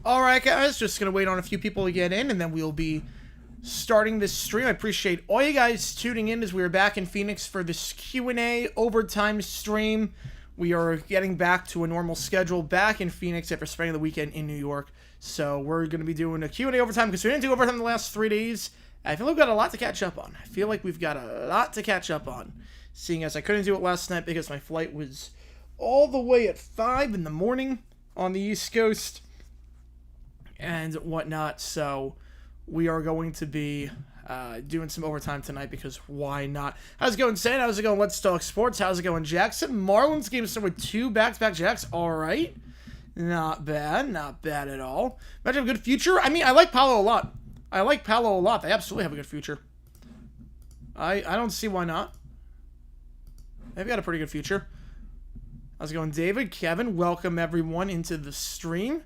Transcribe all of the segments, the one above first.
Alright guys, just gonna wait on a few people to get in and then we'll be starting this stream. I appreciate all you guys tuning in as we are back in Phoenix for this Q&A overtime stream. We are getting back to a normal schedule back in Phoenix after spending the weekend in New York. So we're going to be doing a Q&A overtime because we didn't do overtime the last 3 days. I feel like we've got a lot to catch up on. Seeing as I couldn't do it last night because my flight was all the way at 5 in the morning on the East Coast and whatnot. So we are going to be doing some overtime tonight because why not? How's it going, Sam? How's it going, Let's Talk Sports? How's it going, Jackson? Marlins game started with 2 back-to-back jacks. All right. Not bad. Not bad at all. Imagine a good future. I mean, I like Paolo a lot. They absolutely have a good future. I don't see why not. They've got a pretty good future. How's it going, David? Kevin, welcome everyone into the stream.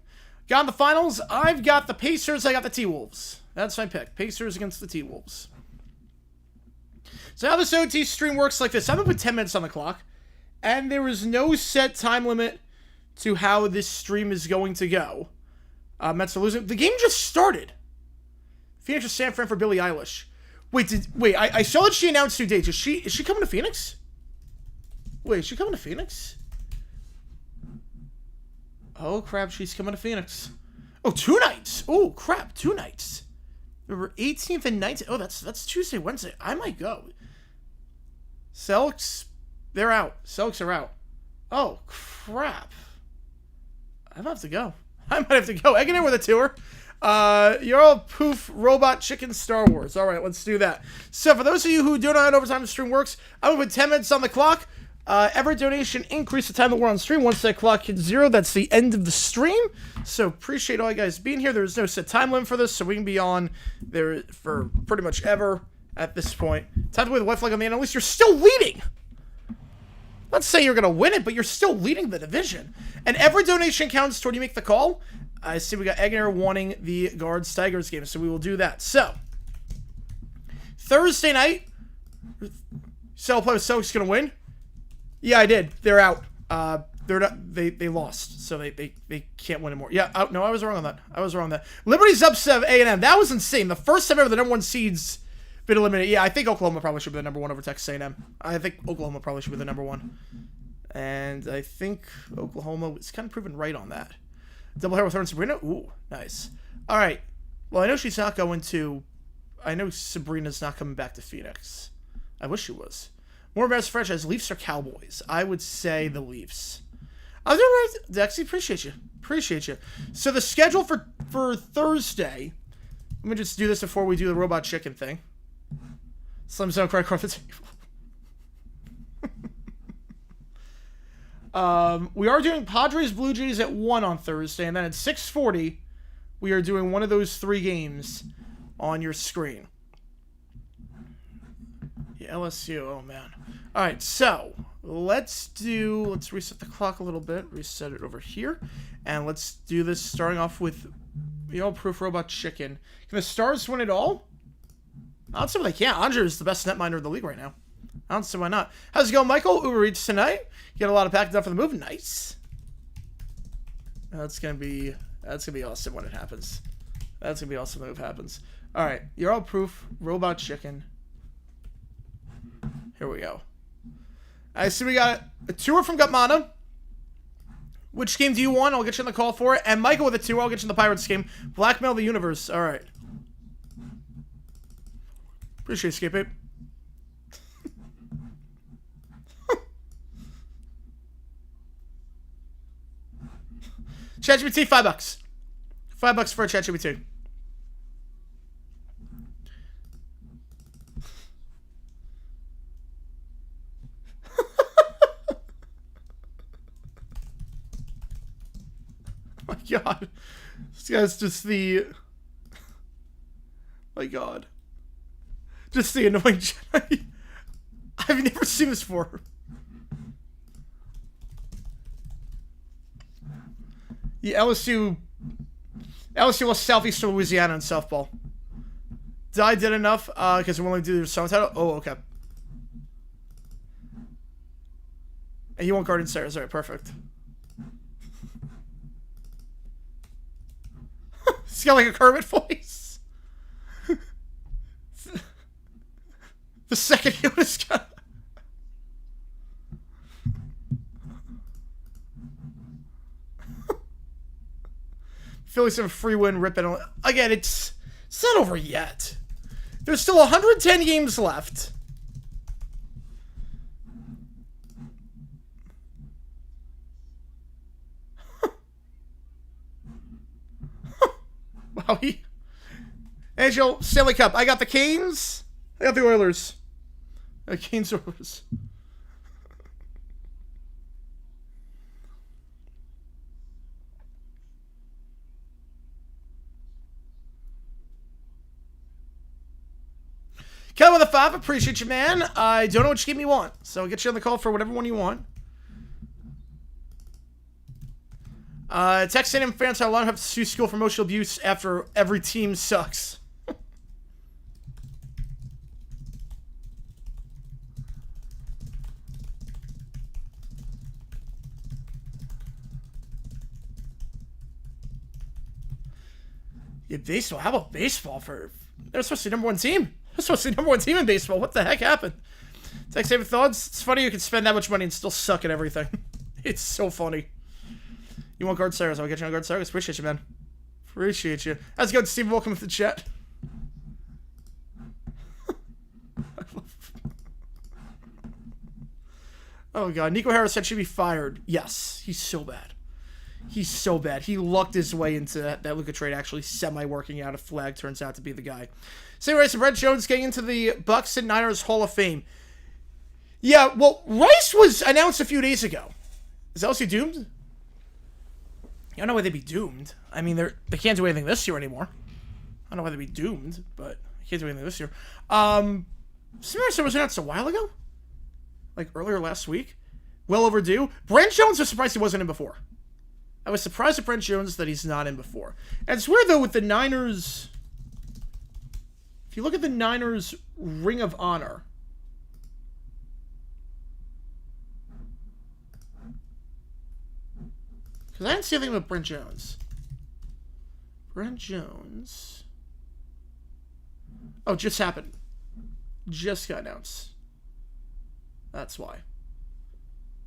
Got the finals. I've got the Pacers. I got the T-Wolves. That's my pick. Pacers against the T-Wolves. So how this OT stream works like this. I'm going to put 10 minutes on the clock. And there is no set time limit to how this stream is going to go. Mets are losing. The game just started. Phoenix or San Fran for Billie Eilish. Wait, I saw that she announced 2 dates. Is she coming to Phoenix? Wait, is she coming to Phoenix? Oh, crap, she's coming to Phoenix. Oh, 2 nights. Oh, crap, 2 nights. November 18th and 19th. Oh, that's Tuesday, Wednesday. I might go. Celtics, they're out. Celtics are out. Oh, crap. I might have to go. Egging in with a tour. You're all poof, robot, chicken, Star Wars. All right, let's do that. So for those of you who don't know how an overtime stream works, I'm going to put 10 minutes on the clock. Every donation increase the time that we're on stream. Once that clock hits 0, that's the end of the stream. So appreciate all you guys being here. There's no set time limit for this, so we can be on there for pretty much ever at this point. Time to play the white flag on the end. At least you're still leading. Let's say you're going to win it, but you're still leading the division. And every donation counts toward you make the call. I see we got Egner wanting the Guards Tigers game, so we will do that. So, Thursday night, Cell play with Celtics going to win. Yeah, I did. They're out. They're not. They lost, so they can't win anymore. Yeah. No, I was wrong on that. Liberty's upset of A&M. That was insane. The first time ever the number 1 seeds been eliminated. Yeah, I think Oklahoma probably should be the number 1 over Texas A&M. I think Oklahoma probably should be the number 1, and I think Oklahoma was kind of proven right on that. Double hair with her and Sabrina. Ooh, nice. All right. Well, I know she's not going to. I know Sabrina's not coming back to Phoenix. I wish she was. More best franchise, Leafs or Cowboys? I would say the Leafs. I was doing right. Dexy, appreciate you. So the schedule for Thursday. Let me just do this before we do the robot chicken thing. Slim Zone credit card for the table. We are doing Padres Blue Jays at 1 on Thursday, and then at 6:40, we are doing one of those 3 games on your screen. Yeah, LSU, oh man. Alright, so let's reset the clock a little bit, reset it over here, and let's do this starting off with the all-proof robot chicken. Can the Stars win it all? I don't see why they can't. Andre is the best netminder of the league right now. I don't see why not. How's it going, Michael? Uber Eats tonight. Get a lot of packing up for the move. Nice. That's gonna be awesome when it happens. That's gonna be awesome when it happens. All right, you're all proof. Robot chicken. Here we go. I see we got a tour from Gutmana. Which game do you want? I'll get you on the call for it. And Michael with a 2. I'll get you in the Pirates game. Blackmail the universe. All right. Appreciate it, Escape Ape. ChatGPT, $5. $5 for a ChatGPT. Oh my god. This guy's just the... My god. Just the annoying Jedi. I've never seen this before. Yeah, LSU lost Southeastern Louisiana in softball. I did enough because we only do the song title. Oh, okay. And you want Guardian Stars. All right, perfect. He's got like a Kermit voice. The second he was got. Phillies have a free win, rip it on. Again, it's not over yet. There's still 110 games left. Wow, Angel, Stanley Cup. I got the Canes. I got the Oilers. Canes, Oilers. Kelly with a 5, appreciate you, man. I don't know which game you want, so I'll get you on the call for whatever one you want. Texas A&M fans how long have to sue school for emotional abuse after every team sucks. Yeah, baseball. How about baseball for? They're supposed to be #1 team. They're supposed to be #1 team in baseball. What the heck happened? Texas A&M thoughts. It's funny you can spend that much money and still suck at everything. It's so funny. You want guard Cyrus? I'll get you on guard Cyrus. Appreciate you, man. Appreciate you. How's it going, Steve? Welcome to the chat. Oh, God. Nico Harris said she'd be fired. Yes. He's so bad. He's so bad. He lucked his way into that Luka trade actually semi-working out. A flag turns out to be the guy. Same Rice and Brett Jones getting into the Bucks and Niners Hall of Fame. Yeah, well, Rice was announced a few days ago. Is LSU doomed? I don't know why they'd be doomed. I mean, they can't do anything this year anymore. I don't know why they'd be doomed, but they can't do anything this year. Simpsons was announced a while ago? Like earlier last week? Well overdue. Brent Jones was surprised he wasn't in before. I was surprised at Brent Jones that he's not in before. And it's weird, though, with the Niners. If you look at the Niners Ring of Honor. Because I didn't see anything about Brent Jones. Brent Jones. Oh, just happened. Just got announced. That's why.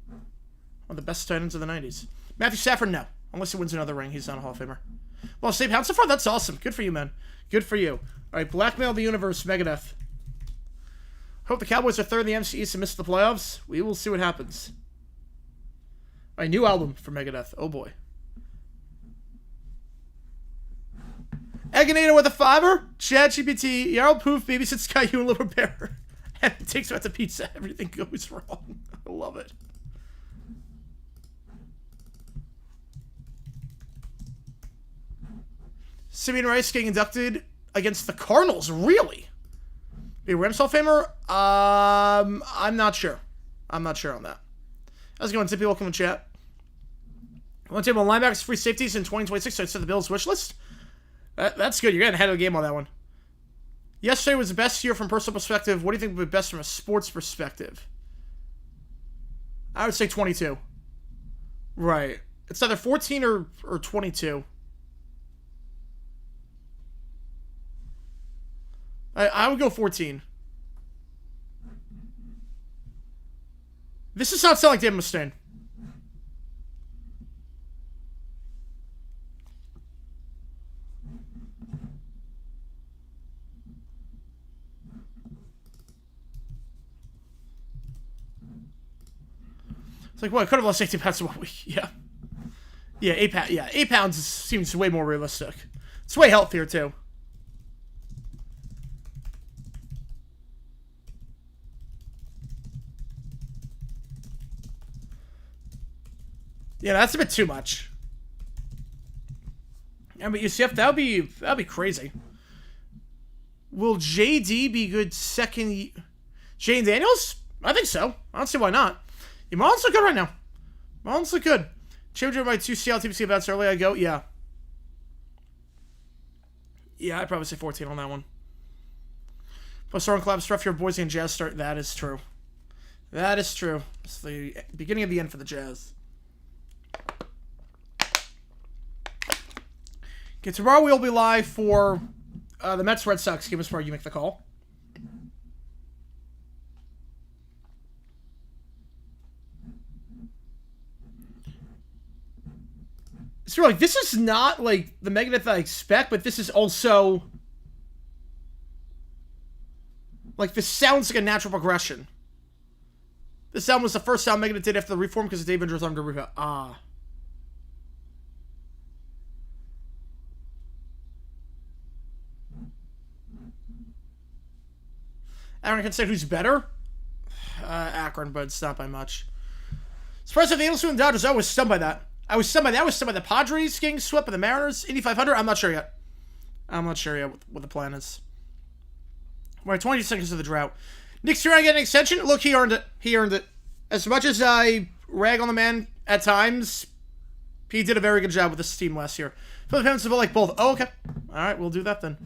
One of the best tight ends of the 90s. Matthew Stafford, no. Unless he wins another ring, he's not a Hall of Famer. Well, Steve Pound so far, that's awesome. Good for you, man. Good for you. All right, Blackmail the Universe, Megadeth. Hope the Cowboys are third in the NFC East and miss the playoffs. We will see what happens. All right, new album for Megadeth. Oh, boy. Eggonator with a 5er. Chad GPT. Yarrow Poof babysits Caillou and Little Bear. And takes out the pizza. Everything goes wrong. I love it. Simeon Rice getting inducted against the Cardinals. Really? Be a Rams Hall of Famer? I'm not sure. I'm not sure on that. How's it going, Tippy? Welcome to chat. One table on linebackers, free safeties in 2026. So I said the Bills wish list. That's good. You're getting ahead of the game on that one. Yesterday was the best year from personal perspective. What do you think would be best from a sports perspective? I would say 22. Right. It's either 14 or 22. I would go 14. This does not sound like David Mustaine. It's like, well, I could have lost 18 pounds in 1 week. Yeah. Yeah, 8 pounds. Yeah, 8 pounds seems way more realistic. It's way healthier, too. Yeah, that's a bit too much. Yeah, but UCF, that'd be crazy. Will JD be good second? Jane Daniels? I think so. I don't see why not. Yeah, Marlins look good right now. Marlins look good. Changed my 2 Seattle TBC events early. I go, yeah. Yeah, I'd probably say 14 on that one. Plus, Oran collabs stuff. Your Boise and Jazz start. That is true. That is true. It's the beginning of the end for the Jazz. Okay, tomorrow we'll be live for the Mets-Red Sox game as far as you make the call. So like, this is not like the Megadeth that I expect, but this is also like, this sounds like a natural progression. This sound was the first sound Megadeth did after the reform because of Dave Andrews' arm to reboot. Ah. Aaron can say who's better? Akron, but it's not by much. Surprised at the Angels and Dodgers. I was stunned by that. I was stunned by the Padres getting swept by the Mariners. Indy 500. I'm not sure yet. What the plan is. We're at 20 seconds of the drought. Nick Sirianni get an extension? Look, he earned it. As much as I rag on the man at times, he did a very good job with this team last year. For the parents of like both. Oh, okay. All right, we'll do that then.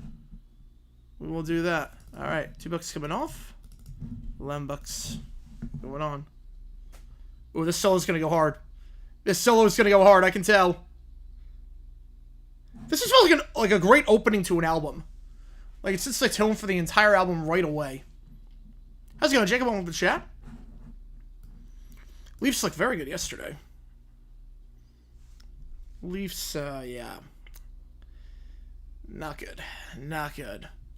We will do that. All right, $2 coming off. $11 going on. Ooh, this solo's gonna go hard. I can tell. This is really like a great opening to an album. Like, it sets the tone for the entire album right away. How's it going, Jacob? Welcome to the chat. Leafs looked very good yesterday. Leafs, yeah. Not good.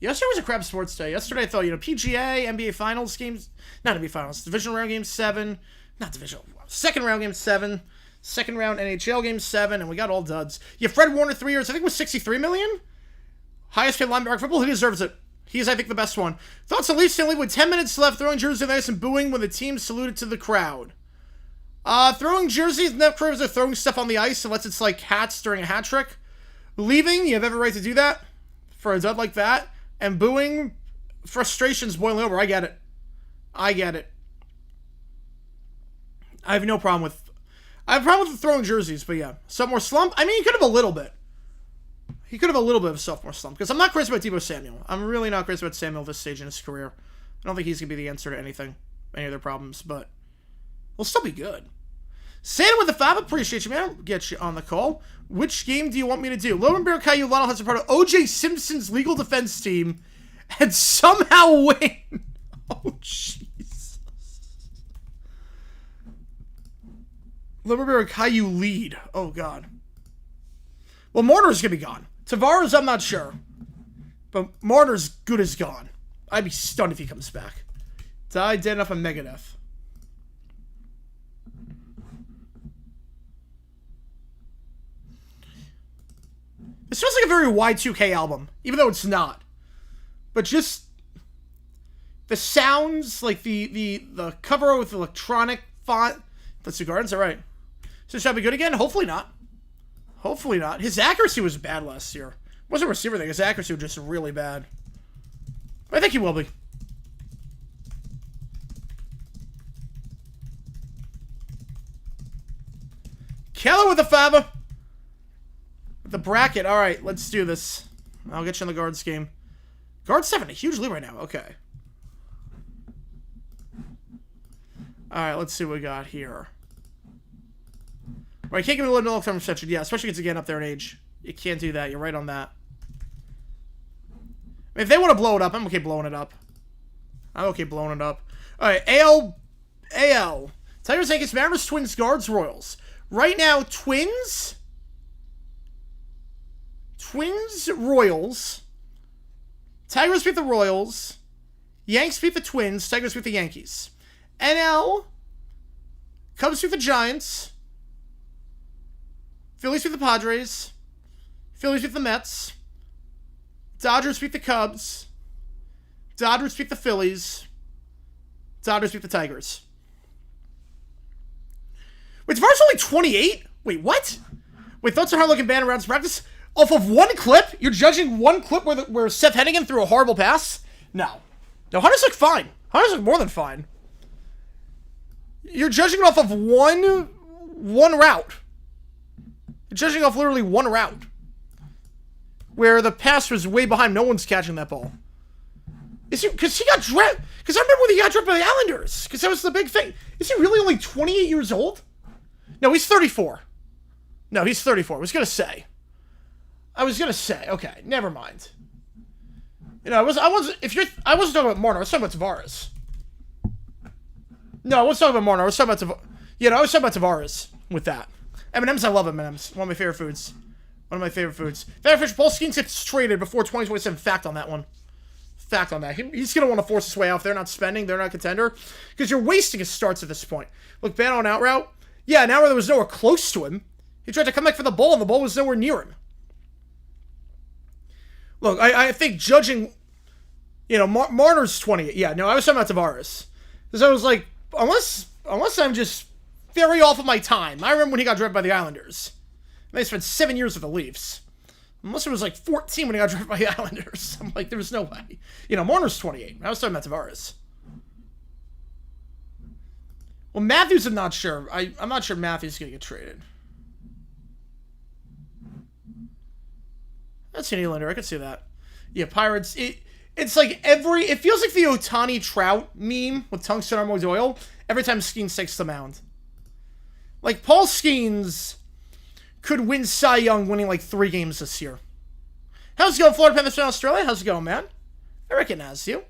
Yesterday was a crap sports day. Yesterday I thought, PGA, NBA Finals games. Not NBA Finals. Divisional round game 7. Not divisional. Second round game 7. Second round NHL game 7. And we got all duds. Yeah, Fred Warner 3 years. I think it was $63 million. Highest paid linebacker football. He deserves it. He is, I think, the best one. Thoughts on Leafs Stanley with 10 minutes left, throwing jerseys on the ice and booing when the team saluted to the crowd. Throwing jerseys, net crews are throwing stuff on the ice unless it's like hats during a hat trick. Leaving, you have every right to do that for a dud like that. And booing, frustration's boiling over. I get it. I have no problem with... I have a problem with throwing jerseys, but yeah. Sophomore slump? I mean, he could have a little bit. He could have a little bit of a sophomore slump. Because I'm not crazy about Deebo Samuel. I'm really not crazy about Samuel at this stage in his career. I don't think he's going to be the answer to anything. Any of their problems, but... He'll still be good. Santa with the Fab, appreciate you, man. Get you on the call. Which game do you want me to do? Logan Bear Caillou Lionel has a part of O.J. Simpson's legal defense team and somehow win. Oh, Jesus. Logan Bear Caillou lead. Oh, God. Well, Marner's going to be gone. Tavares, I'm not sure. But Marner's good as gone. I'd be stunned if he comes back. Die dead enough on Megadeth. This feels like a very Y2K album, even though it's not. But just the sounds, like the cover with the electronic font. Let's do Gardens, all right. So shall be good again? Hopefully not. Hopefully not. His accuracy was bad last year. It wasn't a receiver thing. His accuracy was just really bad. But I think he will be. Keller with the Faba. The bracket. All right, let's do this. I'll get you in the Guards game. Guards 7, a huge lead right now. Okay. All right, let's see what we got here. Right, you can't give me a little long-term reception. Yeah, especially if it's again up there in age. You can't do that. You're right on that. I mean, if they want to blow it up, I'm okay blowing it up. All right, AL. Tigers, Yankees, Mariners, Twins, Guards, Royals. Right now, Twins, Royals. Tigers beat the Royals. Yanks beat the Twins. Tigers beat the Yankees. NL. Cubs beat the Giants. Phillies beat the Padres. Phillies beat the Mets. Dodgers beat the Cubs. Dodgers beat the Phillies. Dodgers beat the Tigers. Wait, Tavares only 28? Wait, what? Wait, thoughts on how looking bad around practice? Off of one clip? You're judging one clip where Seth Hennigan threw a horrible pass? No. No, Hunters look fine. Hunters look more than fine. You're judging it off of one route. You're judging off literally one route. Where the pass was way behind. No one's catching that ball. Because he got drafted. Because I remember when he got drafted by the Islanders. Because that was the big thing. Is he really only 28 years old? No, he's 34. No, he's 34. I was going to say. I was gonna say, okay, never mind. You know, I wasn't talking about Marner, I was talking about Tavares. No, I wasn't talking about Marner, I was talking about I was talking about Tavares with that. M&M's, I love M&M's. One of my favorite foods. One of my favorite foods. Fish, Paul Skeens gets traded before 2027. Fact on that one. Fact on that. He's going to want to force his way out. They're not spending. They're not a contender. Because you're wasting his starts at this point. Look, bad on out route. Yeah, an hour there was nowhere close to him. He tried to come back for the ball, and the ball was nowhere near him. Look, I think judging, Marner's 28. Yeah, no, I was talking about Tavares. Because I was like, unless I'm just very off of my time. I remember when he got drafted by the Islanders. And they spent 7 years with the Leafs. Unless it was like 14 when he got drafted by the Islanders. I'm like, there's no way. Marner's 28. I was talking about Tavares. Well, Matthews, I'm not sure. I'm not sure Matthews is going to get traded. That's an Nylander. I could see that. Yeah, Pirates. It's like it feels like the Ohtani Trout meme with Tungsten Armored Oil every time Skeens takes the mound. Like, Paul Skeens could win Cy Young winning like 3 games this year. How's it going, Florida Panthers in Australia? How's it going, man? I recognize you.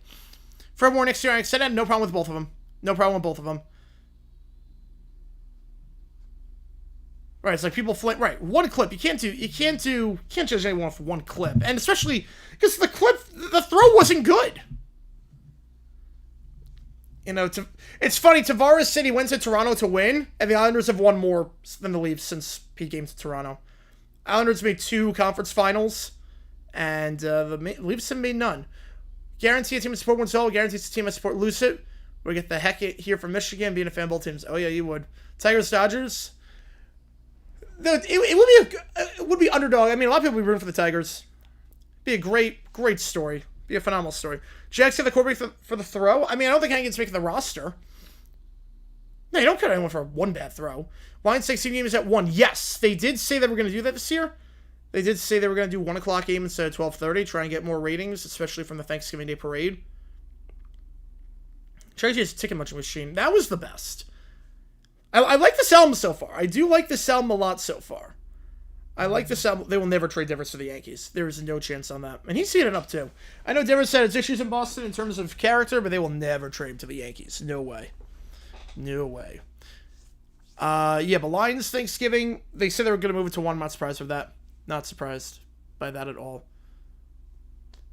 For more next year, I said no problem with both of them. No problem with both of them. Right, it's like people flip. Right, one clip. You can't judge anyone for one clip, and especially because the throw wasn't good. It's funny. Tavares said he went to Toronto to win, and the Islanders have won more than the Leafs since Pete came to Toronto. Islanders made 2 conference finals, and the Leafs have made none. Guarantee a team of support wins all. Guarantees a team of support lose it. We get the heck here from Michigan, being a fan of both teams. Oh yeah, you would. Tigers, Dodgers. It would be underdog. I mean, a lot of people would be rooting for the Tigers. Be a great story. Be a phenomenal story. Jack's got the quarterback for the throw. I mean, I don't think Hankins making the roster. No, you don't cut anyone for one bad throw. Lions 16 games at 1. Yes, they did say they were going to do that this year. They did say they were going to do 1 o'clock game instead of 12:30, try and get more ratings, especially from the Thanksgiving Day parade. JG's ticket munching machine. That was the best. I like this album so far. I do like this album a lot so far. I like this album. They will never trade Devers to the Yankees. There is no chance on that. And he's seen it up too. I know Devers had his issues in Boston in terms of character, but they will never trade him to the Yankees. No way. No way. Yeah, but Lions Thanksgiving, they said they were going to move it to 1. I'm not surprised with that. Not surprised by that at all.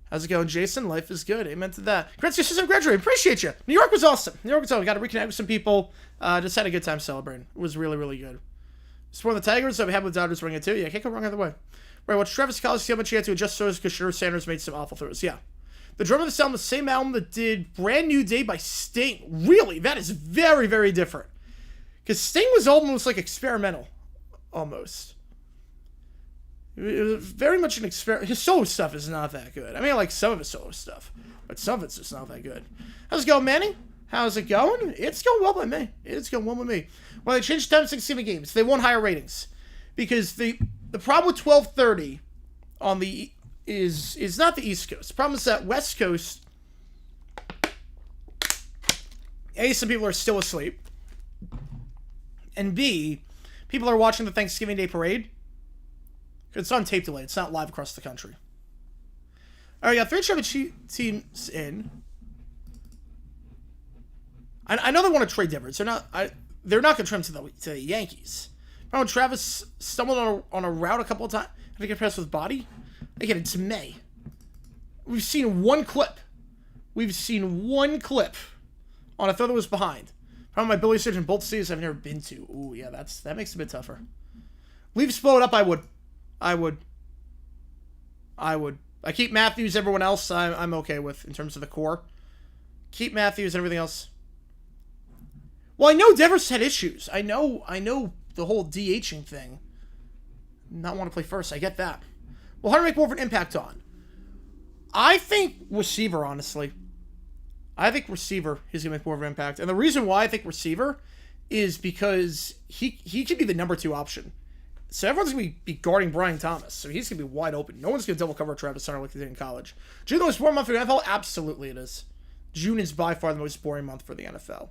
How's it going, Jason? Life is good. Amen to that. Congrats, your sister graduated. Appreciate you. New York was awesome. New York was awesome. Got to reconnect with some people. Just had a good time celebrating. It was really, really good. Supporting the Tigers, so we have the Dodgers ring it too. Yeah, can't go wrong either way. Right, watch Travis Kelce see how much he had to adjust throws because sure Sanders made some awful throws. Yeah. The drummer of this album, the same album that did Brand New Day by Sting. Really? That is very, very different. Because Sting was almost like experimental. Almost. It was very much an experiment. His solo stuff is not that good. I mean, I like some of his solo stuff, but some of it's just not that good. How's it going, Manny? How's it going? It's going well by me. It's going well with me. Well, they changed the time to 16 games. They want higher ratings. Because the problem with 12:30 on the is not the East Coast. The problem is that West Coast, A, some people are still asleep. And B, people are watching the Thanksgiving Day parade. It's on tape delay. It's not live across the country. All right, got 3 championship teams in. I know they want to trade Devers. They're not going to trade him to the Yankees. Remember when Travis stumbled on a route a couple of times? Had to get pressed with body? Again, it's May. We've seen one clip. On a throw that was behind. Probably my Billy Surgeon both cities I've never been to. Ooh, yeah, that makes it a bit tougher. Leafs blow it up, I would. I keep Matthews, everyone else I'm okay with in terms of the core. Keep Matthews and everything else. Well, I know Devers had issues. I know the whole DHing thing. Not want to play first. I get that. Well, how to make more of an impact on? I think receiver, honestly. I think receiver is going to make more of an impact. And the reason why I think receiver is because he could be the number 2 option. So everyone's going to be guarding Brian Thomas. So he's going to be wide open. No one's going to double cover Travis Hunter like they did in college. June is a boring month for the NFL? Absolutely it is. June is by far the most boring month for the NFL.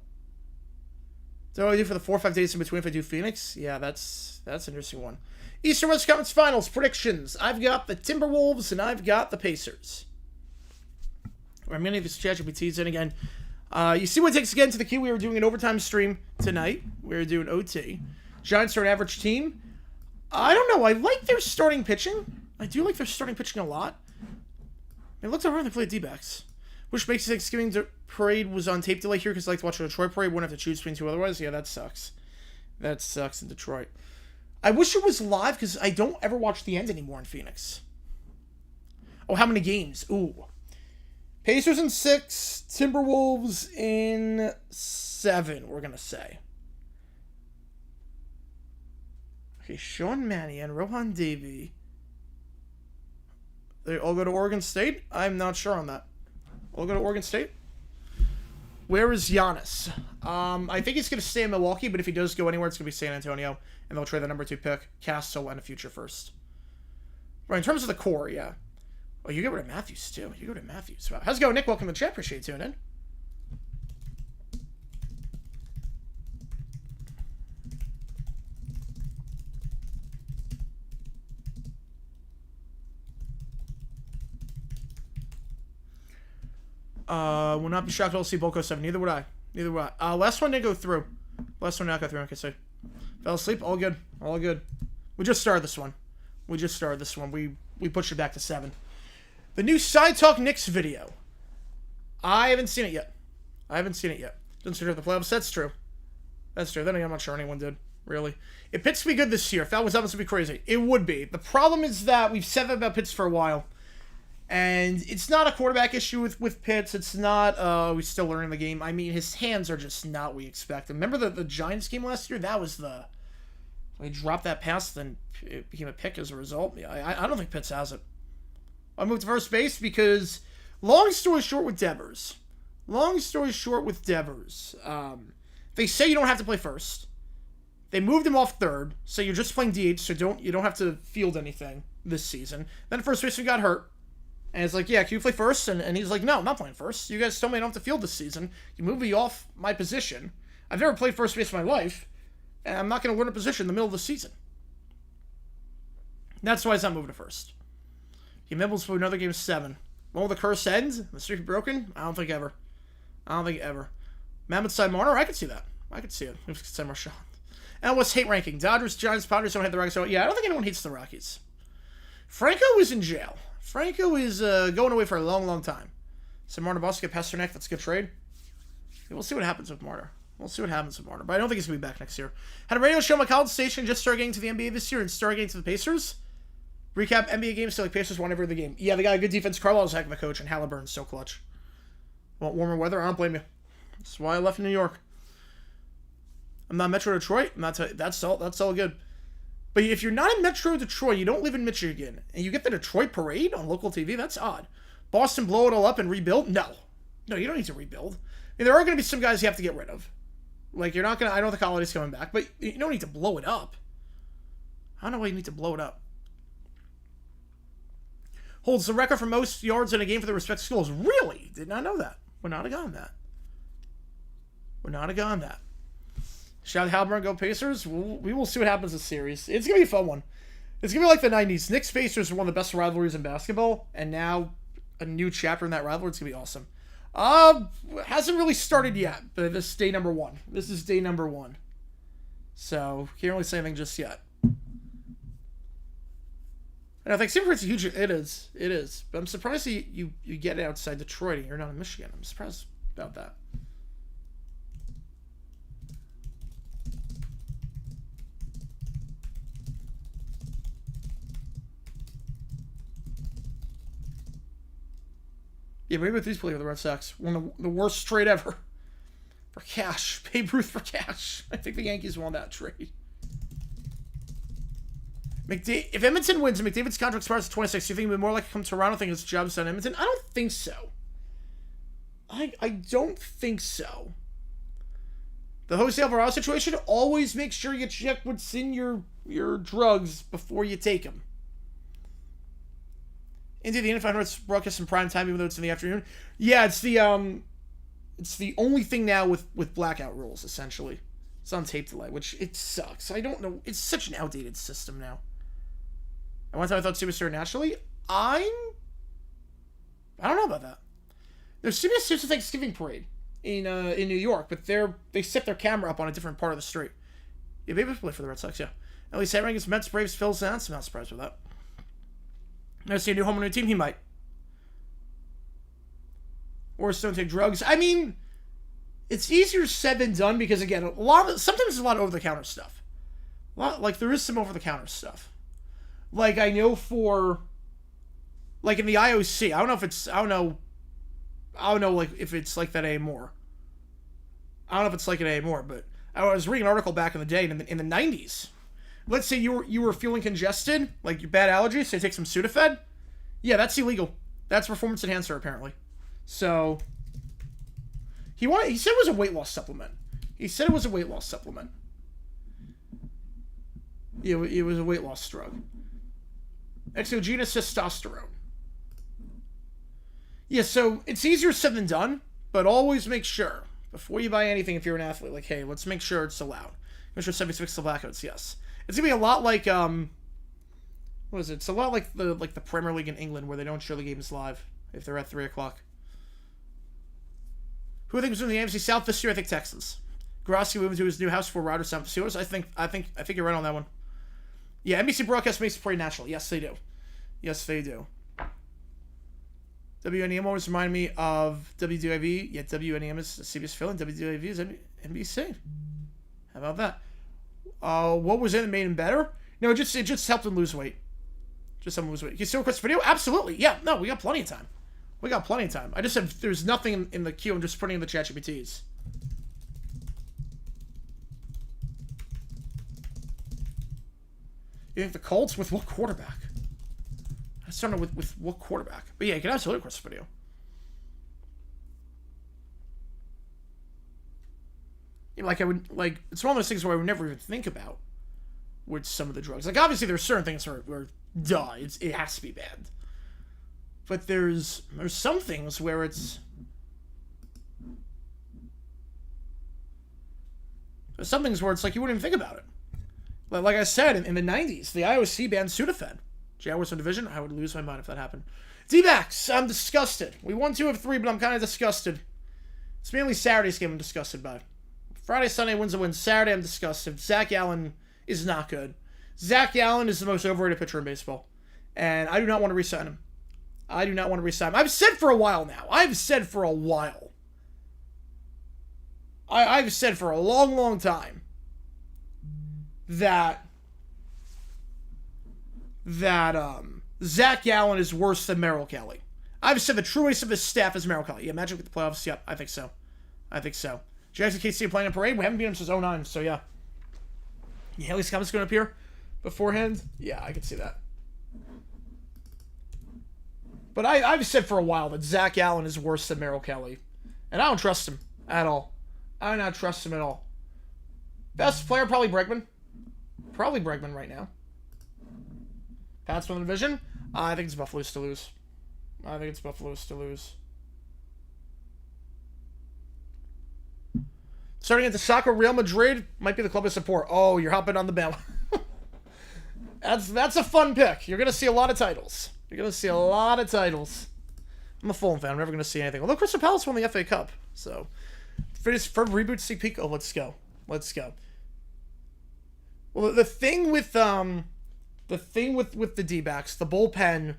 So what do I do for the 4 or 5 days in between if I do Phoenix? Yeah, that's an interesting one. Eastern West Conference Finals predictions. I've got the Timberwolves and I've got the Pacers. I'm going to use ChatGPT's in again. You see what it takes again to the key. We were doing an overtime stream tonight. We were doing OT. Giants are an average team. I don't know. I like their starting pitching. I do like their starting pitching a lot. It looks like they play D-backs. Which makes Thanksgiving parade was on tape delay here because I like to watch the Detroit parade. Wouldn't have to choose between two otherwise. Yeah, that sucks. That sucks in Detroit. I wish it was live because I don't ever watch the end anymore in Phoenix. Oh, how many games? Ooh. Pacers in 6, Timberwolves in 7, we're going to say. Okay, Sean Mannion, Rohan Davey. They all go to Oregon State? I'm not sure on that. All go to Oregon State? Where is Giannis? I think he's going to stay in Milwaukee, but if he does go anywhere, it's going to be San Antonio, and they'll trade the number 2 pick, Castle, and a future first. Right, in terms of the core, yeah. Oh, you get rid of Matthews, too. You go to Matthews. Wow. How's it going, Nick? Welcome to the chat. Appreciate you tuning in. Will not be shocked to see Bolko 7. Neither would I. Neither would I. Last one didn't go through. Last one did not go through. Okay, so fell asleep. All good. All good. We just started this one. We pushed it back to 7. The new Side Talk Knicks video. I haven't seen it yet. Didn't see it in the playoffs. That's true. Then again, I'm not sure anyone did. Really. If Pitt's to be good this year, if that was up, it's going to be crazy. It would be. The problem is that we've said that about Pitts for a while. And it's not a quarterback issue with Pitts. It's not, we're still learning the game. I mean, his hands are just not what we expect. Remember the Giants game last year? That was he dropped that pass, then it became a pick as a result. I don't think Pitts has it. I moved to first base because, long story short with Devers, they say you don't have to play first. They moved him off third, so you're just playing DH, so you don't have to field anything this season. Then first baseman got hurt. And it's like, yeah, can you play first? And he's like, no, I'm not playing first. You guys told me I don't have to field this season. You moved me off my position. I've never played first base in my life. And I'm not going to learn a position in the middle of the season. That's why he's not moving to first. He mibbles for another game 7. When will the curse end? The streak be broken? I don't think ever. Mammoth side Marner? I could see that. I could see it. It was side Marshall. And what's hate ranking? Dodgers, Giants, Padres don't hate the Rockies. So, yeah, I don't think anyone hates the Rockies. Franco is in jail. Franco is going away for a long, long time. So Marner Boss get Pasternak. That's a good trade. Yeah, we'll see what happens with Marner. But I don't think he's going to be back next year. Had a radio show on my college station. Just started getting to the NBA this year and started getting to the Pacers. Recap NBA games. So like Pacers won every other game. Yeah, they got a good defense. Carlisle's a heck of a coach, and Halliburton's so clutch. Want warmer weather? I don't blame you. That's why I left New York. I'm not Metro Detroit. That's all good. But if you're not in Metro Detroit, you don't live in Michigan, and you get the Detroit parade on local TV, that's odd. Boston blow it all up and rebuild? No, you don't need to rebuild. I mean, there are going to be some guys you have to get rid of. Like, you're not going to... I know the Holiday's coming back, but you don't need to blow it up. I don't know why you need to blow it up. Holds the record for most yards in a game for the respective schools. Really? Did not know that. Would not have gone that. Shout out Halliburton, go Pacers. We will see what happens this series. It's going to be a fun one. It's going to be like the 90s. Knicks-Pacers are one of the best rivalries in basketball, and now a new chapter in that rivalry. It's going to be awesome. Hasn't really started yet, but this is day number 1. So, can't really say anything just yet. And I think Simpsons is huge. It is. But I'm surprised you get it outside Detroit and you're not in Michigan. I'm surprised about that. Yeah, Babe Ruth is playing with the Red Sox. One of the worst trade ever. For cash. Babe Ruth for cash. I think the Yankees won that trade. If Edmonton wins and McDavid's contract expires at 26, do you think he'd be more likely to come to Toronto thinking his job's done in Edmonton? I don't think so. I don't think so. The Jose Alvarado situation, always make sure you check what's in your drugs before you take them. Into the NFL broadcast in prime time, even though it's in the afternoon. Yeah, it's the only thing now with blackout rules, essentially. It's on tape delay, which it sucks. I don't know. It's such an outdated system now. And one time I thought CBS started naturally. I don't know about that. There's CBS a Thanksgiving parade in New York, but they set their camera up on a different part of the street. Yeah, maybe play for the Red Sox. Yeah. At least Hammer against Mets, Braves, Phils, Nats. I'm not surprised with that. Now see a new home on a new team. He might. Or don't take drugs. I mean, it's easier said than done because again, sometimes there's a lot of over-the-counter stuff. There is some over-the-counter stuff. Like I know in the IOC, I don't know like if it's like that anymore. I don't know if it's like it anymore, but I was reading an article back in the day in the 90s. Let's say you were feeling congested, like you bad allergies, so you take some Sudafed. Yeah, that's illegal. That's performance enhancer apparently. So he said it was a weight loss supplement. Yeah, it was a weight loss drug. Exogenous testosterone. Yeah, so it's easier said than done, but always make sure before you buy anything if you're an athlete, like, hey, let's make sure it's allowed. Make sure 76 blackouts, yes. It's gonna be a lot like what is it? It's a lot like the Premier League in England where they don't show the games live if they're at 3:00. Who I think was in the AFC South this year? I think Texans. Grossi moving to his new house for Ryder San Francisco. I think you're right on that one. Yeah, NBC broadcast makes it pretty natural. Yes, they do. WNEM always remind me of WDIV. Yeah, WNEM is CBS Philly, and WDIV is NBC. How about that? What was in that made him better? No, it just helped him lose weight. Can you still request a video? Absolutely. Yeah, no, we got plenty of time. I just said there's nothing in the queue. I'm just putting in the chat GPTs. You think the Colts with what quarterback? I started with what quarterback? But yeah, you can absolutely request a video. You know, it's one of those things where I would never even think about with some of the drugs. Like, obviously, there's certain things where duh, it has to be bad. But there's some things where there's some things where it's like you wouldn't even think about it. Like I said, in the 90s, the IOC banned Sudafed. Jaguars in division, I would lose my mind if that happened. D-backs, I'm disgusted. We won 2 of 3, but I'm kind of disgusted. It's mainly Saturday's game I'm disgusted by. Friday, Sunday, wins a win. Saturday, I'm disgusted. Zach Allen is not good. Zach Allen is the most overrated pitcher in baseball. And I do not want to re-sign him. I've said for a while now. I've said for a long, long time that Zach Allen is worse than Merrill Kelly. I've said the true ace of his staff is Merrill Kelly. Yeah, Magic with the playoffs. Yep, I think so. Jackson KC playing in parade. We haven't beat him since 2009, so yeah. Yeah, Haley's comments going to appear beforehand. Yeah, I can see that. But I've said for a while that Zach Allen is worse than Merrill Kelly. And I don't trust him at all. I do not trust him at all. Best player, probably Bregman. Probably Bregman right now. Pats from the division? I think it's Buffalo's to lose. Starting at the soccer, Real Madrid might be the club to support. Oh, you're hopping on the band. That's a fun pick. You're going to see a lot of titles. I'm a Fulham fan. I'm never going to see anything. Although Crystal Palace won the FA Cup. So, for reboot Sig Pico, let's go. Well, the thing with the D-backs, the bullpen,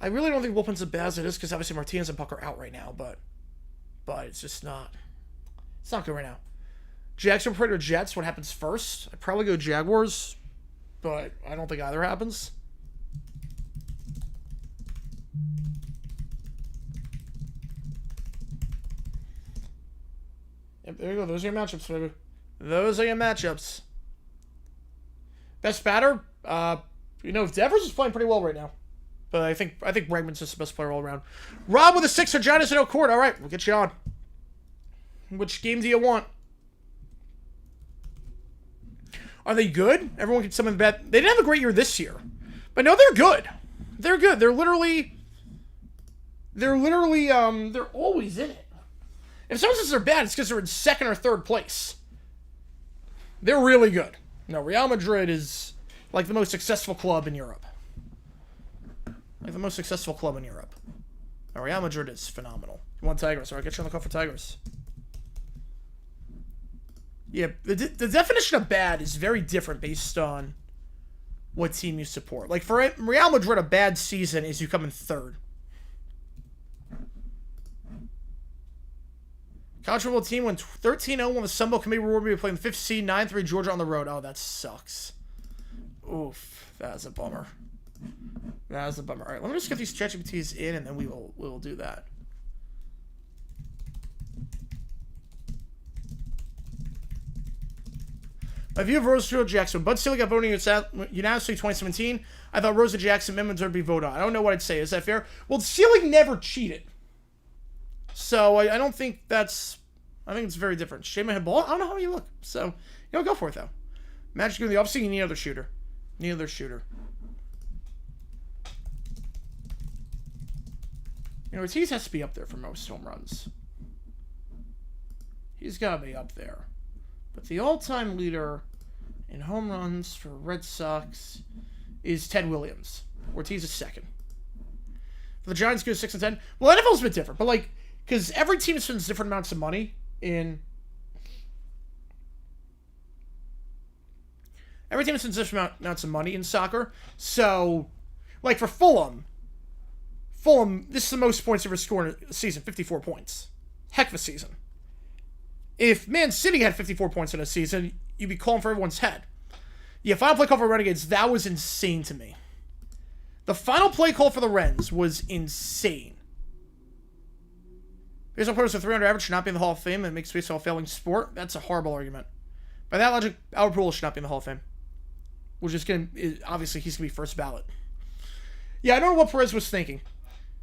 I really don't think bullpen's as bad as it is because obviously Martinez and Puck are out right now, but it's just not. It's not good right now. Jackson Predator Jets, what happens first? I'd probably go Jaguars, but I don't think either happens. Yep, there you go. Those are your matchups, baby. Best batter? Devers is playing pretty well right now. But I think Bregman's just the best player all around. Rob with a 6 for Giannis in court. All right, we'll get you on. Which game do you want? Are they good? Everyone can summon bet. They didn't have a great year this year. But no, they're good. They're good. They're literally they're always in it. If someone says they're bad, it's because they're in second or third place. They're really good. No, Real Madrid is like the most successful club in Europe. Like the most successful club in Europe. No, Real Madrid is phenomenal. You want Tigers? All right, get you on the call for Tigers. Yeah, the definition of bad is very different based on what team you support. Like, for Real Madrid, a bad season is you come in third. College football team went 13-0 when the Sun Belt Committee rewarded me playing the 5th seed, 9-3 Georgia on the road. Oh, that sucks. Oof, that's a bummer. That is a bummer. All right, let me just get these ChatGPTs in, and then we will do that. My view of Rose Jackson. Bud Selig got voting unanimously 2017. I thought Rosa Jackson amendments would be voted on. I don't know what I'd say. Is that fair? Well, Selig never cheated. So I don't think that's... I think it's very different. Shame I had ball. I don't know how you look. So, go for it, though. Magic in the offseason, you need another shooter. Need another shooter. Ortiz has to be up there for most home runs. He's got to be up there. But the all-time leader in home runs for Red Sox is Ted Williams. Ortiz is second. For the Giants, go 6-10. Well, NFL's a bit different, but because every team spends different amounts of money in. Every team spends different amounts of money in soccer. So, for Fulham, this is the most points ever scored in a season, 54 points. Heck of a season. If Man City had 54 points in a season, you'd be calling for everyone's head. Yeah, final play call for Renegades, that was insane to me. The final play call for the Rens was insane. Baseball players with 300 average should not be in the Hall of Fame, and it makes baseball a failing sport. That's a horrible argument. By that logic, Albert Pujols should not be in the Hall of Fame. Obviously, he's going to be first ballot. Yeah, I don't know what Perez was thinking.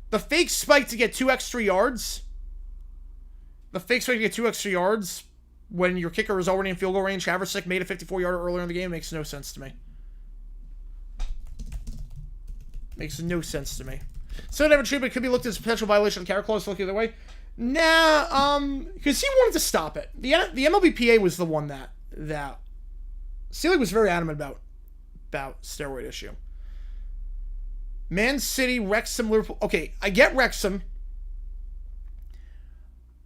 The fake spike to get 2 extra yards... The fake spike to get 2 extra yards when your kicker is already in field goal range. Haversick made a 54-yarder earlier in the game. Makes no sense to me. Makes no sense to me. So never treatment could be looked at as a potential violation of the character clause. Look the other way. Nah, because he wanted to stop it. The MLBPA was the one that Selig was very adamant about steroid issue. Man City, Wrexham, Liverpool. Okay, I get Wrexham.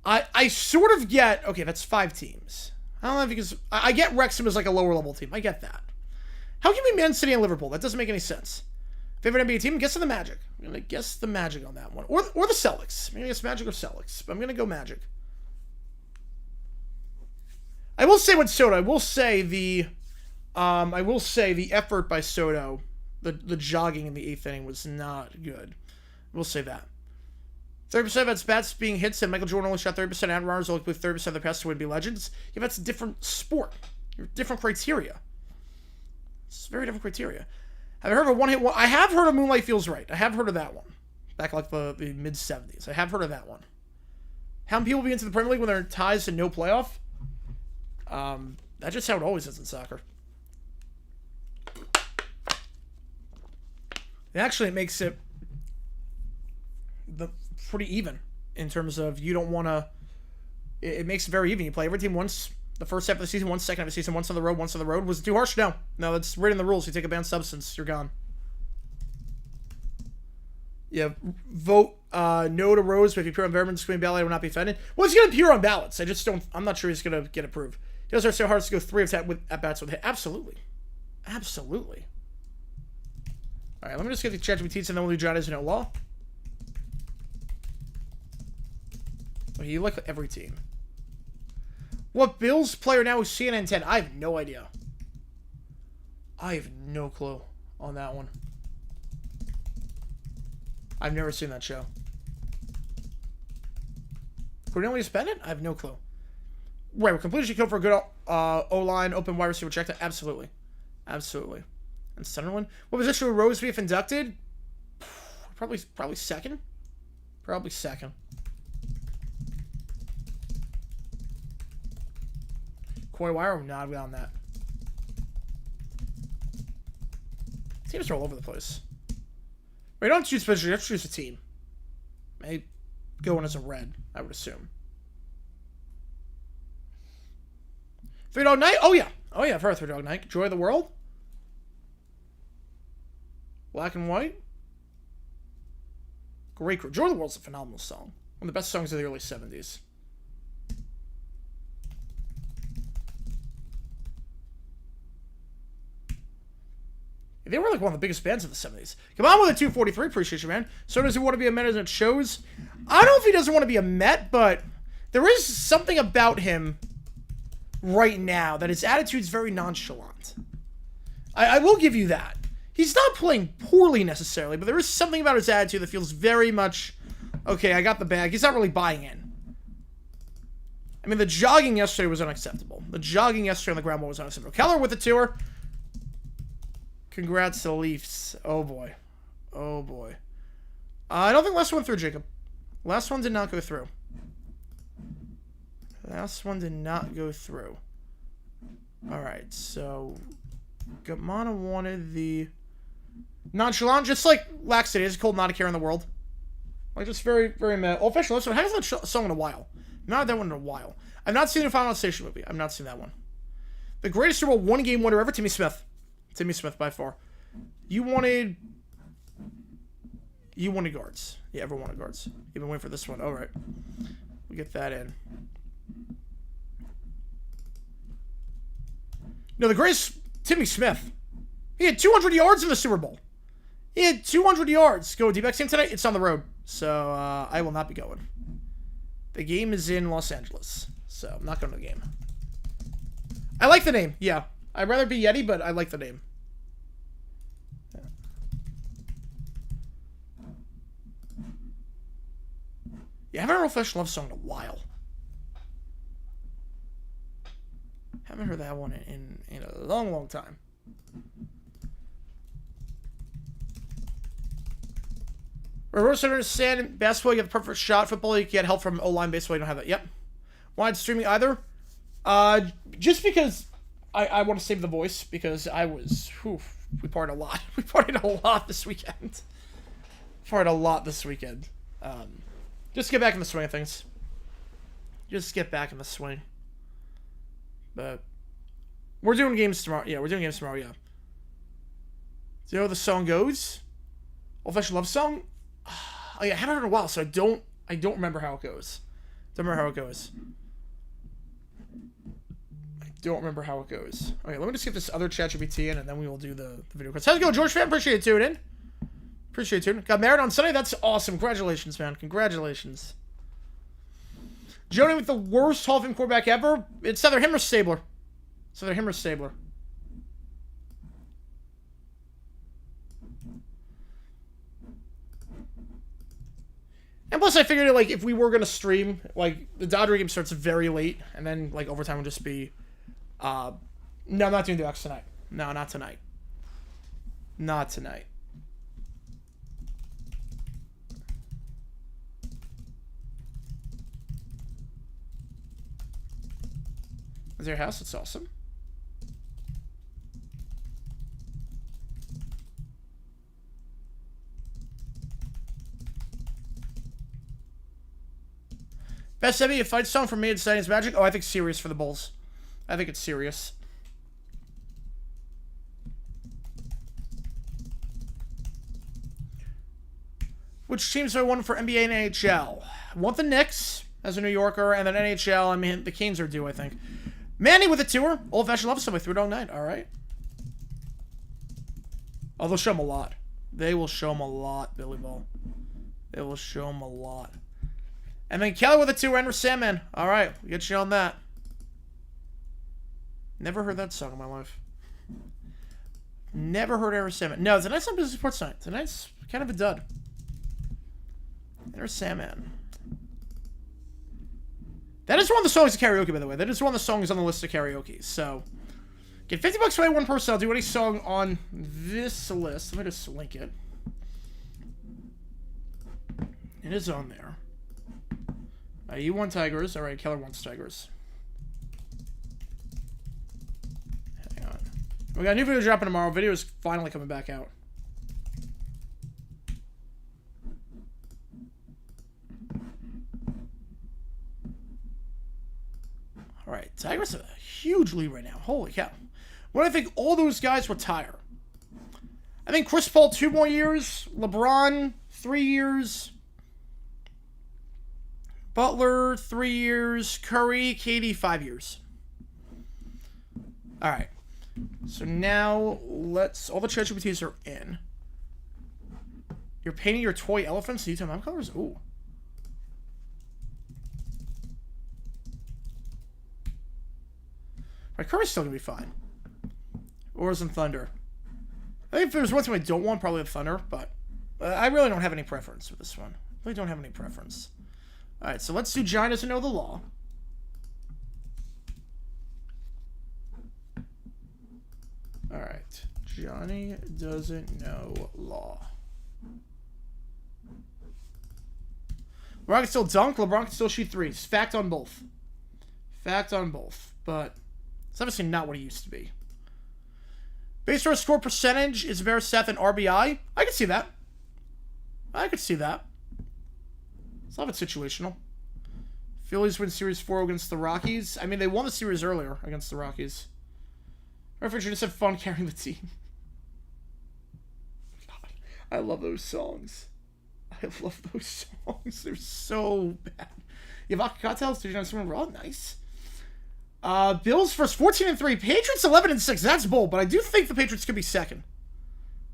I sort of get... Okay, that's 5 teams. I don't know because... I get Wrexham as like a lower level team. I get that. How can we Man City and Liverpool? That doesn't make any sense. Favorite NBA team? Guess the Magic. I'm going to guess the Magic on that one. Or the Celtics. I'm going to guess Magic or Celtics. But I'm going to go Magic. I will say with Soto, I will say the effort by Soto, the jogging in the 8th inning was not good. We'll say that. 30% of its bats being hits, and Michael Jordan only shot 30%. Aaron Rodgers only played 30% of the passes would be legends. Yeah, that's a different sport. Different criteria. It's very different criteria. Have I heard of a one-hit one? I have heard of Moonlight Feels Right. I have heard of that one. Back like the mid-70s. I have heard of that one. How many people be into the Premier League when there are ties and no playoff? That's just how it always is in soccer. And actually, it makes it pretty even in terms of you don't want to. It makes it very even. You play every team once the first half of the season, once second half of the season, once on the road, once on the road. Was it too harsh? No, that's right in the rules. You take a banned substance, you're gone. Yeah, vote no to Rose, but if you appear on Vermin's screen ballot, I will not be offended. Well, he's going to appear on ballots. I'm not sure he's going to get approved. He does so hard to go 3 of 10 at bats with hit. Absolutely. Absolutely. All right, let me just get the ChatGPTs and then we'll do John Isn't Law. Okay, you like every team. What Bills player now is CNN 10? I have no idea. I have no clue on that one. I've never seen that show. Cornelius Bennett? I have no clue. Right, we're completely killed for a good O-line, open wide receiver check. Absolutely. Absolutely. And Sunderland? What position would Rose be if inducted? Probably second. Probably second. Corey Wire? Not on that. Teams are all over the place. Wait, don't choose position. You have to choose a team. Maybe go in as a red, I would assume. Three Dog Night? Oh, yeah. Oh, yeah, I've heard Three Dog Night. Joy of the World? Black and White? Great. Joy of the World's a phenomenal song. One of the best songs of the early 70s. They were like one of the biggest bands of the 70s. Come on with a 243. Appreciate you, man. So does he want to be a Met as it shows? I don't know if he doesn't want to be a Met, but there is something about him right now that his attitude's very nonchalant. I will give you that. He's not playing poorly necessarily, but there is something about his attitude that feels very much, okay, I got the bag. He's not really buying in. I mean, the jogging yesterday was unacceptable. The jogging yesterday on the ground ball was unacceptable. Keller with the tour. Congrats to the Leafs. Oh, boy. Oh, boy. I don't think last one through, Jacob. Last one did not go through. Last one did not go through. Alright, so Gamana wanted the nonchalant, just like Laxity. It's called Not a Care in the World. Like, just very, very mad. Oh, official. I haven't seen that song in a while. Not had that one in a while. I've not seen the Final Station movie. I've not seen that one. The greatest Super Bowl one-game wonder ever, Timmy Smith. Timmy Smith, by far. You wanted guards. Yeah, everyone wanted guards. You've been waiting for this one. All right. We get that in. No, the greatest Timmy Smith. He had 200 yards in the Super Bowl. He had 200 yards. Go D-backs game tonight? It's on the road. So, I will not be going. The game is in Los Angeles. So, I'm not going to the game. I like the name. Yeah. I'd rather be Yeti, but I like the name. Yeah, I haven't heard a Flesh Love song in a while. Haven't heard that one in a long, long time. Reverse understand basketball, you have the perfect shot. Football, you get help from O-line. Baseball, you don't have that. Yep. Wanted streaming either? Just because I want to save the voice, because I was, we partied a lot. We partied a lot this weekend. Partied a lot this weekend. Just get back in the swing of things. Just get back in the swing. But we're doing games tomorrow. Yeah, we're doing games tomorrow, yeah. Do you know how the song goes? Old-fashioned love song? Oh yeah, I haven't heard it in a while, so I don't remember how it goes. Don't remember how it goes. I don't remember how it goes. Okay, let me just get this other ChatGPT in, and then we will do the video quiz. How's it going, George fan? Appreciate it tuning in. Appreciate it tuning in. Got married on Sunday? That's awesome. Congratulations, man. Congratulations. Joni with the worst Hall of Fame quarterback ever? It's either him or Stabler. It's either him or Stabler. And plus, I figured, like, if we were going to stream, like, the Dodger game starts very late, and then, like, overtime would just be, no, I'm not doing the Ducks tonight. No, not tonight. Not tonight. Is there a house? That's awesome. Best NBA fight song for me at Miscellaneous Magic? Oh, I think Serious for the Bulls. I think it's Serious. Which teams do I want for NBA and NHL? I want the Knicks as a New Yorker, and then NHL, I mean, the Canes are due, I think. Manny with a tour. Old-fashioned love somebody. 3 Dog Night. All right. Oh, they'll show him a lot. They will show him a lot, Billy Ball. They will show him a lot. And then Kelly with a tour. Enter Sandman. All right. We'll get you on that. Never heard that song in my life. Never heard Enter Sandman. No, tonight's not Business Sports Night. Tonight's kind of a dud. Enter Sandman. That is one of the songs of karaoke, by the way. That is one of the songs on the list of karaoke. So, get $50 for one person. I'll do any song on this list. Let me just link it. It is on there. You want Tigers. Alright, Keller wants Tigers. Hang on. We got a new video dropping tomorrow. Video is finally coming back out. All right, Tigers have a huge lead right now. Holy cow. What do I think all those guys retire? I think Chris Paul 2 more years. LeBron 3 years. Butler 3 years. Curry, KD 5 years. All right. So now let's. All the ChatGPTs are in. You're painting your toy elephants. You tell them colors. Ooh. Right, Curry's still gonna be fine. Or is in Thunder. I think if there's one thing I don't want, probably the Thunder, but I really don't have any preference with this one. I really don't have any preference. Alright, so let's do John doesn't know the law. Alright. Johnny doesn't know law. LeBron can still dunk, LeBron can still shoot threes. Fact on both. Fact on both. But it's obviously not what it used to be. Base runner score percentage is better set than RBI. I can see that. I could see that. It's a lot of it situational. Phillies win Series 4 against the Rockies. I mean, they won the series earlier against the Rockies. Reference just had fun carrying the team. God, I love those songs. I love those songs. They're so bad. You have cocktails? Did you not swim raw? Nice. Bills first 14-3. Patriots 11-6. That's bold, but I do think the Patriots could be second.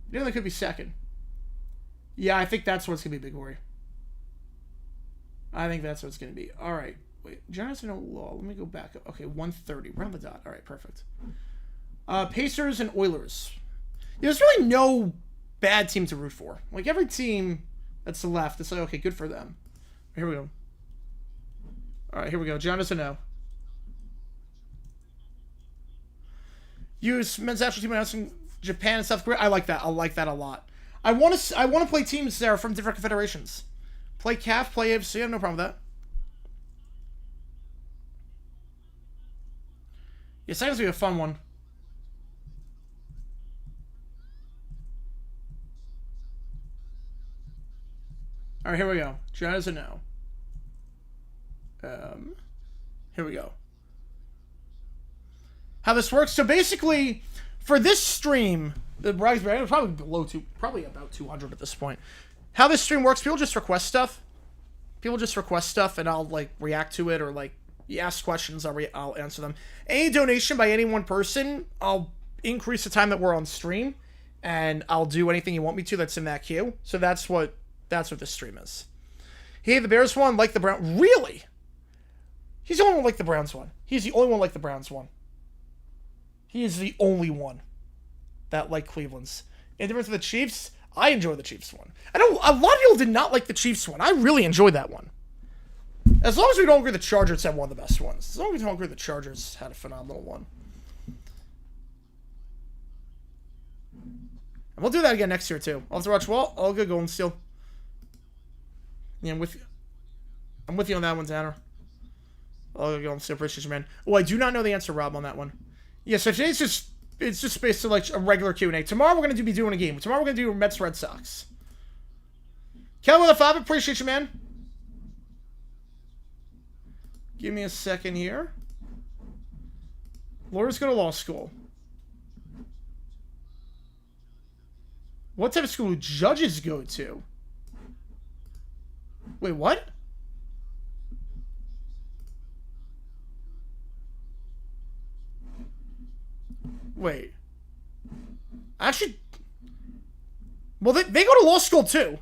I think they could be second. Yeah, I think that's what's gonna be, Big Worry. I think that's what it's gonna be. All right, wait. Giants no law. Let me go back. Okay, 130. We're on the dot. All right, perfect. Pacers and Oilers. There's really no bad team to root for. Like every team that's left, it's like okay, good for them. Here we go. All right, here we go. John doesn't know. Use men's national team announcing Japan and South Korea. I like that. I like that a lot. I want to play teams there from different confederations. Play CAF, play AFC. I have no problem with that. Yeah, second's gonna be a fun one. All right, here we go. John doesn't know. Here we go. How this works? So basically, for this stream, the brags probably probably about 200 at this point. How this stream works? People just request stuff. And I'll like react to it or like you ask questions. I'll answer them. Any donation by any one person, I'll increase the time that we're on stream, and I'll do anything you want me to that's in that queue. So that's what this stream is. Hey, the Bears one like the Browns. Really? He's the only one like the Browns one. He's the only one like the Browns one. He is the only one that like Cleveland's. In difference to the Chiefs, I enjoy the Chiefs one. I know a lot of people did not like the Chiefs one. I really enjoyed that one. As long as we don't agree the Chargers had one of the best ones. As long as we don't agree the Chargers had a phenomenal one. And we'll do that again next year too. I'll have to watch all good Golden Steel. Yeah, I'm with you on that one, Tanner. I'll go and appreciate you, man. Oh, I do not know the answer, Rob, on that one. Yeah, so today's it's just basically like a regular Q&A. Tomorrow we're going to be doing a game. Tomorrow we're going to do Mets Red Sox. Kelly with a 5, appreciate you, man. Give me a second here. Lawyers go to law school. What type of school do judges go to? Wait, what? Wait. Actually... Well, they go to law school, too.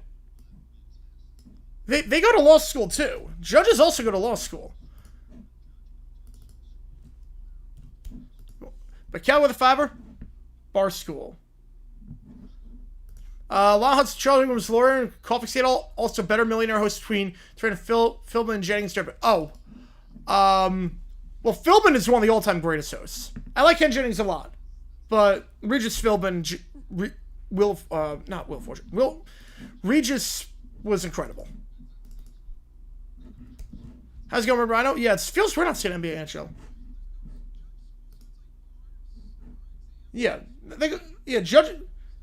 They go to law school, too. Judges also go to law school. But Cal with a 5, bar school. Law Hunt's Charlie Ingram's lawyer and Coffee State also better Millionaire host between Philbin and Jennings. Oh. Well, Philbin is one of the all-time greatest hosts. I like Ken Jennings a lot. But Regis Philbin, Regis was incredible. How's it going, Rhino? Yeah, it feels weird not seeing NBA NHL. Yeah,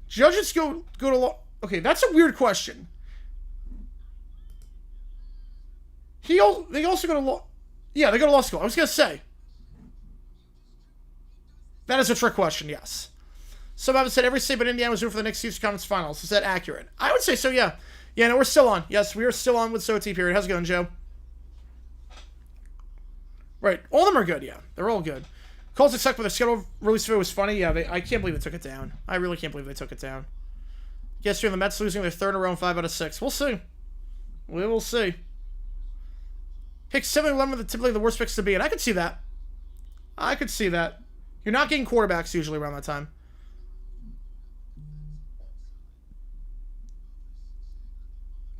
judges go to law. Okay, that's a weird question. They also go to law. Yeah, they go to law school. I was gonna say That is a trick question, yes. Some have said every state but Indiana was due for the next Chiefs Conference Finals. Is that accurate? I would say so, yeah. Yeah, no, we're still on. Yes, we are still on with SOT period. How's it going, Joe? Right. All of them are good, yeah. They're all good. Colts suck, but their schedule release video was funny. Yeah, I can't believe they took it down. I really can't believe they took it down. Yesterday, the Mets losing their third in a row in 5 out of 6. We'll see. We will see. Pick 7-11 are typically the worst picks to be, and I could see that. I could see that. You're not getting quarterbacks usually around that time.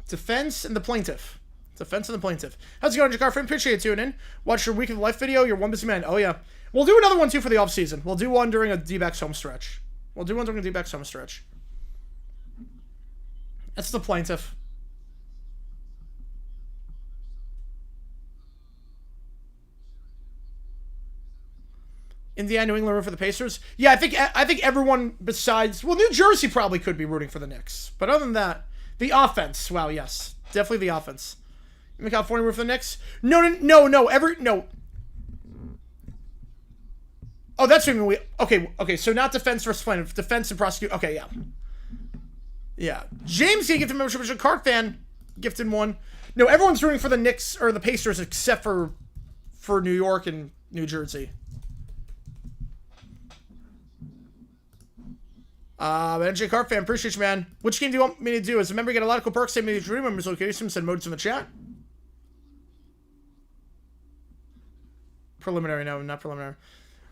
Defense and the plaintiff. Defense and the plaintiff. How's it going, Jakar? Friend, appreciate you tuning in. Watch your Week of Life video. You're one busy man. Oh, yeah. We'll do another one, too, for the offseason. We'll do one during a D-backs home stretch. That's the plaintiff. Indiana, New England room for the Pacers. Yeah, I think everyone besides... Well, New Jersey probably could be rooting for the Knicks. But other than that, the offense. Wow, yes. Definitely the offense. In California room for the Knicks? No. No. Oh, that's what we... Okay, so not defense versus plaintiff. Defense and prosecute. Okay, yeah. Yeah. James gave gifted membership, which is a Cart fan. Gifted one. No, everyone's rooting for the Knicks or the Pacers except for New York and New Jersey. NJ Cart fan, appreciate you, man. Which game do you want me to do? As a member, you get a lot of cool perks. Save me the members location. Send modes in the chat. Preliminary, no, not preliminary.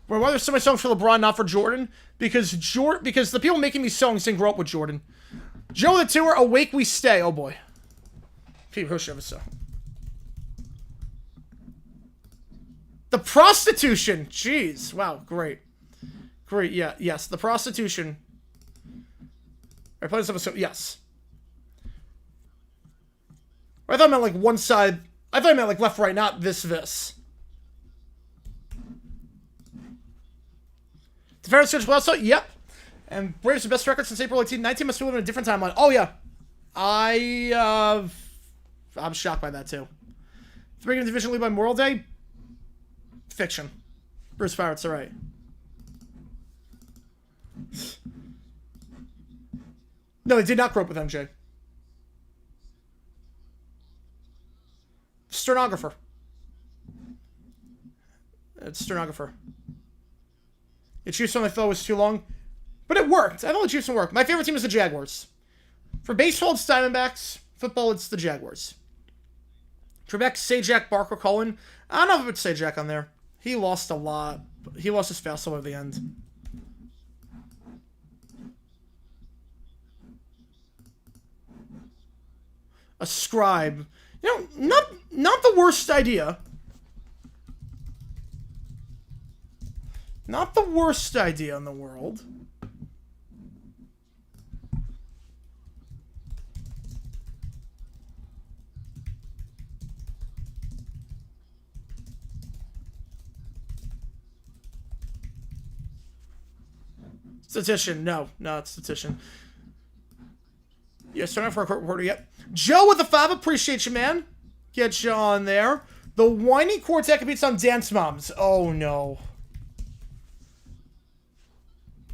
Well, why there's so many songs for LeBron, not for Jordan? Because the people making these songs didn't grow up with Jordan. Joe the Tour, Awake We Stay. Oh boy. Pete Hushovso. The prostitution. Jeez. Wow, great. Great, yeah, yes. The prostitution. I played this episode, yes. I thought I meant like one side. I thought I meant like left, right, not this. The fairness schedule also, yep. And Braves the best record since April 18, 19 must be living in a different timeline. Oh yeah. I'm shocked by that too. 3-game division lead by Memorial Day? Fiction. Bruce Pirates, alright. No, they did not grow up with MJ. Stenographer. It's stenographer. The Chiefs one I thought was too long. But it worked. I thought the Chiefs one worked. My favorite team is the Jaguars. For baseball, it's Diamondbacks. Football, it's the Jaguars. Trebek, Sajak, Barker, Cullen. I don't know if I would Sajak on there. He lost a lot. He lost his fastball at the end. A scribe. You know, not the worst idea. Not the worst idea in the world. Statistician. No, it's statistician. Yes, turn out for a court reporter. Yep. Joe with the 5. Appreciate you, man. Get you on there. The whiny quartet beats on Dance Moms. Oh, no.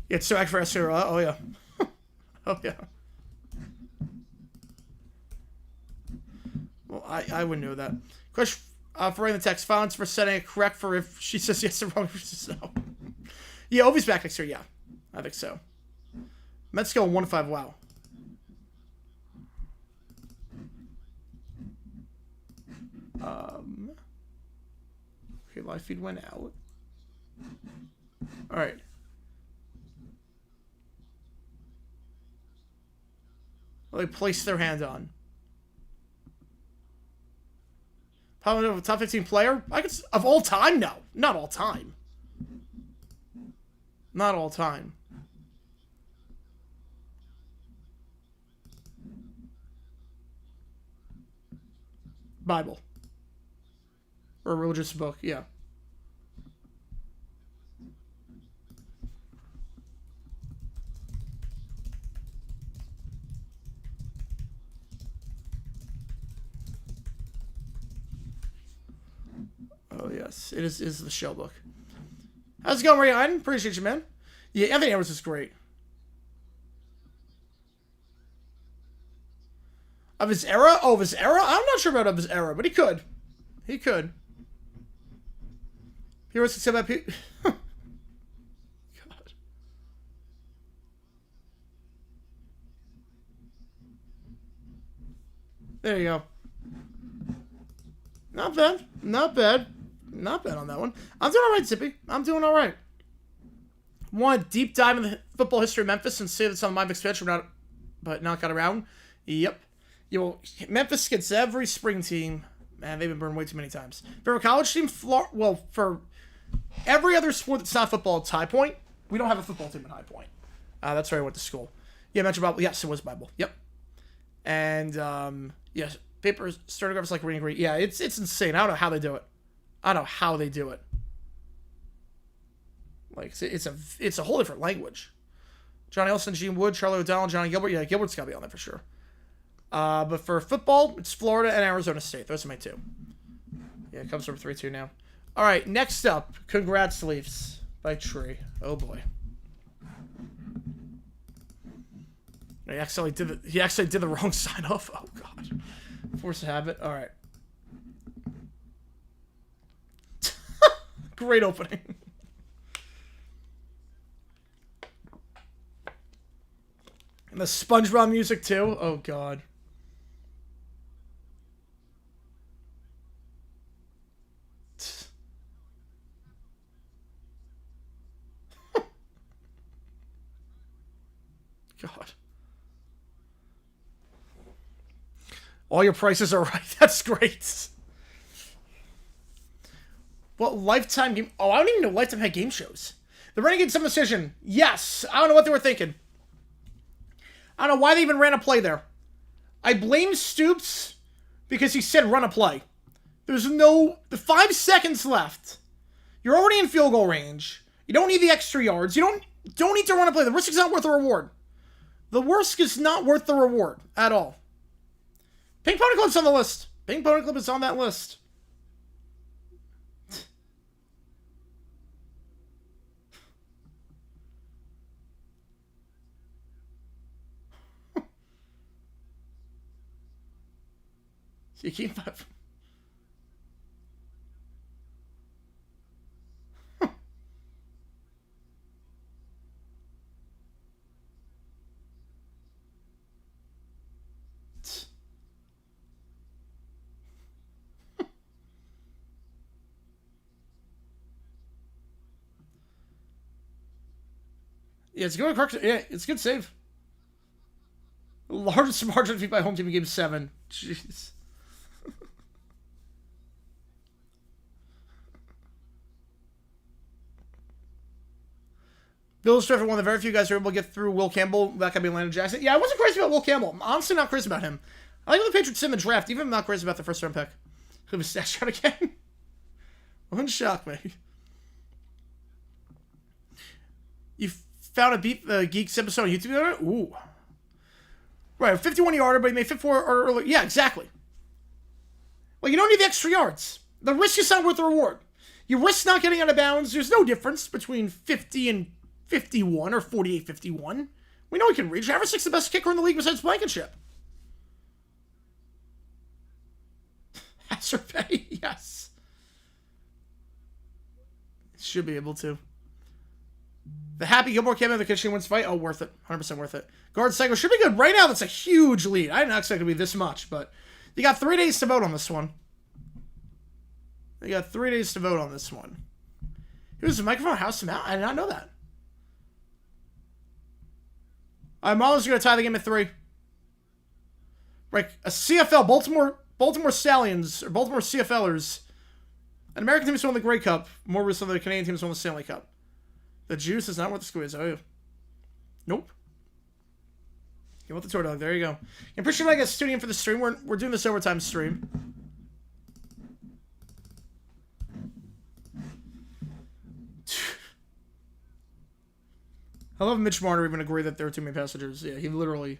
It's so accurate for SRO. Oh, yeah. Oh, yeah. Well, I wouldn't know that. Question for writing the text. Violence for setting it correct for if she says yes or wrong if she says no. Yeah, Ovi's back next year. Yeah, I think so. Mets go 1-5. Wow. Okay, live feed went out. All right. Well, they place their hand on. Probably a top 15 player? I could of all time? No, not all time. Not all time. Bible. Or a religious book, yeah. Oh, yes. It is the shell book. How's it going, Ryan? Appreciate you, man. Yeah, Anthony Edwards is great. Of his era? Oh, of his era? I'm not sure about of his era, but he could. He could. Heroes can say about people. God. There you go. Not bad. Not bad. Not bad on that one. I'm doing alright, Zippy. I'm doing alright. Want to deep dive in the football history of Memphis and say that's on my expansion, but not got around? Yep. Memphis gets every spring team. Man, they've been burned way too many times. For a college team, well, for every other sport that's not football, it's High Point. We don't have a football team at High Point. That's where I went to school. Yeah, mentioned Bible. Yes, it was Bible. Yep. And, yes, paper sternographers like reading great. Yeah, it's insane. I don't know how they do it. I don't know how they do it. Like, it's a whole different language. Johnny Elson, Gene Wood, Charlie O'Donnell, Johnny Gilbert. Yeah, Gilbert's got to be on there for sure. But for football, it's Florida and Arizona State. Those are my two. Yeah, it comes from 3-2 now. All right, next up, Congrats Leafs by Tree. Oh boy. He actually did the wrong sign off. Oh god. Force of habit. All right. Great opening. And the SpongeBob music too. Oh god. God. All your prices are right. That's great. What Lifetime game? Oh, I don't even know Lifetime had game shows. The Renegade Some Decision. Yes. I don't know what they were thinking. I don't know why they even ran a play there. I blame Stoops because he said run a play. There's the 5 seconds left. You're already in field goal range. You don't need the extra yards. You don't need to run a play. The risk is not worth the reward. The risk is not worth the reward at all. Pink Pony Club's on the list. Pink Pony Club is on that list. So you keep five. Yeah, it's going correct. Yeah, it's a good save. Largest margin defeat by home team in Game 7. Jeez. Bill Strifford, one of the very few guys who were able to get through Will Campbell. That could be Landon Jackson. Yeah, I wasn't crazy about Will Campbell. I'm honestly not crazy about him. I like the Patriots in the draft, even if I'm not crazy about the first round pick. Who was stashed out again? Wouldn't shock me. You found a Beat the Geeks episode on YouTube? Ooh. Right, a 51-yarder, but he made 54 early. Yeah, exactly. Well, you don't need the extra yards. The risk is not worth the reward. You risk not getting out of bounds. There's no difference between 50 and 51 or 48-51. We know he can reach. Haversick's the best kicker in the league besides Blankenship. Hazard pay, yes. Should be able to. The Happy Gilmore came in the kitchen wins fight. Oh, worth it. 100% worth it. Guard cycle should be good. Right now, that's a huge lead. I didn't expect it to be this much, but you got 3 days to vote on this one. You got 3 days to vote on this one. Here's the microphone house him out. I did not know that. Marlins are going to tie the game at 3. Right, a CFL, Baltimore Stallions, or Baltimore CFLers. An American team has won the Grey Cup. More recently, the Canadian team has won the Stanley Cup. The juice is not worth the squeeze. Oh, nope. You want the tour dog? There you go. I'm pretty sure I got studying for the stream. We're doing this overtime stream. I love Mitch Marner even agree that there are too many passengers. Yeah, he literally.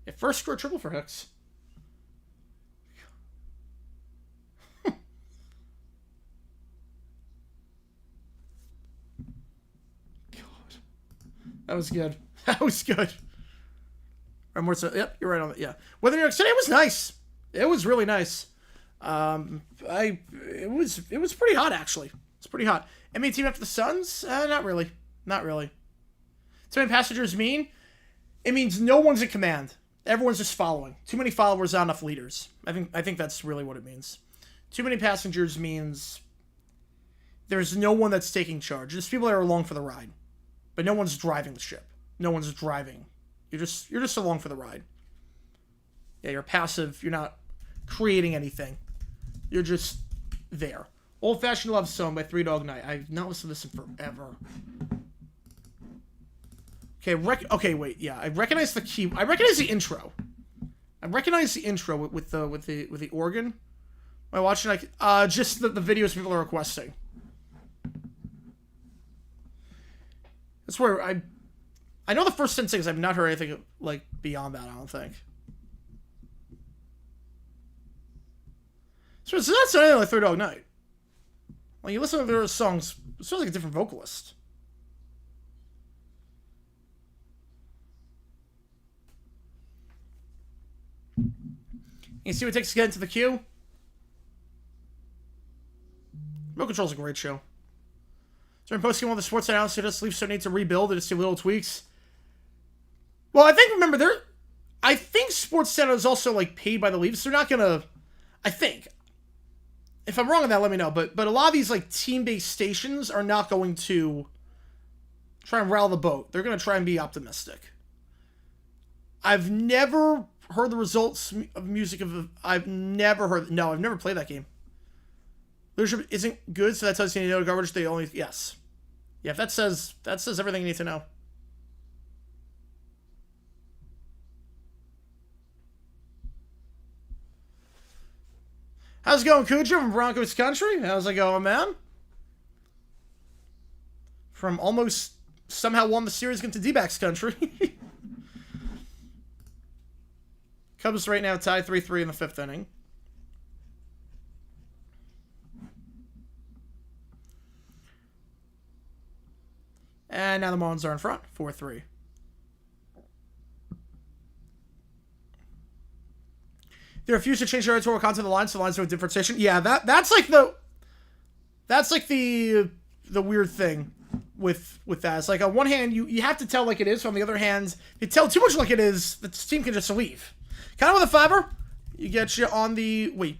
At first score triple for Hicks. That was good. That was good. Or more so, yep, you're right on that. Yeah. Weather New York City, it was nice. It was really nice. It was pretty hot actually. It's pretty hot. NBA team after the Suns? Not really. Not really. So many passengers mean? It means no one's in command. Everyone's just following. Too many followers, not enough leaders. I think that's really what it means. Too many passengers means there's no one that's taking charge. There's people that are along for the ride. But no one's driving the ship. No one's driving. You're just along for the ride. Yeah, you're passive. You're not creating anything. You're just there. Old Fashioned Love Song by Three Dog Night. I've not listened to this in forever. Okay, okay, wait. Yeah, I recognize the key. I recognize the intro. I recognize the intro with the organ. Am I watching like just the videos people are requesting? That's where I know the first 10 seconds. I've not heard anything like beyond that. I don't think. So it's not sounding like Third Dog Night. When you listen to their songs, it sounds like a different vocalist. You see what it takes to get into the queue? Remote Control's a great show. During posting one of the sports announcers, just Leafs don't need to rebuild. They just do little tweaks. Well, I think Sports Center is also like paid by the Leafs. They're not gonna. I think. If I'm wrong on that, let me know. But a lot of these like team-based stations are not going to try and rally the boat. They're gonna try and be optimistic. I've never heard the results of music of. I've never heard. No, I've never played that game. Leadership isn't good, so that tells you know garbage. They only yes. Yeah, if that says everything you need to know. How's it going, Cujo from Broncos Country? How's it going, man? From almost somehow won the series against the D-backs country. Cubs right now tied 3-3 in the 5th inning. And now the Marlins are in front, 4-3. They refuse to change their editorial content of the lines, so the lines are a different station. Yeah, that's like the weird thing with that. It's like on one hand you have to tell like it is, on the other hand, if you tell too much like it is, the team can just leave. Kind of with a fiber, you get you on the wait,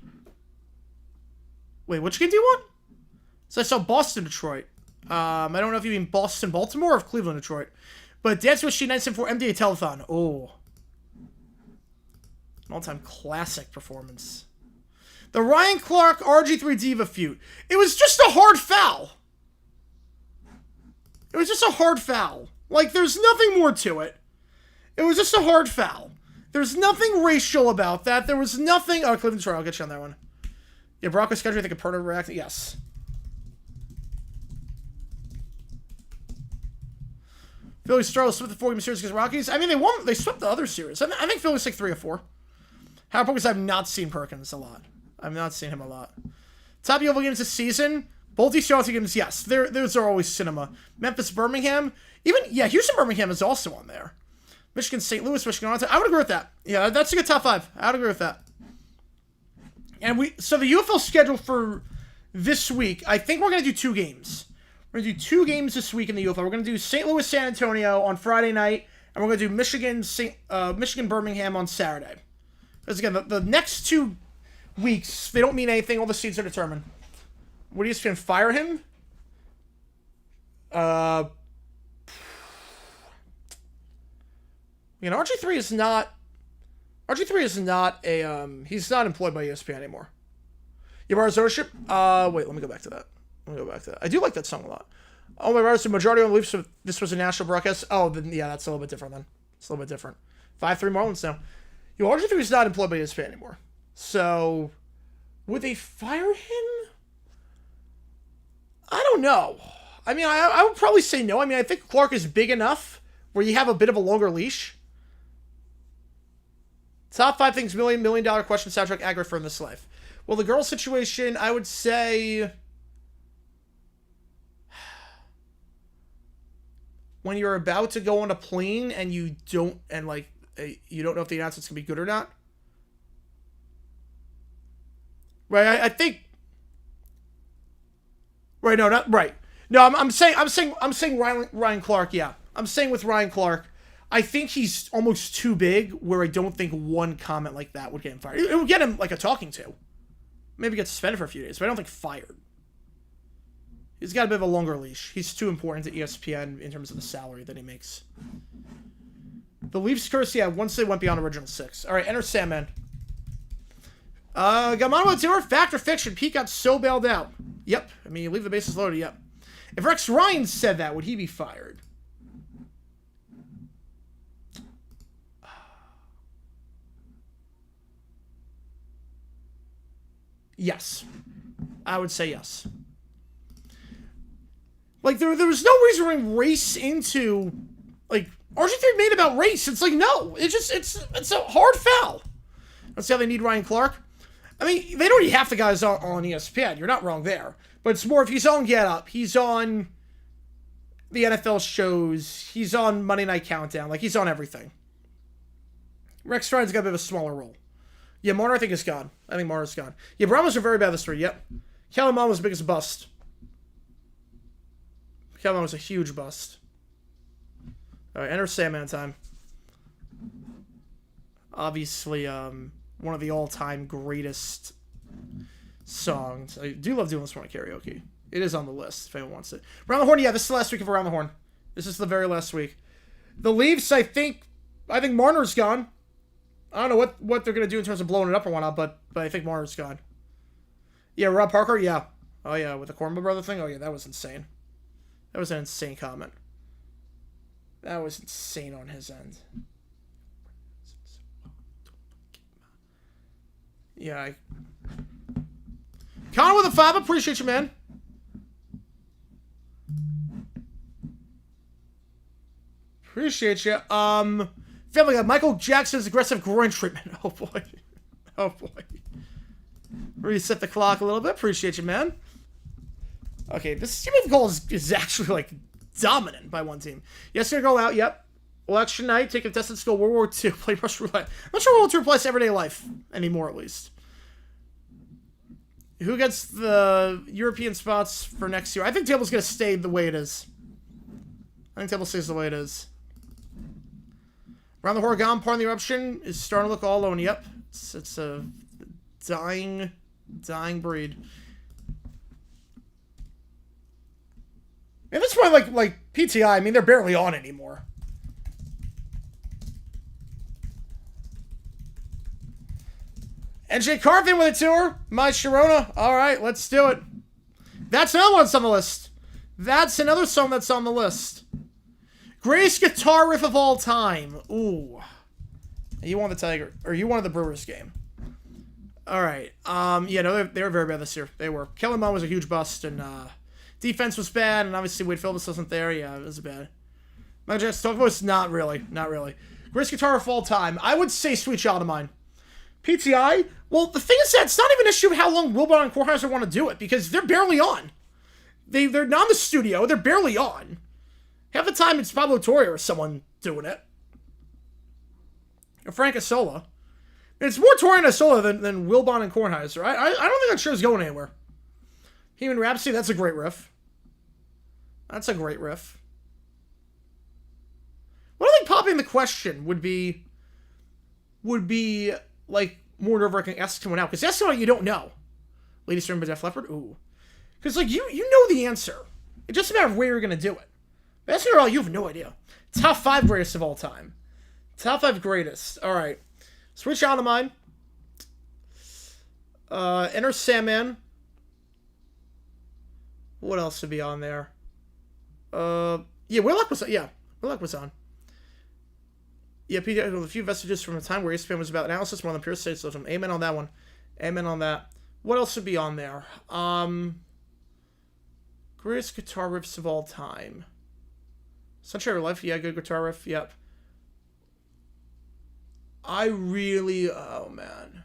which game do you want? So I saw Boston, Detroit. I don't know if you mean Boston, Baltimore, or Cleveland, Detroit. But Dance with JG9 for MDA Telethon. Oh. An all-time classic performance. The Ryan Clark RG3 Diva feud. It was just a hard foul. It was just a hard foul. Like, there's nothing more to it. It was just a hard foul. There's nothing racial about that. There was nothing... Oh, Cleveland, Detroit. I'll get you on that one. Yeah, Broncos Country, I think a part of react. Yes. Philly struggled to sweep the 4-game series against Rockies. I mean, they won. They swept the other series. I think Philly's like 3 or 4. Howard Perkins, I've not seen Perkins a lot. I've not seen him a lot. Top Oval games this season. Both these Charlotte games, yes. Those are always cinema. Memphis, Birmingham. Even, yeah, Houston, Birmingham is also on there. Michigan, St. Louis, Michigan, I would agree with that. Yeah, that's a good top 5. I would agree with that. And so the UFL schedule for this week, I think we're going to do 2 games. We're going to do 2 games this week in the UFL. We're going to do St. Louis, San Antonio on Friday night, and we're going to do Michigan, Birmingham on Saturday. Because again, the next 2 weeks, they don't mean anything. All the seeds are determined. What do you just fire him? RG3 is not. RG3 is not a. He's not employed by ESPN anymore. Yabara's ownership. Wait, let me go back to that. I do like that song a lot. Oh my God, the majority of the Leafs. This was a national broadcast. Oh, then yeah, that's a little bit different then. It's a little bit different. 5-3 Marlins now. RG3 is not employed by ESPN anymore. So, would they fire him? I don't know. I mean, I would probably say no. I mean, I think Clark is big enough where you have a bit of a longer leash. Top 5 things million dollar question soundtrack aggro for in this life. Well, the girl situation, I would say... when you're about to go on a plane and you don't... and, like, you don't know if the announcement's going to be good or not. Right, I think... Right, no, not... Right. No, I'm saying Ryan Clark, yeah. I'm saying with Ryan Clark, I think he's almost too big where I don't think one comment like that would get him fired. It would get him, like, a talking to. Maybe get suspended for a few days, but I don't think fired. He's got a bit of a longer leash. He's too important to ESPN in terms of the salary that he makes. The Leafs curse, yeah, once they went beyond original 6. All right, enter Sandman. Got mono tour, fact or fiction? Pete got so bailed out. Yep. I mean, you leave the bases loaded, yep. If Rex Ryan said that, would he be fired? Yes. I would say yes. Like, there was no reason to bring race into, like, RG3 made about race. It's like, no. It's a hard foul. Let's see how they need Ryan Clark. I mean, they don't need half the guys on ESPN. You're not wrong there. But it's more if he's on Get Up, he's on the NFL shows, he's on Monday Night Countdown. Like, he's on everything. Rex Ryan's got a bit of a smaller role. Yeah, Marner, I think, is gone. I think Marner's gone. Yeah, Brahmas are very bad this year. Yep. Kellen Mond was the biggest bust. Kellen Mond was a huge bust. All right, enter Sandman time. Obviously, one of the all-time greatest songs. I do love doing this one at karaoke. It is on the list if anyone wants it. Around the Horn, yeah, this is the last week of Around the Horn. This is the very last week. The Leafs, I think Marner's gone. I don't know what they're going to do in terms of blowing it up or whatnot, but I think Marner's gone. Yeah, Rob Parker, yeah. Oh, yeah, with the Cornwall Brother thing? Oh, yeah, that was insane. That was an insane comment. That was insane on his end. Yeah, Connor with a 5, appreciate you, man. Appreciate you. Family Guy, Michael Jackson's aggressive groin treatment. Oh, boy. Oh, boy. Reset the clock a little bit. Appreciate you, man. Okay, this team of goal is actually, like, dominant by one team. Yes, gonna go out, yep. Election night, take a test at school, World War II, play Russian roulette. I'm not sure World War II applies to everyday life anymore, at least. Who gets the European spots for next year? I think table's gonna stay the way it is. I think table stays the way it is. Around the Horgom, part of the eruption is starting to look all alone. Yep, it's a dying breed. And that's why, like PTI. I mean, they're barely on anymore. NJ Carvin with a tour. My Sharona. All right, let's do it. That's another one that's on the list. That's another song that's on the list. Greatest guitar riff of all time. Ooh. You won the Tiger, or you won the Brewers game. All right. Yeah, no, they were very bad this year. They were. Kellen Mond was a huge bust, and defense was bad, and obviously Wade Phillips wasn't there. Yeah, it was bad. Michael Jackson, talk about not really. Greatest guitar of all time. I would say Sweet Child of Mine. PTI? Well, the thing is that it's not even an issue of how long Wilbon and Kornheiser want to do it, because they're barely on. They're not in the studio. They're barely on. Half the time, it's Pablo Torre or someone doing it. Or Frank Isola. It's more Torre and Isola than Wilbon and Kornheiser. I don't think that show's going anywhere. Human Rhapsody, that's a great riff. That's a great riff. What I think popping the question would be like more nerve-wracking. Ask someone out, because that's someone you don't know. Lady Storm by Def Leppard? Ooh. Because like you know the answer. It's just a matter of where you're gonna do it. That's all. You have no idea. Top 5 greatest of all time. Top 5 greatest. All right. Sweet Child of Mine. Enter Sandman. What else would be on there? Yeah, Willock was on. Yeah, Willock was on. Yeah, Peter, a few vestiges from a time where ESPN was about analysis, more than pure states of them. Amen on that one. Amen on that. What else would be on there? Greatest guitar riffs of all time. Sunshine of Life, yeah, good guitar riff, yep. I really... Oh, man.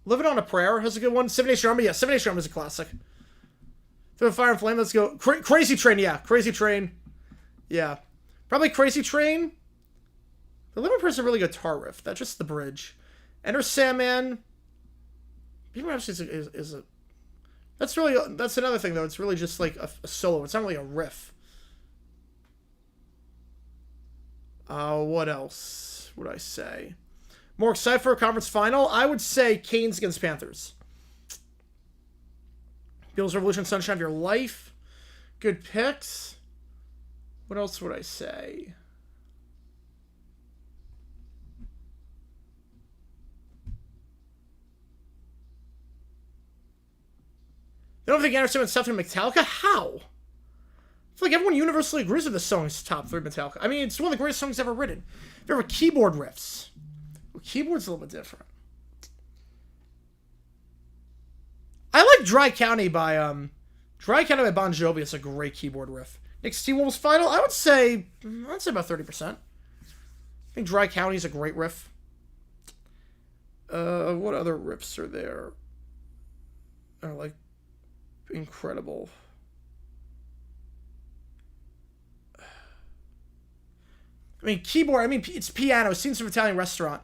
Living on a Prayer has a good one. 7 Days Strong. Yeah, 7 Days Strong is a classic. Through Fire and Flame, let's go. Crazy Train, yeah. Crazy Train. Yeah. Probably Crazy Train. The Living Prayer is a really good guitar riff. That's just the bridge. Enter Sandman. People actually is a... That's really... That's another thing, though. It's really just like a solo. It's not really a riff. What else would I say? More excited for a conference final? I would say Canes against Panthers. Beatles Revolution, Sunshine of Your Life. Good picks. What else would I say? They don't think Anderson and stuff in Metallica? How? I feel like everyone universally agrees with this song's top 3 Metallica. I mean, it's one of the greatest songs ever written. There were keyboard riffs. Well, keyboard's a little bit different. I like Dry County by Bon Jovi. It's a great keyboard riff. Next T-Wolves final, I would say about 30%. I think Dry County is a great riff. What other riffs are there? Are like incredible. I mean, keyboard, I mean, it's piano. Scenes from Italian Restaurant.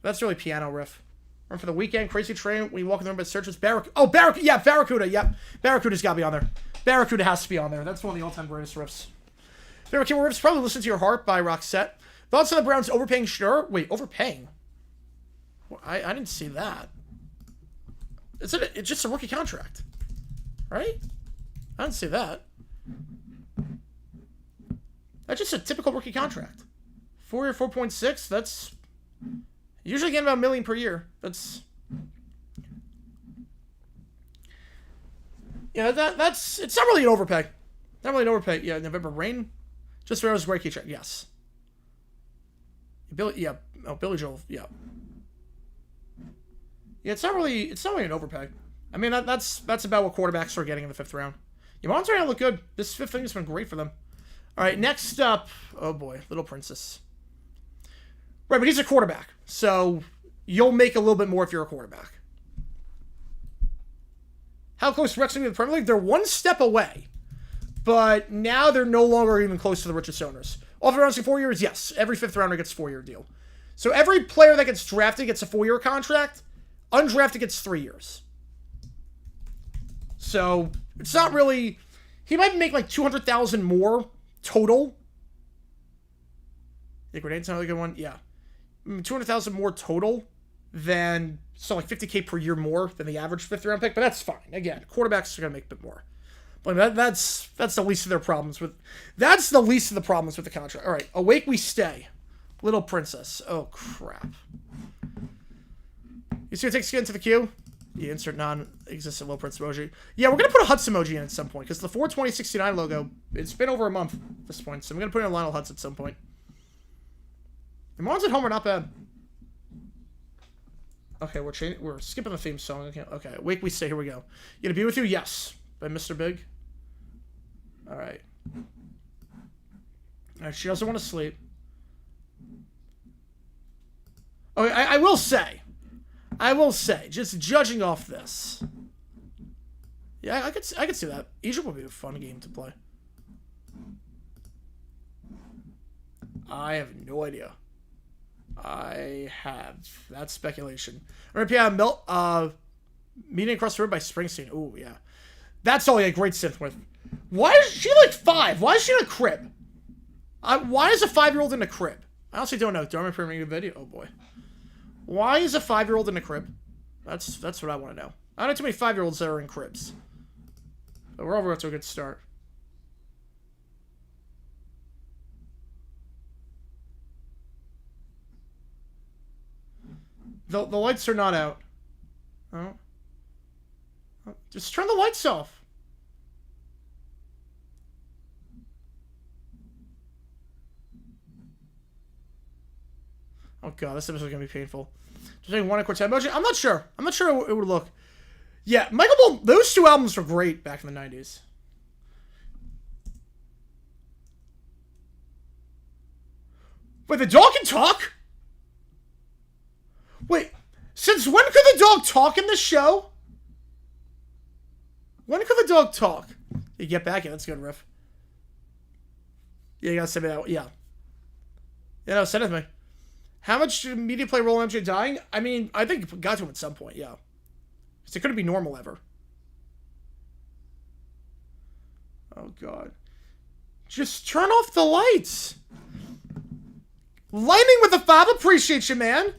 That's really piano riff. Run for the Weekend, Crazy Train, When You Walk in the Room, but searches Barracuda. Oh, Barracuda, yeah, Barracuda, yep. Barracuda's got to be on there. Barracuda has to be on there. That's one of the all-time greatest riffs. Favorite keyboard riffs? Probably Listen to Your Heart by Roxette. Thoughts on the Browns overpaying Schnurr? Wait, overpaying? Well, I didn't see that. It's just a rookie contract. Right? I didn't see that. That's just a typical rookie contract. 4 year, 4.6. That's usually getting about $1 million per year. That's that's it's not really an overpay. Not really an overpay. Yeah, November Rain. Just for a great key track. Yes. Billy Joel. Yeah. Yeah, it's not really an overpay. I mean that's about what quarterbacks are getting in the 5th round. Your Mons are gonna look good. This 5th thing has been great for them. All right, next up, oh boy, Little Princess. Right, but he's a quarterback, so you'll make a little bit more if you're a quarterback. How close to Rex to the Premier League? They're one step away, but now they're no longer even close to the richest owners. Offer rounds in 4 years, yes. Every 5th rounder gets a 4-year deal. So every player that gets drafted gets a 4-year contract. Undrafted gets 3 years. So it's not really. He might make like $200,000 more total. Yeah, Grenade's another good one. Yeah, $200,000 more total than like $50K per year more than the average 5th round pick. But that's fine. Again, quarterbacks are gonna make a bit more. But that's the least of their problems with. That's the least of the problems with the contract. All right, Awake We Stay, Little Princess. Oh crap. You see what takes you into the queue? You insert non-existent Little Prince emoji. Yeah, we're going to put a Hutz emoji in at some point, because the 42069 logo, it's been over a month at this point, so I'm going to put in a Lionel Hutz at some point. The Mons at home are not bad. Okay, we're skipping the theme song. Okay, Wake We Stay, here we go. You gonna be with you? Yes. By Mr. Big. Alright. Alright, she doesn't want to sleep. Okay, I will say, just judging off this. Yeah, I could see that. Egypt would be a fun game to play. I have no idea. That's speculation. Alright, yeah, Meeting Across the Road by Springsteen. Ooh, yeah. That's all a great synth with. Why is she like 5? Why is she in a crib? Why is a 5-year-old in a crib? I honestly don't know. Do I remember making a video? Oh boy. Why is a 5-year-old in a crib? That's what I want to know. I don't know too many 5-year-olds that are in cribs. But we're over to a good start. The lights are not out. Oh. Just turn the lights off. Oh god, this episode is gonna be painful. Just doing one Cortez emoji. I'm not sure. I'm not sure it would look. Yeah, Michael Bolton, those two albums were great back in the 90s. Wait, the dog can talk? Wait, since when could the dog talk in this show? When could the dog talk? You get back in, that's a good riff. Yeah, you gotta send me that. Yeah. Yeah, no, send it to me. How much did media play a role in MJ dying? I mean, I think it got to him at some point, yeah. Because it couldn't be normal ever. Oh, God. Just turn off the lights. Lightning with the Fab, appreciate you, man.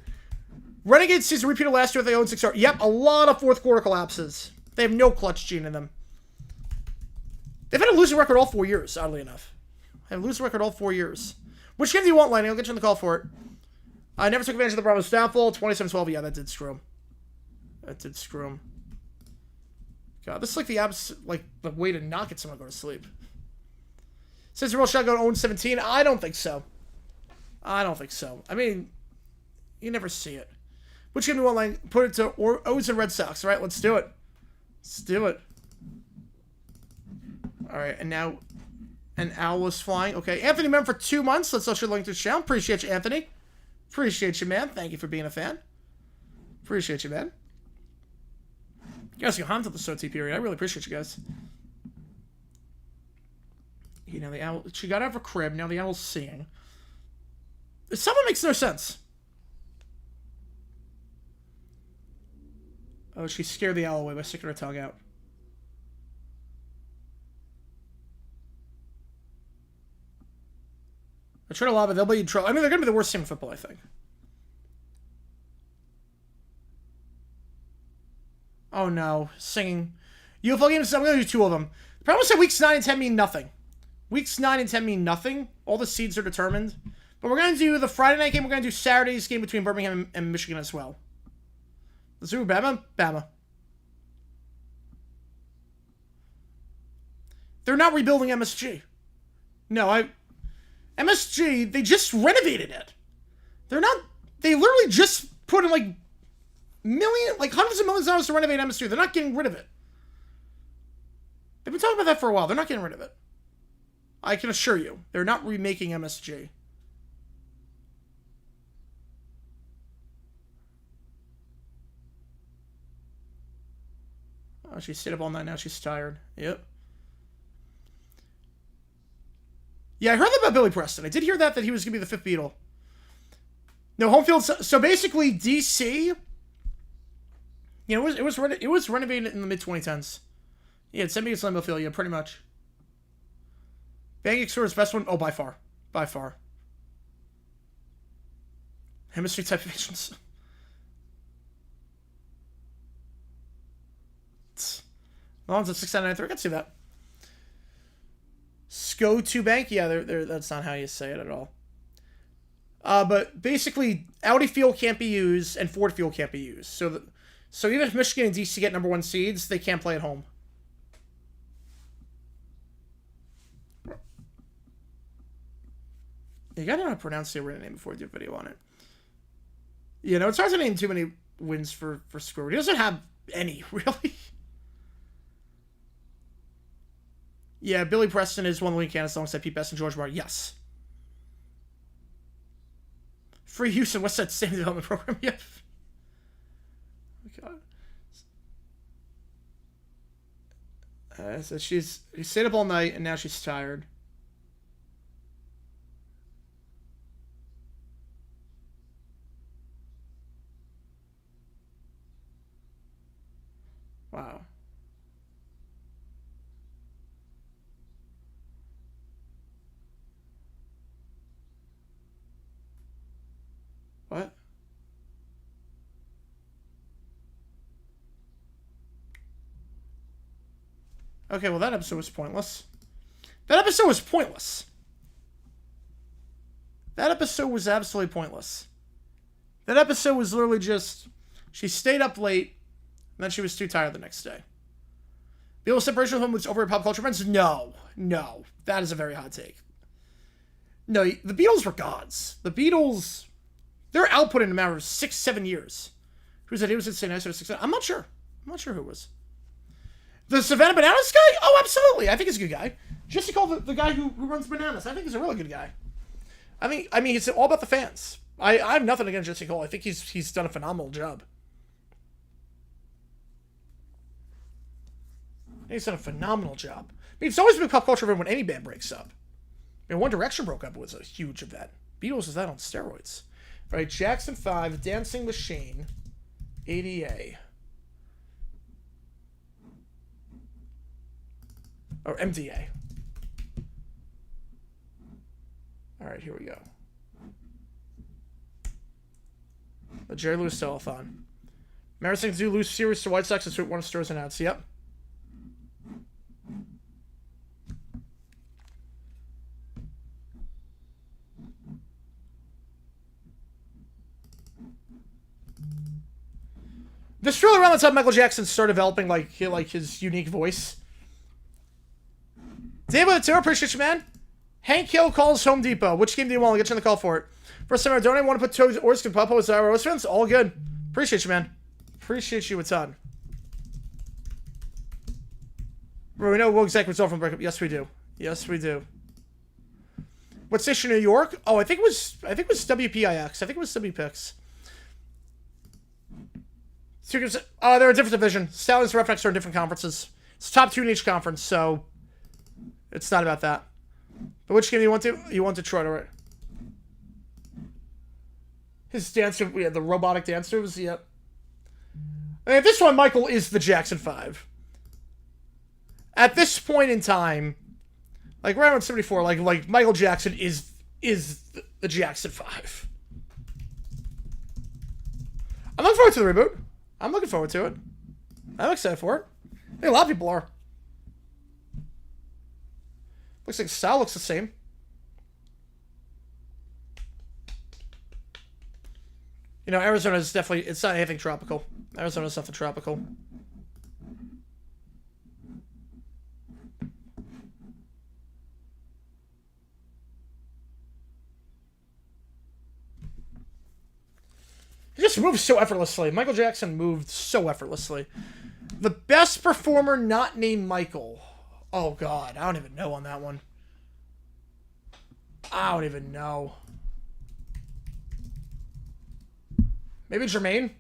Renegade season repeated last year with their own 6 hour. Yep, a lot of fourth quarter collapses. They have no clutch gene in them. They've had a losing record all 4 years, oddly enough. They have a losing record all 4 years. Which game do you want, Lightning? I'll get you on the call for it. I never took advantage of the Bravo's downfall. 27-12, yeah, that did screw him. That did screw him. God, this is like the way to not get someone to go to sleep. Since the real shotgun owns 17, I don't think so. I don't think so. I mean, you never see it. Which game do you want, Lightning? Put it to O's and Red Sox. All right, let's do it. Let's do it. All right, and now an owl is flying. Okay, Anthony Mem for 2 months. Let's usher link to the channel. Appreciate you, Anthony. Appreciate you, man. Thank you for being a fan. Appreciate you, man. You guys can hunt at the SOT period. I really appreciate you guys. You know, the owl, she got out of her crib. Now the owl's singing. Someone makes no sense. Oh, she scared the owl away by sticking her tongue out. They're trying to lob it. They'll be in trouble. I mean, they're going to be the worst team in football, I think. Oh, no. Singing. UFO games, I'm going to do 2 of them. The problem is that weeks 9 and 10 mean nothing. Weeks 9 and 10 mean nothing. All the seeds are determined. But we're going to do the Friday night game. We're going to do Saturday's game between Birmingham and Michigan as well. Let's do Bama. Bama. They're not rebuilding MSG. No, MSG, they just renovated it. They literally just put in hundreds of millions of dollars to renovate MSG. They're not getting rid of it. They've been talking about that for a while. They're not getting rid of it. I can assure you. They're not remaking MSG. Oh, she stayed up all night. Now she's tired. Yep. Yeah, I heard that about Billy Preston. I did hear that he was going to be the 5th Beatle. No, home field. So basically, DC, you know, it was renovated in the mid-2010s. Yeah, it's semi Lambeau Field. Yeah, pretty much. Bang Explorer's best one. Oh, by far. By far. Hemisphere type of agents. Lon's at 6.93. I can see that. Go to bank, yeah, that's not how you say it at all. But basically, Audi fuel can't be used and Ford fuel can't be used. So even if Michigan and DC get #1 seeds, they can't play at home. You gotta know how to pronounce the arena name before you do a video on it. You know, it's hard to name too many wins for Squirrel. He doesn't have any, really. Yeah, Billy Preston is one of the leading candidates alongside Pete Best and George Martin. Yes. Free Houston, what's that same development program? Yep. Oh, God. So she stayed up all night, and now she's tired. Wow. What? Okay, well, that episode was pointless. That episode was pointless. That episode was absolutely pointless. That episode was literally just... She stayed up late, and then she was too tired the next day. Beatles separation from was over in pop culture friends? No. No. That is a very hot take. No, the Beatles were gods. The Beatles... Their output in a matter of 6-7 years. Who said he was insane? I said 6. I'm not sure. I'm not sure who it was. The Savannah Bananas guy? Oh, absolutely. I think he's a good guy. Jesse Cole, the guy who runs Bananas, I think he's a really good guy. I mean, it's all about the fans. I have nothing against Jesse Cole. I think he's done a phenomenal job. He's done a phenomenal job. I mean, it's always been pop culture when any band breaks up. I mean, One Direction broke up was a huge event. Beatles is that on steroids. All right, Jackson 5, Dancing Machine, ADA. Or MDA. All right, here we go. The Jerry Lewis Telethon. Marathon to do Lewis series to White Sox and Sweet Warner Stores and ads. Yep. This really around the time Michael Jackson started developing like his unique voice. Dave with the tour, appreciate you, man. Hank Hill calls Home Depot. Which game do you want? I'll get you on the call for it. First time I donate, want to put toes or skin pop with our fans. All good. Appreciate you, man. Appreciate you a ton. Bro, we know what exactly result from the breakup. Yes, we do. Yes, we do. What station in New York? Oh, I think it was WPIX. I think it was WPIX. They're a different division. Stallions and Roughneck are in different conferences. It's top 2 in each conference, so it's not about that. But which game do you want to? You want Detroit, all right? His dance, yeah, the robotic dance moves, yep. I mean, at this point, Michael is the Jackson 5. At this point in time, like right around 74, like Michael Jackson is the Jackson 5. I'm looking forward to the reboot. I'm looking forward to it. I'm excited for it. I think a lot of people are. Looks like the style looks the same. You know, Arizona is definitely, it's not anything tropical. Arizona's nothing tropical. He just moves so effortlessly. Michael Jackson moved so effortlessly. The best performer not named Michael. Oh, God. I don't even know on that one. I don't even know. Maybe Jermaine?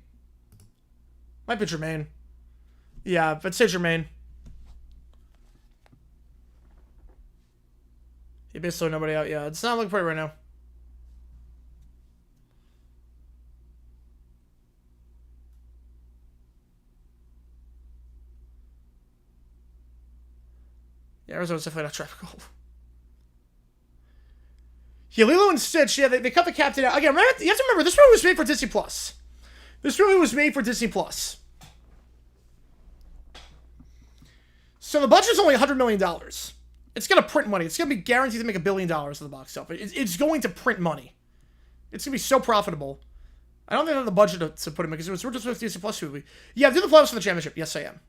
Might be Jermaine. Yeah, but say Jermaine. He basically nobody out. Yeah, it's not looking pretty right now. Yeah, Arizona's definitely not tropical. Yeah, Lilo and Stitch, yeah, they cut the captain out. Again, remember, you have to remember, this movie was made for Disney+. This movie was made for Disney+. So the budget's only $100 million. It's going to print money. It's going to be guaranteed to make $1 billion in the box office. It's going to print money. It's going to be so profitable. I don't think I have the budget to put it in because we're just with Disney Plus movie. Yeah, do the playoffs for the championship. Yes, I am.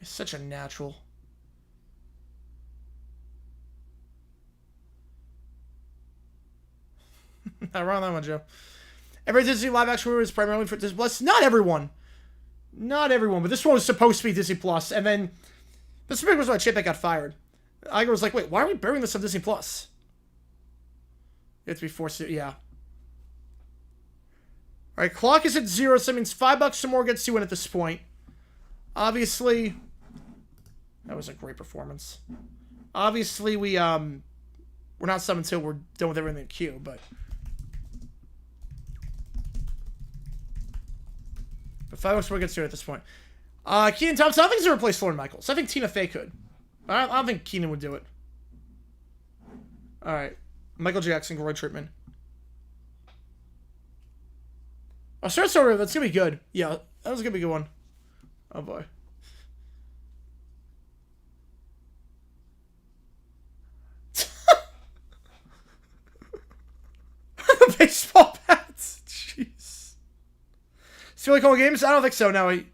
It's such a natural. Not wrong on that one, Joe. Every Disney live action movie is primarily for Disney Plus. Not everyone. Not everyone, but this one was supposed to be Disney Plus, and then this was why Chip got fired. Iger was like, wait, why are we burying this on Disney Plus? You have to be forced to, yeah. Alright, clock is at 0, so that means $5 or more gets you in at this point. Obviously, that was a great performance. Obviously, we're not summoned until we're done with everything in the queue, but $5 more gets you at this point. Keenan Thompson, I don't think he's going to replace Lorne Michaels. I think Tina Fey could. I don't think Keenan would do it. Alright. Michael Jackson, Roy Tripman. Oh, that's going to be good. Yeah, that was going to be a good one. Oh, boy. The baseball bats. Jeez. Still like all games? I don't think so. No, he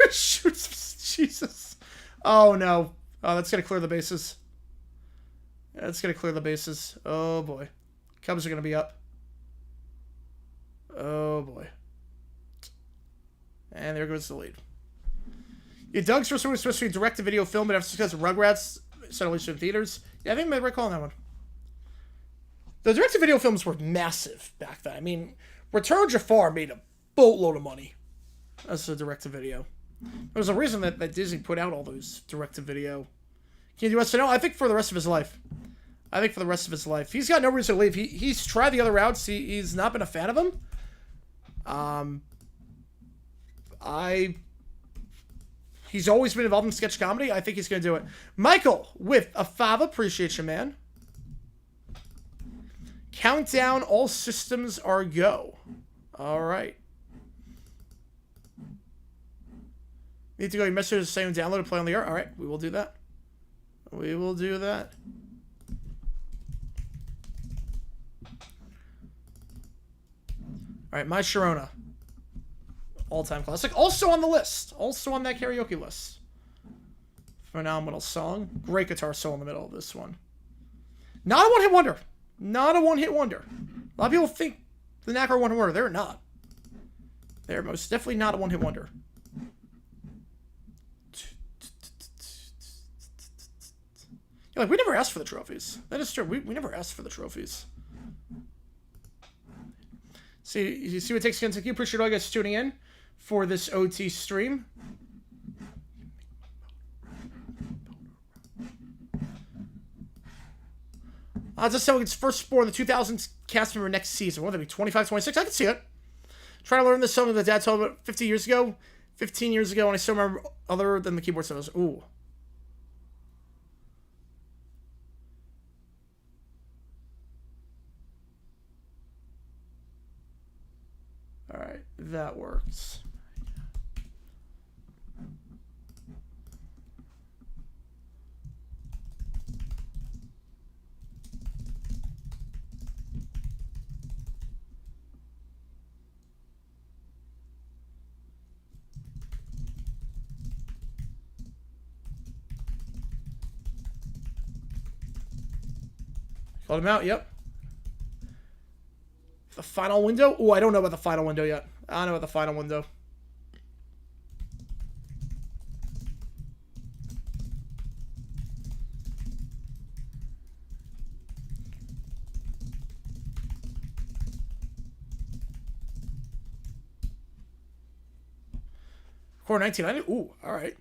shoots. Jesus. Oh, no. Oh, that's going to clear the bases. That's going to clear the bases. Oh, boy. Cubs are going to be up. Oh, boy. And there goes the lead. Yeah, Doug's first one was supposed to be direct-to-video film, but after success of Rugrats, suddenly in theaters. Yeah, I think I recall that one. The direct-to-video films were massive back then. I mean, Return of Jafar made a boatload of money as a direct-to-video. There's a reason that Disney put out all those direct-to-video. Can you do SNL? I think for the rest of his life. He's got no reason to leave. He's tried the other routes. He's not been a fan of them. He's always been involved in sketch comedy. I think he's going to do it. Michael with a fava. Appreciate you, man. Countdown. All systems are go. All right. Need to go. Your message is saying download and play on the air. All right. We will do that. We will do that. All right. My Sharona. All-time classic. Also on the list. Also on that karaoke list. Phenomenal song. Great guitar solo in the middle of this one. Not a one-hit wonder. Not a one-hit wonder. A lot of people think the Knack are a one-hit wonder. They're not. They're most definitely not a one-hit wonder. Yeah, like, we never asked for the trophies. That is true. We never asked for the trophies. See, you see what it takes against you. Appreciate all you guys tuning in for this OT stream. Just saying it's first sport in the 2000s cast member next season. What would that be, 25, 26? I can see it. Trying to learn this song that Dad told me about 15 years ago, and I still remember other than the keyboard sounds. Ooh. Alright, that works. Called him out, yep. The final window? Oh, I don't know about the final window yet. I don't know about the final window. Core 1990? Ooh, alright.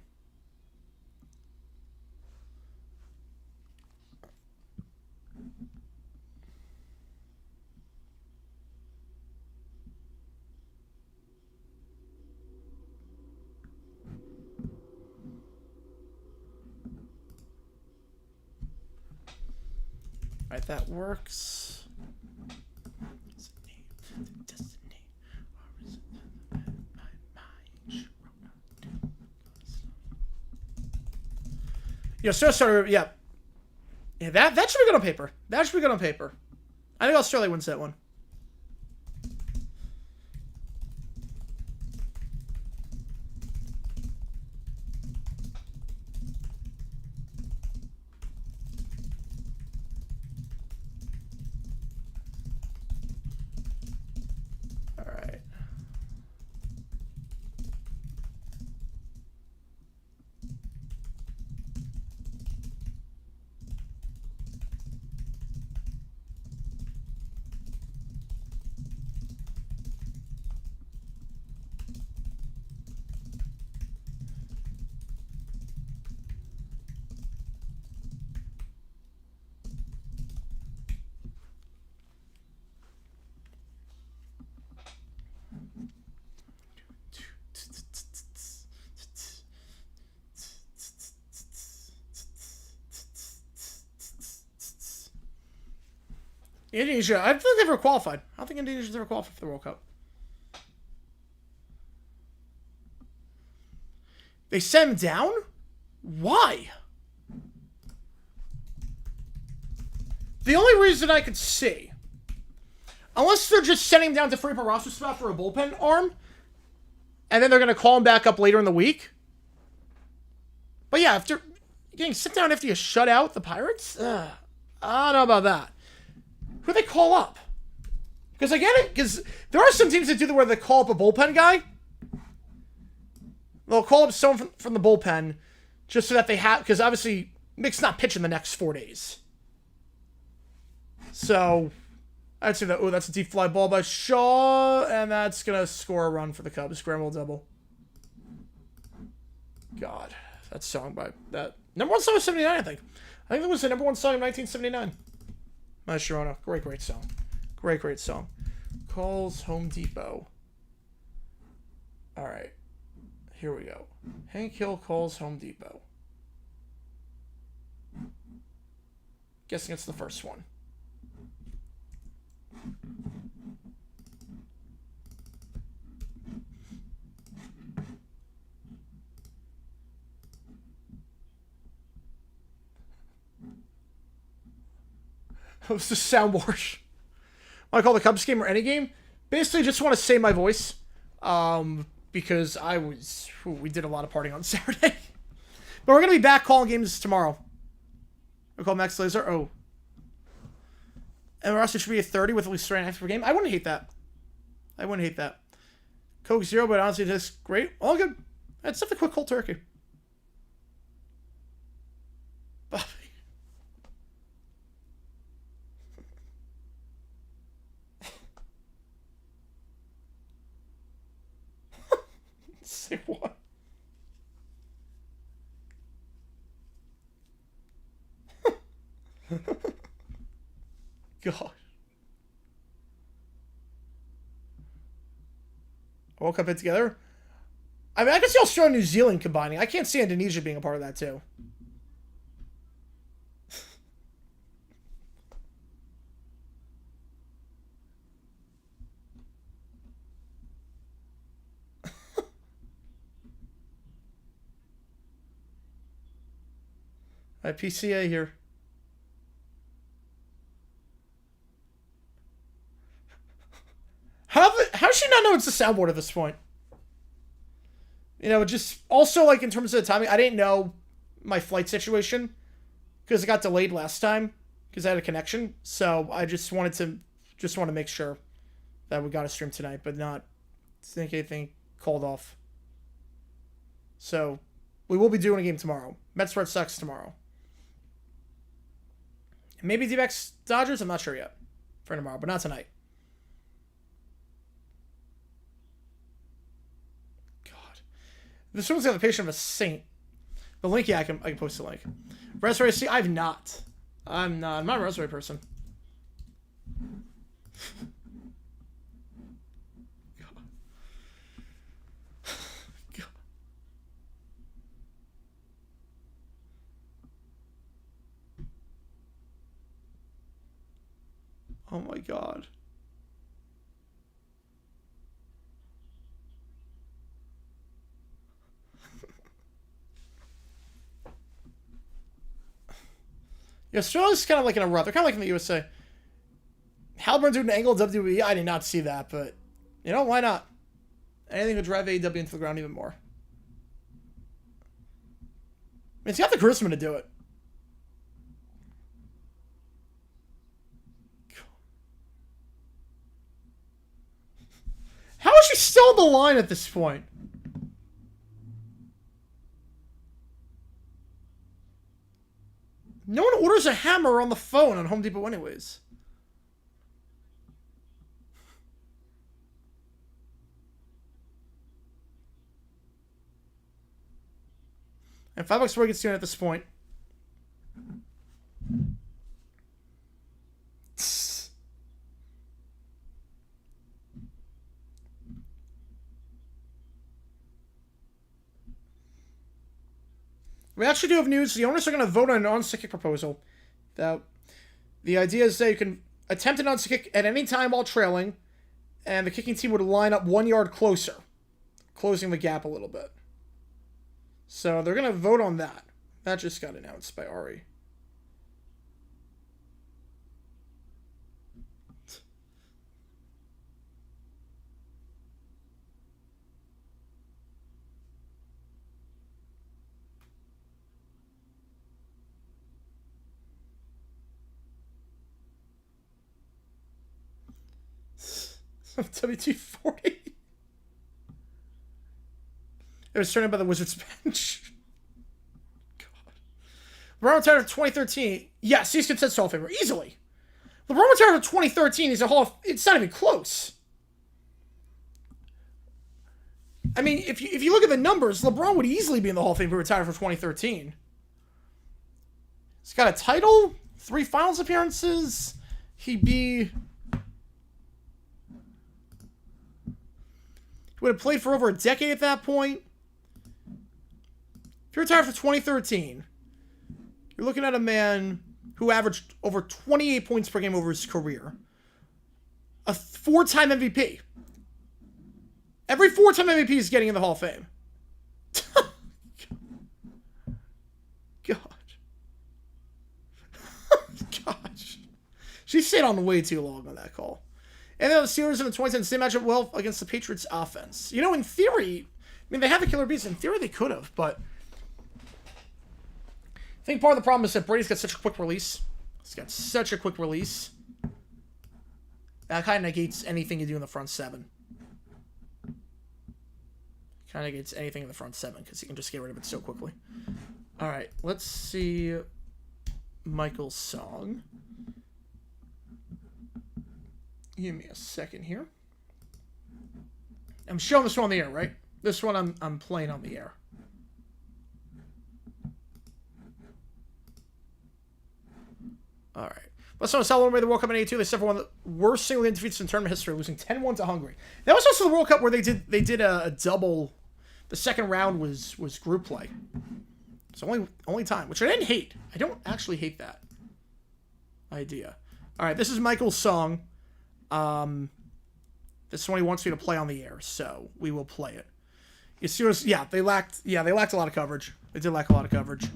Alright, that works. Yeah, so sorry. Yeah, that should be good on paper. That should be good on paper. I think Australia wins that one. Indonesia, I don't think they've ever qualified. I don't think Indonesia's ever qualified for the World Cup. They sent him down? Why? The only reason I could see, unless they're just sending him down to free up a roster spot for a bullpen arm, and then they're going to call him back up later in the week. But yeah, after getting sit down after you shut out the Pirates, I don't know about that. Who they call up? Because I get it. Because there are some teams that do the where they call up a bullpen guy. They'll call up someone from the bullpen just so that they have... Because obviously, Mick's not pitching the next 4 days. So, I'd say that... Oh, that's a deep fly ball by Shaw. And that's going to score a run for the Cubs. Scramble double. God. That song by... That number one song was 79, I think. I think that was the number one song in 1979. My Sharona. Great, great song. Great, great song. Calls Home Depot. Alright. Here we go. Hank Hill calls Home Depot. Guessing it's the first one. It was the soundboard. I call the Cubs game or any game. Basically, just want to save my voice. Because we did a lot of partying on Saturday. But we're going to be back calling games tomorrow. We'll call Max Laser. Oh. And the roster should be a 30 with at least 3.5 per game. I wouldn't hate that. I wouldn't hate that. Coke Zero, but honestly, that's great. All good. That's stuff the quick cold turkey. Bobby. Say what? God. World Cup hit together. I mean, I can see Australia and New Zealand combining. I can't see Indonesia being a part of that too. All right, PCA here. How does she not know it's a soundboard at this point? You know, just also like in terms of the timing, I didn't know my flight situation because it got delayed last time because I had a connection. So I just want to make sure that we got a stream tonight, but not think anything called off. So we will be doing a game tomorrow. Mets Red Sox tomorrow. Maybe D-backs Dodgers. I'm not sure yet for tomorrow, but not tonight. This one's got the patient of a saint. The link, yeah, I can post the link. Raspberry, see, I'm not a Raspberry person. God. God. Oh my God. Yeah, Australia's kind of like in a rut. They're kind of like in the USA. Halliburton doing an angle WWE. I did not see that, but you know, why not? Anything to drive AEW into the ground even more. I mean, it's got the charisma to do it. How is she still on the line at this point? No one orders a hammer on the phone on Home Depot anyways. And $5 where it gets to at this point. We actually do have news. The owners are going to vote on an onside kick proposal. The idea is that you can attempt an onside kick at any time while trailing, and the kicking team would line up 1 yard closer, closing the gap a little bit. So they're going to vote on that. That just got announced by Ari. WT40. It was turned by the Wizards bench. God. LeBron retired in 2013. Yes, he's consensus Hall of Famer easily. LeBron retired in 2013. He's a Hall of... It's not even close. I mean, if you look at the numbers, LeBron would easily be in the Hall of Fame if he retired for 2013. He's got a title, 3 finals appearances. He would have played for over a decade at that point. If he retired for 2013, you're looking at a man who averaged over 28 points per game over his career. A 4-time MVP. Every 4-time MVP is getting in the Hall of Fame. God. Gosh. She stayed on way too long on that call. And then the Steelers in the 2010 same matchup well against the Patriots offense. You know, in theory, I mean, they have a killer beast. In theory, they could have, but I think part of the problem is that Brady's got such a quick release. He's got such a quick release. That kind of negates anything you do in the front 7. Kind of negates anything in the front 7 because you can just get rid of it so quickly. All right, let's see Michael's song. Give me a second here. I'm showing this one on the air, right? This one I'm playing on the air. All right. Let's know how made the World Cup in '82. They suffered one of the worst single-game defeats in tournament history, losing 10-1 to Hungary. That was also the World Cup where they did a double. The second round was group play. It's only time, which I didn't hate. I don't actually hate that idea. All right, this is Michael's song. This is one he wants me to play on the air, so we will play it. You see, they lacked a lot of coverage. They did lack a lot of coverage.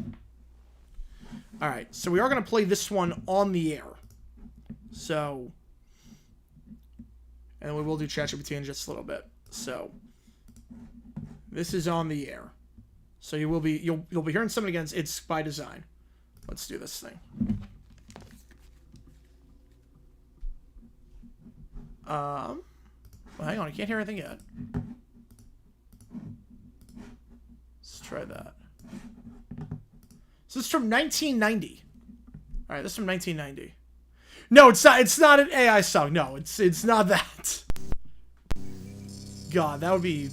All right, so we are going to play this one on the air. So, and we will do ChatGPT in just a little bit. So, this is on the air. So you'll be hearing something against. It's by design. Let's do this thing. Well, hang on, I can't hear anything yet. Let's try that. So this is from 1990. All right, this is from 1990. No, it's not. It's not an AI song. No, it's not that. God, that would be.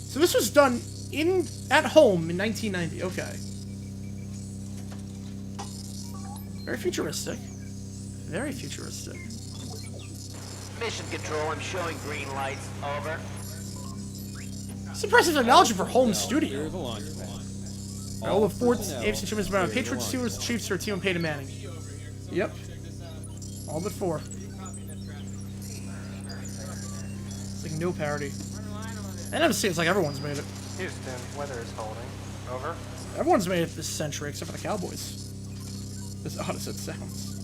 So this was done at home in 1990. Okay. Very futuristic. Very futuristic. Mission control, I'm showing green lights. Over. It's impressive technology for home studio. All the Ford's AFC champions about Patriots, Steelers, Chiefs, or team of Peyton Manning. Yep. All but 4. It's like no parody. NFC, it's like everyone's made it. Houston, weather is holding. Over. Everyone's made it this century except for the Cowboys. As odd as it sounds.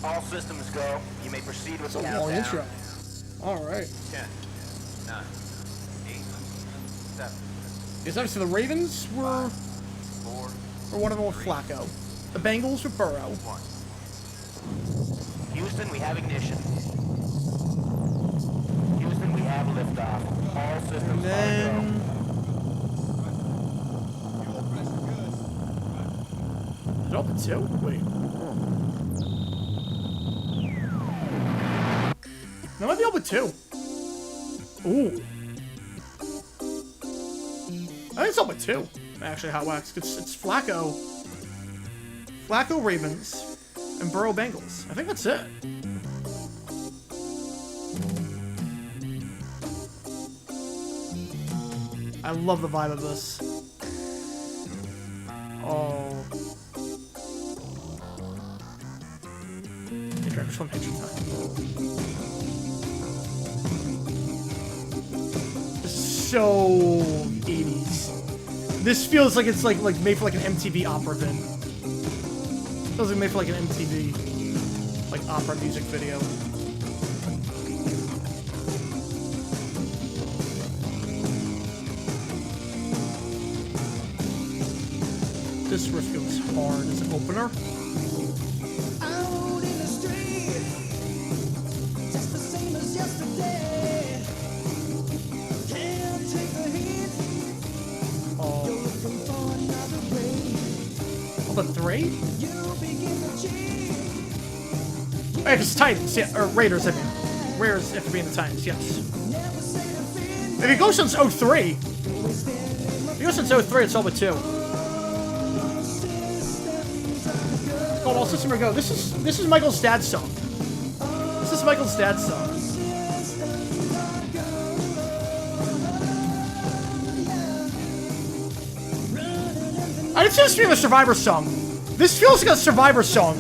All systems go. You may proceed with the It's a long countdown. intro. All right. 10, 9, 8, 7. Yes, obviously the Ravens were 4, one of them with Flacco. The Bengals with Burrow. 1. Houston, we have ignition. Houston, we have liftoff. All systems And then is it open too? Wait. That might be open too. Ooh. I think it's open too. Actually, Hot Wax. It's Flacco. Flacco Ravens and Burrow Bengals. I think that's it. I love the vibe of this. Oh. This is so 80s. This feels like it's like made for like an MTV opera thing. Feels like made for like an MTV like opera music video. This riff goes hard as an opener. Out in the street. Hold on, 3? Hey, it's Titans, yeah, or Raiders, I mean. Raiders after being the Titans, yes. If it goes since 03, if it goes since 03, it's all but 2. Oh, all system go. This is Michael's dad's song. This is Michael's dad's song. I didn't see this being a Survivor song. This feels like a Survivor song.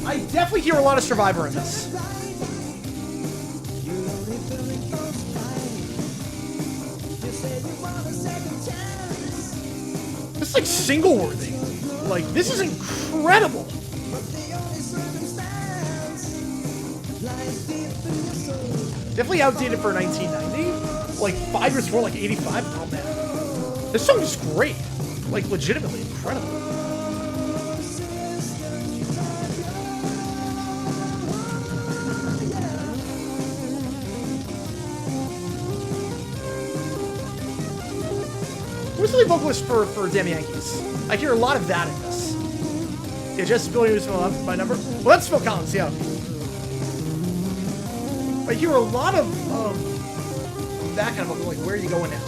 I definitely hear a lot of Survivor in this. This is like single-worthy. Like, this is incredible. Definitely outdated for 1990. Like, 5 years before, like 85. Oh, man. This song is great. Like, legitimately incredible. Who's the lead vocalist for Damn Yankees? I hear a lot of that in this. Yeah, just Billy was my number. Well, that's Phil Collins, yeah. I hear a lot of that kind of like, where are you going now?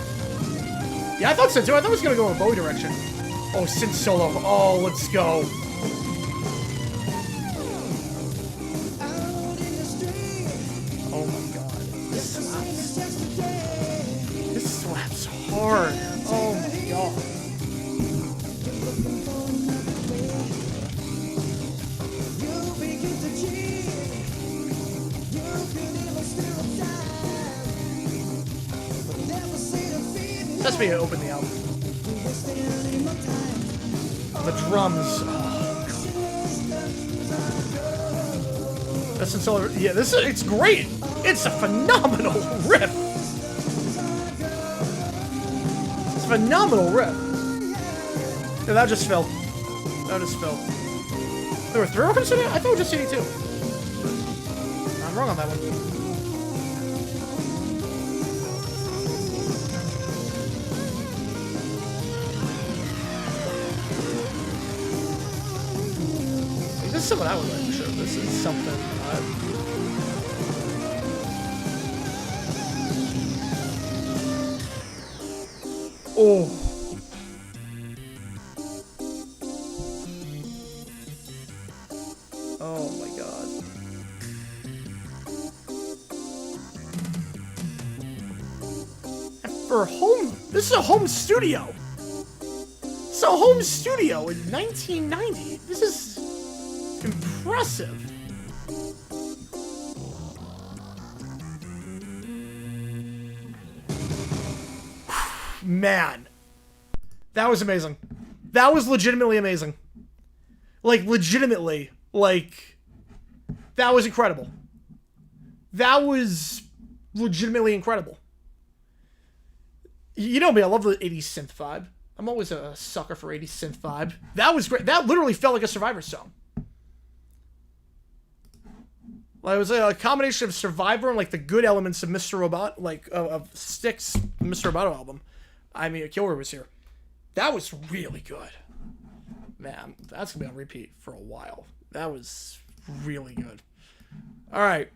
Yeah, I thought so too. I thought it was gonna go in a Bowie direction. Oh, synth solo. Oh, let's go. Oh my god. This slaps. This slaps hard. Oh my god. That's me to open the album. The drums. Oh, God. That's so. Yeah, it's great. It's a phenomenal riff. It's a phenomenal riff. Yeah, that just fell. That just fell. There were 3 records in it? I thought it was just 82. I'm wrong on that one. This is something I would like to show. This is something Oh. Oh my god. And for home, this is a home studio. It's a home studio in 1990. This is impressive. Man, that was amazing. That was legitimately amazing. Like, legitimately. Like, that was incredible. That was legitimately incredible. You know me, I love the 80s synth vibe. I'm always a sucker for 80s synth vibe. That was great. That literally felt like a Survivor song. Like, it was a combination of Survivor and, like, the good elements of Mr. Robot, like, of Styx' Mr. Roboto album. I mean, Killer was here. That was really good. Man, that's going to be on repeat for a while. That was really good. All right.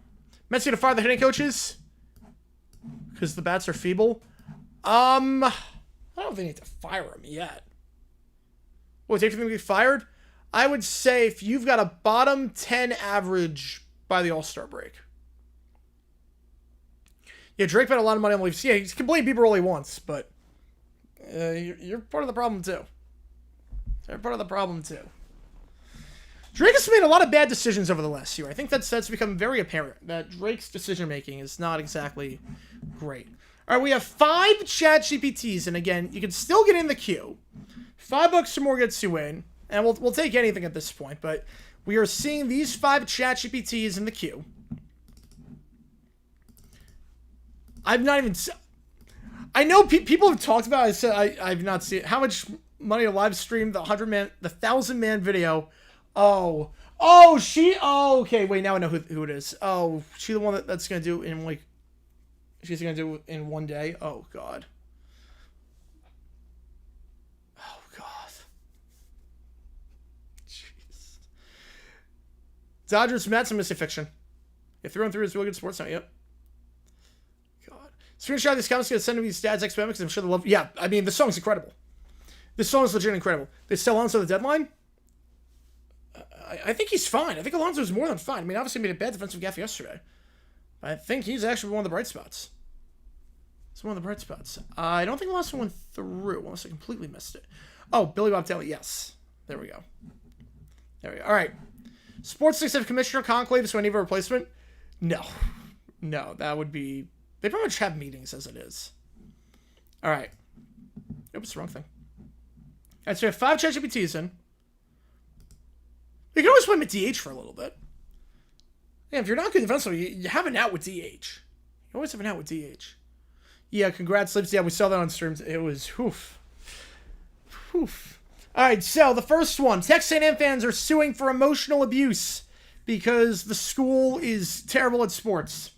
Mets going to fire the hitting coaches? Because the bats are feeble? I don't think they need to fire them yet. What, take for them to be fired? I would say if you've got a bottom 10 average by the All-Star break. Yeah, Drake bet a lot of money on Leafs. Yeah, he can blame Bieber all he wants, but you're part of the problem too. You're part of the problem too. Drake has made a lot of bad decisions over the last year. I think that's become very apparent that Drake's decision making is not exactly great. All right, we have 5 chat GPTs, and again, you can still get in the queue. $5 or more gets you in, and we'll take anything at this point, but we are seeing these 5 chat GPTs in the queue. I've not even... I know people have talked about it. I said I've not seen it. How much money to live stream the 1,000-man video? Oh, she... Oh, okay, wait, now I know who it is. Oh, she the one that's going to do in, like... She's going to do it in one day? Oh, God. Oh, God. Dodgers, Mets, I'm going to say fiction. If 3-on-3 is really good sports, not yet. God. Screenshot these comments, going to send to these dads XPM because I'm sure they love. Yeah, I mean, the song's incredible. This song is legit incredible. They sell Alonso the deadline. I think he's fine. I think Alonso's more than fine. I mean, obviously he made a bad defensive gaffe yesterday. I think he's actually one of the bright spots. It's one of the bright spots. I don't think the last one went through, unless I completely missed it. Oh, Billy Bob Daly, yes. There we go. There we go. All right. Sports Executive Commissioner Conclave, is going to need a replacement? No. No, that would be... They pretty much have meetings as it is. All right. Oops, it's the wrong thing. All right, so we have 5 ChatGPTs in. You can always play him at DH for a little bit. Yeah, if you're not good defensively, you have an out with DH. You always have an out with DH. Yeah, congrats, Lips. Yeah, we saw that on streams. It was, whoof. Whoof. All right, so the first one. Texas A&M fans are suing for emotional abuse because the school is terrible at sports.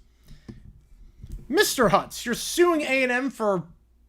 Mr. Hutz, you're suing A&M for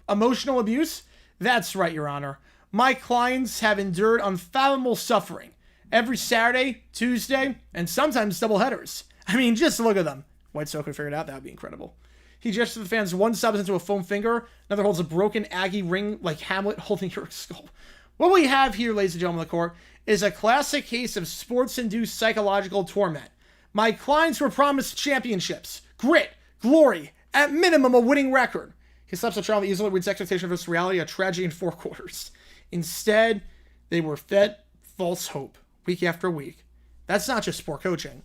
emotional abuse? That's right, Your Honor. My clients have endured unfathomable suffering every Saturday, Tuesday, and sometimes doubleheaders. I mean, just look at them. White Sox could figure it out. That would be incredible. He gestures to the fans. One subs into a foam finger. Another holds a broken Aggie ring like Hamlet holding your skull. What we have here, ladies and gentlemen of the court, is a classic case of sports-induced psychological torment. My clients were promised championships, grit, glory, at minimum a winning record. He slaps a child that easily reads expectation versus reality, a tragedy in 4 quarters. Instead, they were fed false hope week after week. That's not just sport coaching.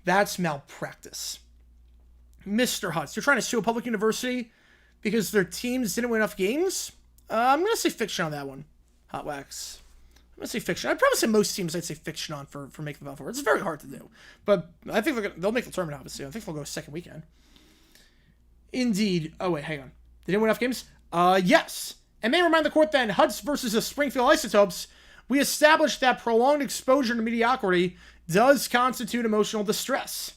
That's malpractice. Mr. Hutz, you're trying to sue a public university because their teams didn't win enough games? I'm going to say fiction on that one. Hot Wax. I'm going to say fiction. I'd probably say most teams I'd say fiction on for making the Final Four. It's very hard to do. But I think they'll make the tournament, obviously. I think they'll go second weekend. Indeed. Oh, wait, hang on. They didn't win enough games? Yes. And may remind the court that in Hutz versus the Springfield Isotopes, we established that prolonged exposure to mediocrity does constitute emotional distress.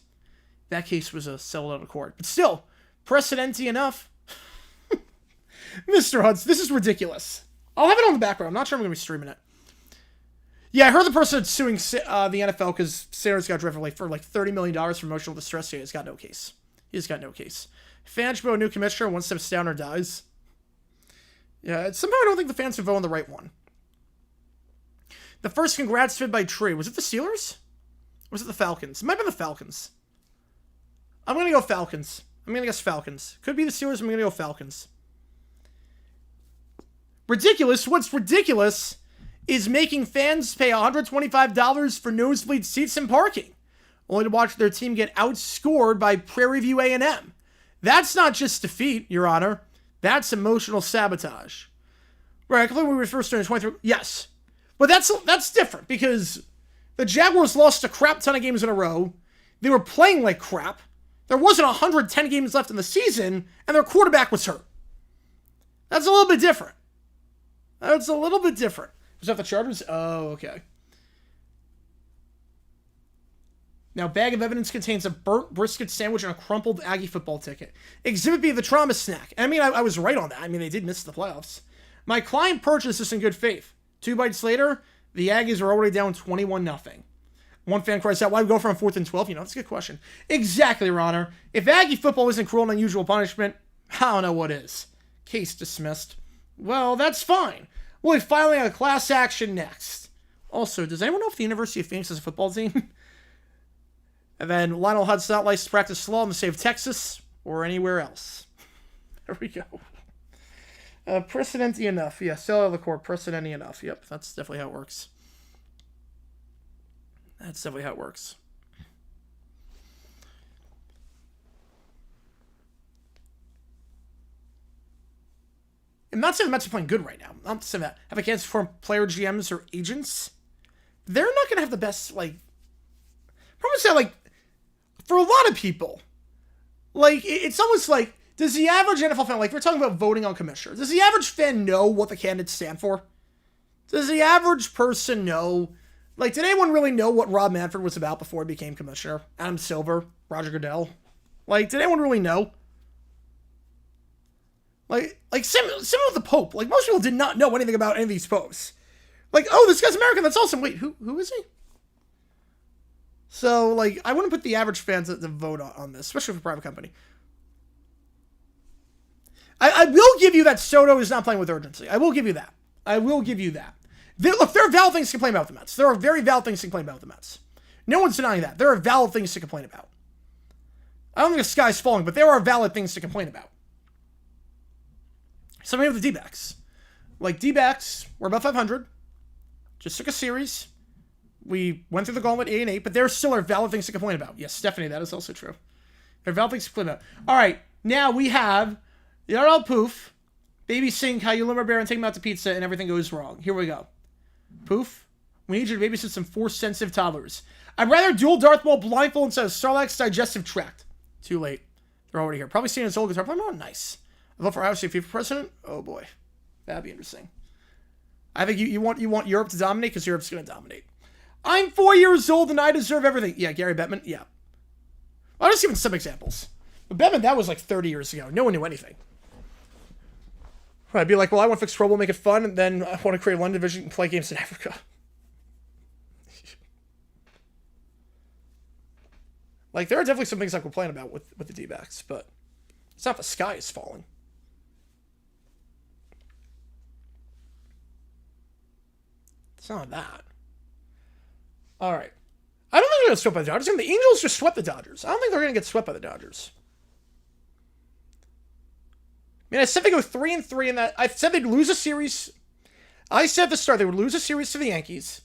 That case was settled out of court. But still, precedente enough. Mr. Hutz, this is ridiculous. I'll have it on the background. I'm not sure I'm going to be streaming it. Yeah, I heard the person that's suing the NFL because Sanders got drafted for like $30 million for emotional distress. Yeah, he's got no case. He's got no case. Fanchbo, new commissioner, one step down or dies. Yeah, somehow I don't think the fans would vote on the right one. The first congrats fed by Tree. Was it the Steelers? Or was it the Falcons? It might have been the Falcons. I'm going to go Falcons. I'm going to guess Falcons. Could be the Steelers. I'm going to go Falcons. Ridiculous. What's ridiculous is making fans pay $125 for nosebleed seats and parking, only to watch their team get outscored by Prairie View A&M. That's not just defeat, Your Honor. That's emotional sabotage. Right, I completely reversed during 23. Yes. But that's different because the Jaguars lost a crap ton of games in a row. They were playing like crap. There wasn't 110 games left in the season, and their quarterback was hurt. That's a little bit different. That's a little bit different. Was that the Chargers? Oh, okay. Now, bag of evidence contains a burnt brisket sandwich and a crumpled Aggie football ticket. Exhibit B, the trauma snack. I mean, I was right on that. I mean, they did miss the playoffs. My client purchased this in good faith. 2 bites later, the Aggies are already down 21-0. One fan cries out, why we go from 4th and 12? You know, that's a good question. Exactly, Your Honor. If Aggie football isn't cruel and unusual punishment, I don't know what is. Case dismissed. Well, that's fine. We'll be filing a class action next. Also, does anyone know if the University of Phoenix has a football team? And then Lionel Hudson not licensed to practice law in the state of Texas or anywhere else. There we go. Precedente enough. Yeah, sell out of the court. Precedente enough. Yep, that's definitely how it works. That's definitely how it works. I'm not saying the Mets are playing good right now. I'm not saying that. Have a chance to form player GMs or agents? They're not going to have the best, like... Probably say, like, for a lot of people, like, it's almost like, does the average NFL fan, like, we're talking about voting on commissioner, does the average fan know what the candidates stand for? Does the average person know, like, did anyone really know what Rob Manfred was about before he became commissioner? Adam Silver, Roger Goodell? Like, did anyone really know? Like similar with the Pope. Like, most people did not know anything about any of these popes. Like, oh, this guy's American, that's awesome. Wait, who is he? So, like, I wouldn't put the average fans to vote on this, especially for a private company. I will give you that Soto is not playing with urgency. I will give you that. I will give you that. Look, there are valid things to complain about with the Mets. There are very valid things to complain about with the Mets. No one's denying that. There are valid things to complain about. I don't think the sky's falling, but there are valid things to complain about. Something with the D-backs. Like, D-backs, we're about 500. Just took a series. We went through the gauntlet 8-8, but there still are valid things to complain about. Yes, Stephanie, that is also true. There are valid things to complain about. All right, now we have Yarl Poof, baby sing how you limber bear and take him out to pizza and everything goes wrong. Here we go. Poof, we need you to babysit some force-sensitive toddlers. I'd rather dual Darth Maul blindfold instead of Sarlacc's digestive tract. Too late. They're already here. Probably seeing his old guitar player. Oh, nice. I vote for Iowa FIFA president. Oh boy, that'd be interesting. I think you want Europe to dominate because Europe's going to dominate. I'm 4 years old and I deserve everything. Yeah, Gary Bettman. Yeah. I'll just give him some examples. But Bettman, that was like 30 years ago. No one knew anything. I'd be like, well, I want to fix trouble, make it fun, and then I want to create a London division and play games in Africa. Like, there are definitely some things I complain about with the D-backs, but it's not the sky is falling. It's not that. All right. I don't think they're going to swept by the Dodgers. I mean, the Angels just swept the Dodgers. I don't think they're going to get swept by the Dodgers. I mean, I said they go 3-3 in that. I said they'd lose a series. I said at the start they would lose a series to the Yankees.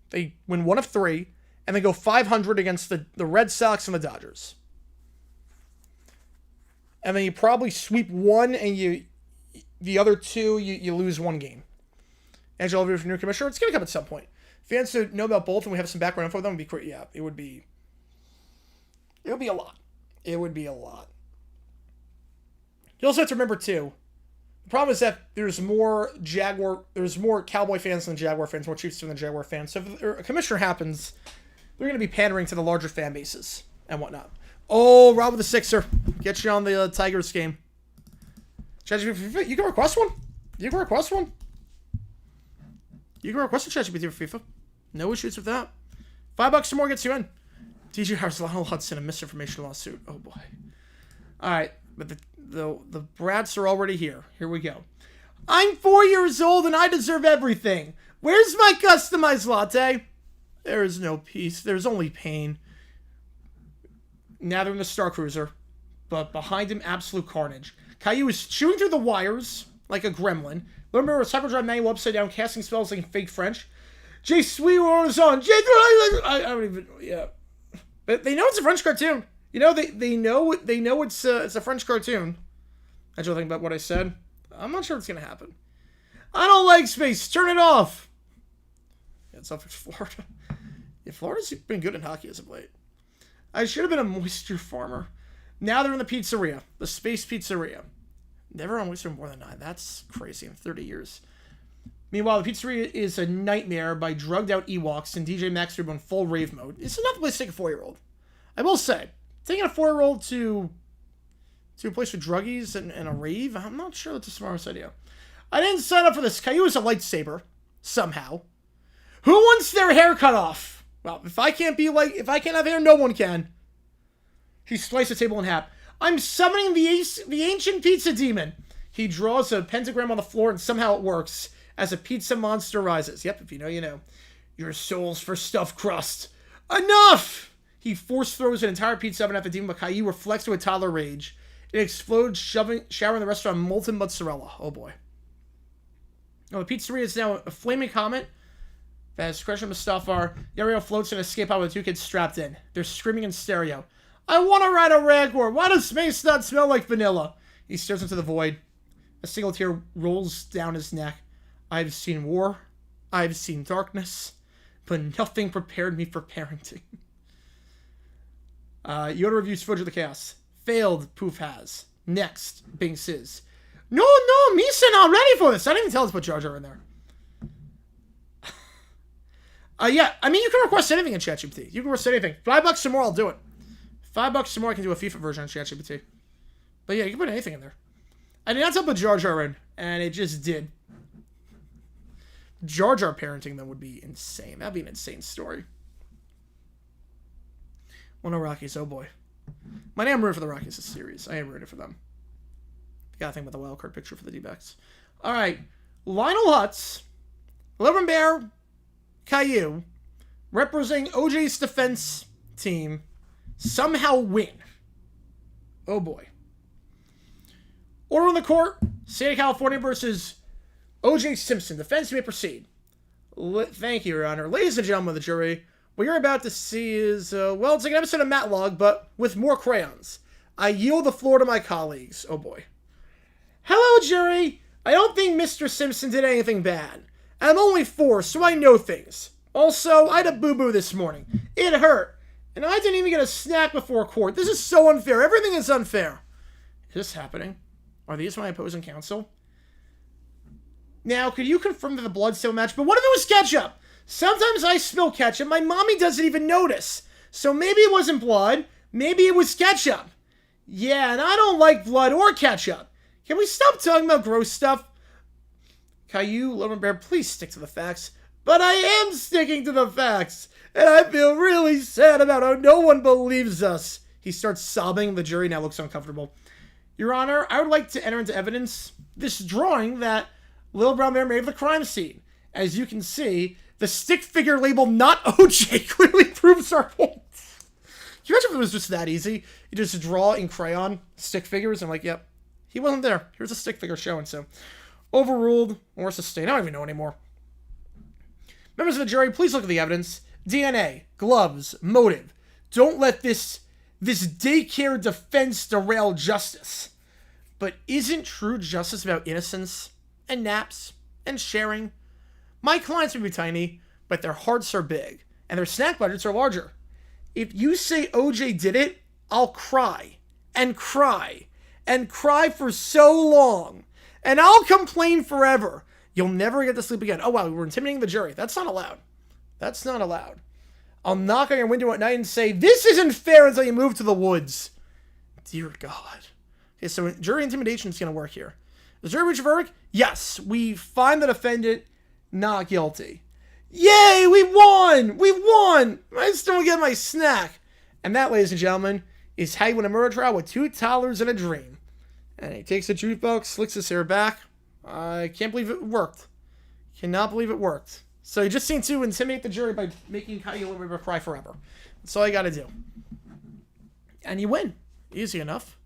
They win 1 of 3, and then go 500 against the Red Sox and the Dodgers. And then you probably sweep 1, and the other 2, you lose 1 game. Angelo Oliveira for new commissioner. It's going to come at some point. Fans to know about both, and we have some background info on them, would be great. Yeah, it would be a lot. It would be a lot. You also have to remember, too, the problem is that there's more Cowboy fans than Jaguar fans, more Chiefs than Jaguar fans. So if a commissioner happens, they're going to be pandering to the larger fan bases and whatnot. Oh, Rob with the Sixer. Get you on the Tigers game. You can request one. You can request one. You can request a ChatGPT for FIFA. No issues with that. $5 or more gets you in. DJ Harris, Lionel Hudson, a misinformation lawsuit. Oh, boy. All right. But the brats are already here. Here we go. I'm 4 years old and I deserve everything. Where's my customized latte? There is no peace. There's only pain. Now they're in the Star Cruiser. But behind him, absolute carnage. Caillou is chewing through the wires like a gremlin. Remember, Cyber manual upside down, casting spells like in fake French. J. Sweet is on. I don't even. Yeah. But they know it's a French cartoon. You know, they know it's a French cartoon. I don't think about what I said. I'm not sure what's going to happen. I don't like space. Turn it off. Yeah, it's off for Florida. Yeah, Florida's been good in hockey as of late. I should have been a moisture farmer. Now they're in the pizzeria. The space pizzeria. Never on moisture more than 9. That's crazy in 30 years. Meanwhile, the pizzeria is a nightmare by drugged out Ewoks and DJ Max Rebo in full rave mode. It's enough to place to take a 4-year-old. I will say, taking a 4-year-old to a place with druggies and a rave, I'm not sure that's the smartest idea. I didn't sign up for this. Caillou is a lightsaber. Somehow. Who wants their hair cut off? Well, if I can't have hair, no one can. He sliced the table in half. I'm summoning the ancient pizza demon. He draws a pentagram on the floor and somehow it works as a pizza monster rises. Yep, if you know, you know. Your soul's for stuffed crust. Enough! He force throws an entire pizza oven at the demon, but Caillou reflects to a toddler rage. It explodes, showering the restaurant molten mozzarella. Oh boy. Oh, the pizzeria is now a flaming comet that has Krishna Mustafar. Yariel floats in an escape pod with 2 kids strapped in. They're screaming in stereo. I want to ride a Rancor. Why does space not smell like vanilla? He stares into the void. A single tear rolls down his neck. I've seen war. I've seen darkness. But nothing prepared me for parenting. Yoda reviews footage of the chaos. Failed, Poof has. Next, Binks is. No, Misa not ready for this. I didn't even tell us to put Jar Jar in there. Yeah, I mean, you can request anything in ChatGPT. You can request anything. $5 or more, I'll do it. $5 or more, I can do a FIFA version on ChatGPT. But yeah, you can put anything in there. I did not tell put Jar Jar in, and it just did. Jar Jar parenting, though, would be insane. That'd be an insane story. Well, no Rockies. Oh, boy. I am rooting for the Rockies this series. I am rooting for them. Gotta think about the wild card picture for the D-backs. All right. Lionel Hutz, Little Bear, Caillou, representing OJ's defense team, somehow win. Oh, boy. Order on the court. State of California versus O.J. Simpson. Defense may proceed. Thank you, Your Honor. Ladies and gentlemen of the jury, what you're about to see is, well, it's like an episode of Matlock, but with more crayons. I yield the floor to my colleagues. Oh, boy. Hello, jury. I don't think Mr. Simpson did anything bad. I'm only 4, so I know things. Also, I had a boo-boo this morning. It hurt. And I didn't even get a snack before court. This is so unfair. Everything is unfair. Is this happening? Are these my opposing counsel? Now, could you confirm that the blood still matched? But what if it was ketchup? Sometimes I spill ketchup. My mommy doesn't even notice. So maybe it wasn't blood. Maybe it was ketchup. Yeah, and I don't like blood or ketchup. Can we stop talking about gross stuff? Caillou, Little Bear, please stick to the facts. But I am sticking to the facts. And I feel really sad about how no one believes us. He starts sobbing. The jury now looks uncomfortable. Your Honor, I would like to enter into evidence this drawing that Little Brown Bear made of the crime scene. As you can see, the stick figure labeled not OJ clearly proves our point. Can you imagine if it was just that easy? You just draw in crayon stick figures and like, yep, he wasn't there. Here's a stick figure showing, so. Overruled or sustained. I don't even know anymore. Members of the jury, please look at the evidence. DNA, gloves, motive. Don't let this daycare defense derail justice. But isn't true justice about innocence and naps and sharing? My clients may be tiny, but their hearts are big, and their snack budgets are larger. If you say OJ did it, I'll cry and cry and cry for so long, and I'll complain forever. You'll never get to sleep again. Oh, wow, we're intimidating the jury. That's not allowed. That's not allowed. I'll knock on your window at night and say, this isn't fair until you move to the woods. Dear God. Okay, so jury intimidation is going to work here. Does jury reach a verdict? Yes, we find the defendant not guilty. Yay, we won! We won! I still don't get my snack. And that, ladies and gentlemen, is how you win a murder trial with 2 toddlers and a dream. And he takes the jukebox, slicks his hair back. I can't believe it worked. Cannot believe it worked. So you just need to intimidate the jury by making Caillou cry forever. That's all you gotta do. And you win. Easy enough.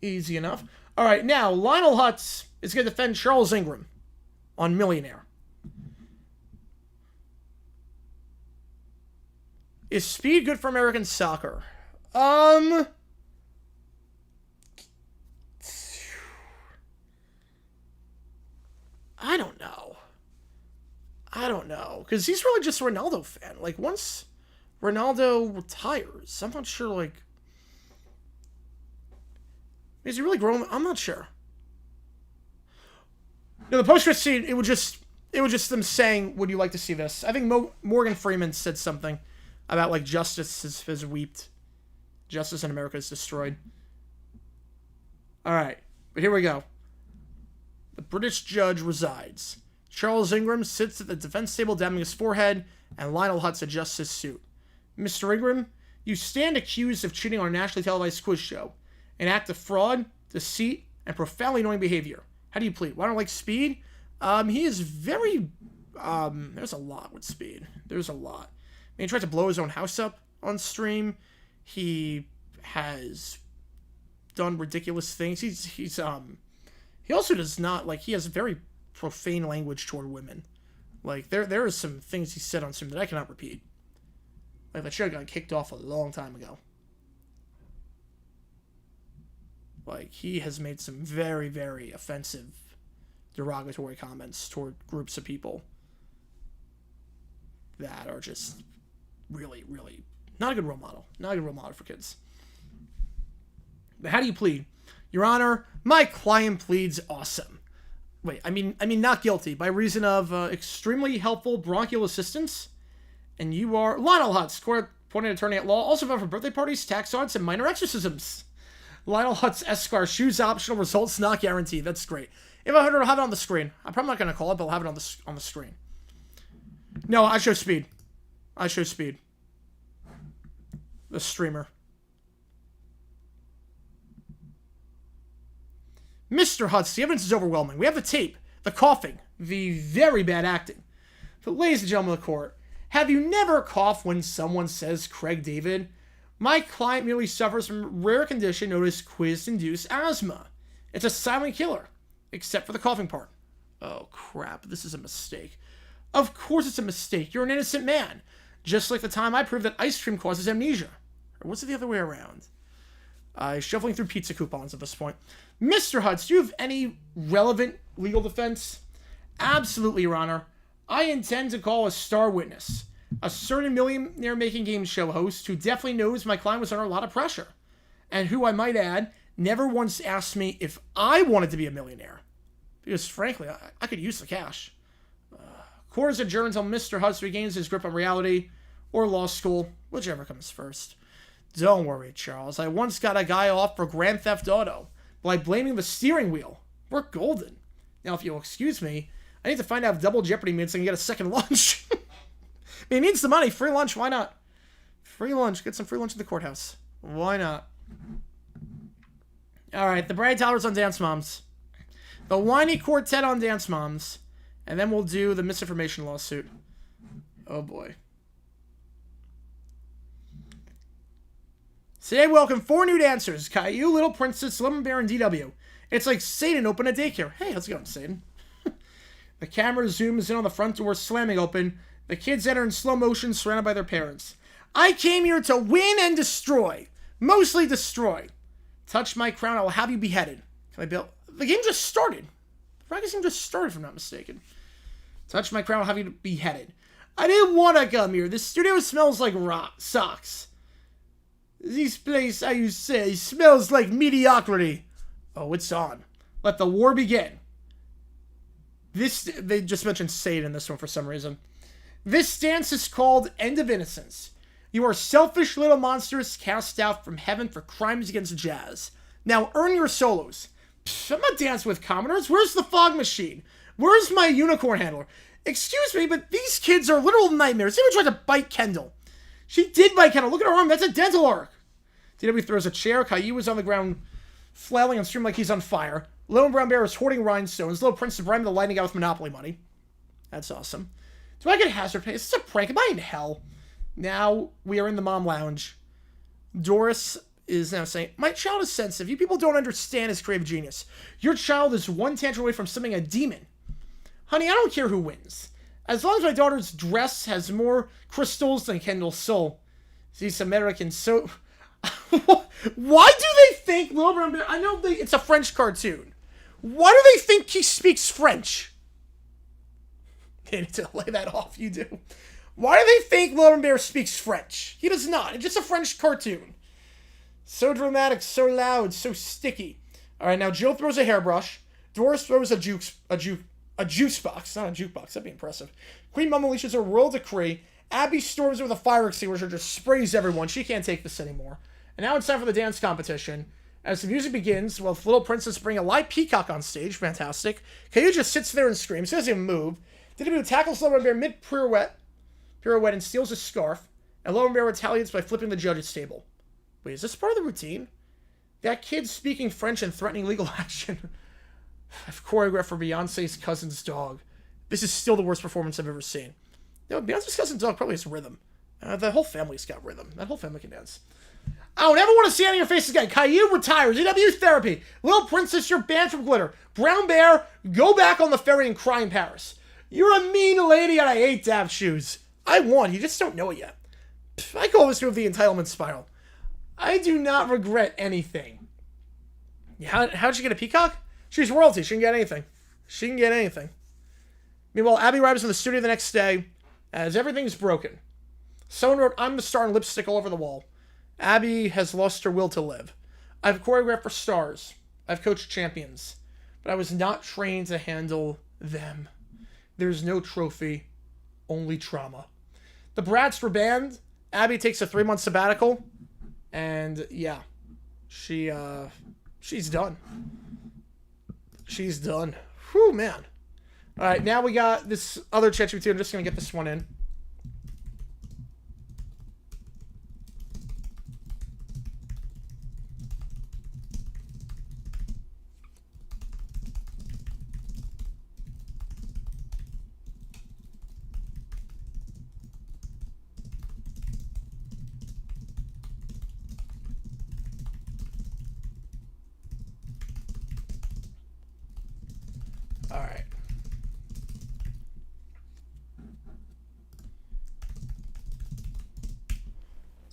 Easy enough. Alright, now, Lionel Hutz is gonna defend Charles Ingram on Millionaire. Is speed good for American soccer? I don't know. Because he's really just a Ronaldo fan. Like, once Ronaldo retires, I'm not sure, like... Is he really growing? I'm not sure. No, the post-credits scene, it was just them saying, would you like to see this? I think Morgan Freeman said something about, like, justice has weeped. Justice in America is destroyed. Alright, but here we go. The British judge resides. Charles Ingram sits at the defense table, dabbing his forehead, and Lionel Hutz adjusts his suit. Mr. Ingram, you stand accused of cheating on a nationally televised quiz show. An act of fraud, deceit, and profoundly annoying behavior. How do you plead? Well, I don't like speed. He is very... there's a lot with speed. There's a lot. I mean, he tried to blow his own house up on stream. He has done ridiculous things. He also does not, like, he has very profane language toward women. Like, there are some things he said on stream that I cannot repeat. Like, that show got kicked off a long time ago. Like, he has made some very, very offensive, derogatory comments toward groups of people that are just really, really not a good role model. Not a good role model for kids. But how do you plead? Your Honor, my client pleads awesome. Wait, I mean not guilty by reason of extremely helpful bronchial assistance. And you are Lionel Hutz, court-appointed attorney at law, also known for birthday parties, tax audits, and minor exorcisms. Lionel Hutz, Esquire, shoes optional, results not guaranteed. That's great. If I heard it, I'll have it on the screen. I'm probably not going to call it, but I'll have it on the screen. No, I show speed. The the streamer. Mr. Hutz, the evidence is overwhelming. We have the tape, the coughing, the very bad acting. But ladies and gentlemen of the court, have you never coughed when someone says Craig David? My client merely suffers from a rare condition known as quiz-induced asthma. It's a silent killer, except for the coughing part. Oh crap, this is a mistake. Of course it's a mistake. You're an innocent man. Just like the time I proved that ice cream causes amnesia. Or was it the other way around? Shuffling through pizza coupons at this point. Mr. Hutz, do you have any relevant legal defense? Absolutely, Your Honor. I intend to call a star witness. A certain millionaire making game show host who definitely knows my client was under a lot of pressure. And who, I might add, never once asked me if I wanted to be a millionaire. Because, frankly, I could use the cash. Court is adjourned until Mr. Hutz regains his grip on reality or law school, whichever comes first. Don't worry, Charles. I once got a guy off for Grand Theft Auto by blaming the steering wheel. We're golden. Now, if you'll excuse me, I need to find out if Double Jeopardy means I can get a second lunch. I mean, he needs the money. Free lunch, why not? Free lunch. Get some free lunch at the courthouse. Why not? Alright, the Brad Towers on Dance Moms. The Whiny Quartet on Dance Moms. And then we'll do the misinformation lawsuit. Oh boy. Today, welcome 4 new dancers. Caillou, Little Princess, Lemon Bear, and DW. It's like Satan opened a daycare. Hey, how's it going, Satan? The camera zooms in on the front door slamming open. The kids enter in slow motion, surrounded by their parents. I came here to win and destroy. Mostly destroy. Touch my crown, I will have you beheaded. Can I build? The game just started. The practice game just started, if I'm not mistaken. Touch my crown, I'll have you beheaded. I didn't want to come here. This studio smells like socks. This place, how you say, smells like mediocrity. Oh, it's on. Let the war begin. They just mentioned Satan in this one for some reason. This dance is called End of Innocence. You are selfish little monsters cast out from heaven for crimes against jazz. Now earn your solos. Psh, I'm not dancing with commoners. Where's the fog machine? Where's my unicorn handler? Excuse me, but these kids are literal nightmares. They even tried to bite Kendall. She did bite Kendall. Look at her arm. That's a dental arc. DW throws a chair. Caillou is on the ground, flailing and screaming like he's on fire. Little Brown Bear is hoarding rhinestones. Little Prince is bribing the lightning out with Monopoly money. That's awesome. Do I get hazard pay? Is this a prank? Am I in hell? Now we are in the mom lounge. Doris is now saying, my child is sensitive. You people don't understand his creative genius. Your child is one tantrum away from summoning a demon. Honey, I don't care who wins. As long as my daughter's dress has more crystals than Kendall's soul. These Americans so... Why do they think Little Brown Bear... I know it's a French cartoon. Why do they think he speaks French? You need to lay that off, you do. Why do they think Little Brown Bear speaks French? He does not. It's just a French cartoon. So dramatic, so loud, so sticky. Alright, now Jill throws a hairbrush. Doris throws a juice box. Not a jukebox, that'd be impressive. Queen Mum unleashes her royal decree. Abby storms with a fire extinguisher, just sprays everyone. She can't take this anymore. And now it's time for the dance competition. As the music begins, with Little Princess bring a live peacock on stage. Fantastic. Caillou just sits there and screams. He doesn't even move. DW tackles Little Bear mid-pirouette and steals his scarf. And Little Bear retaliates by flipping the judge's table. Wait, is this part of the routine? That kid speaking French and threatening legal action. I've choreographed for Beyonce's cousin's dog. This is still the worst performance I've ever seen. No, Beyonce's cousin's dog probably has rhythm. The whole family's got rhythm. That whole family can dance. I don't ever want to see any of your faces again. Caillou retires. EW therapy. Little Princess, you're banned from glitter. Brown Bear, go back on the ferry and cry in Paris. You're a mean lady and I hate to have shoes. I won. You just don't know it yet. I call this move the entitlement spiral. I do not regret anything. How'd she get a peacock? She's royalty. She can get anything. She can get anything. Meanwhile, Abby arrives in the studio the next day as everything's broken. Someone wrote, I'm the star in lipstick all over the wall. Abby has lost her will to live. I've choreographed for stars. I've coached champions. But I was not trained to handle them. There's no trophy, only trauma. The brats were banned. Abby takes a 3-month sabbatical. And yeah, she's done. She's done. Whew, man. All right, now we got this other ChatGPT. I'm just going to get this one in.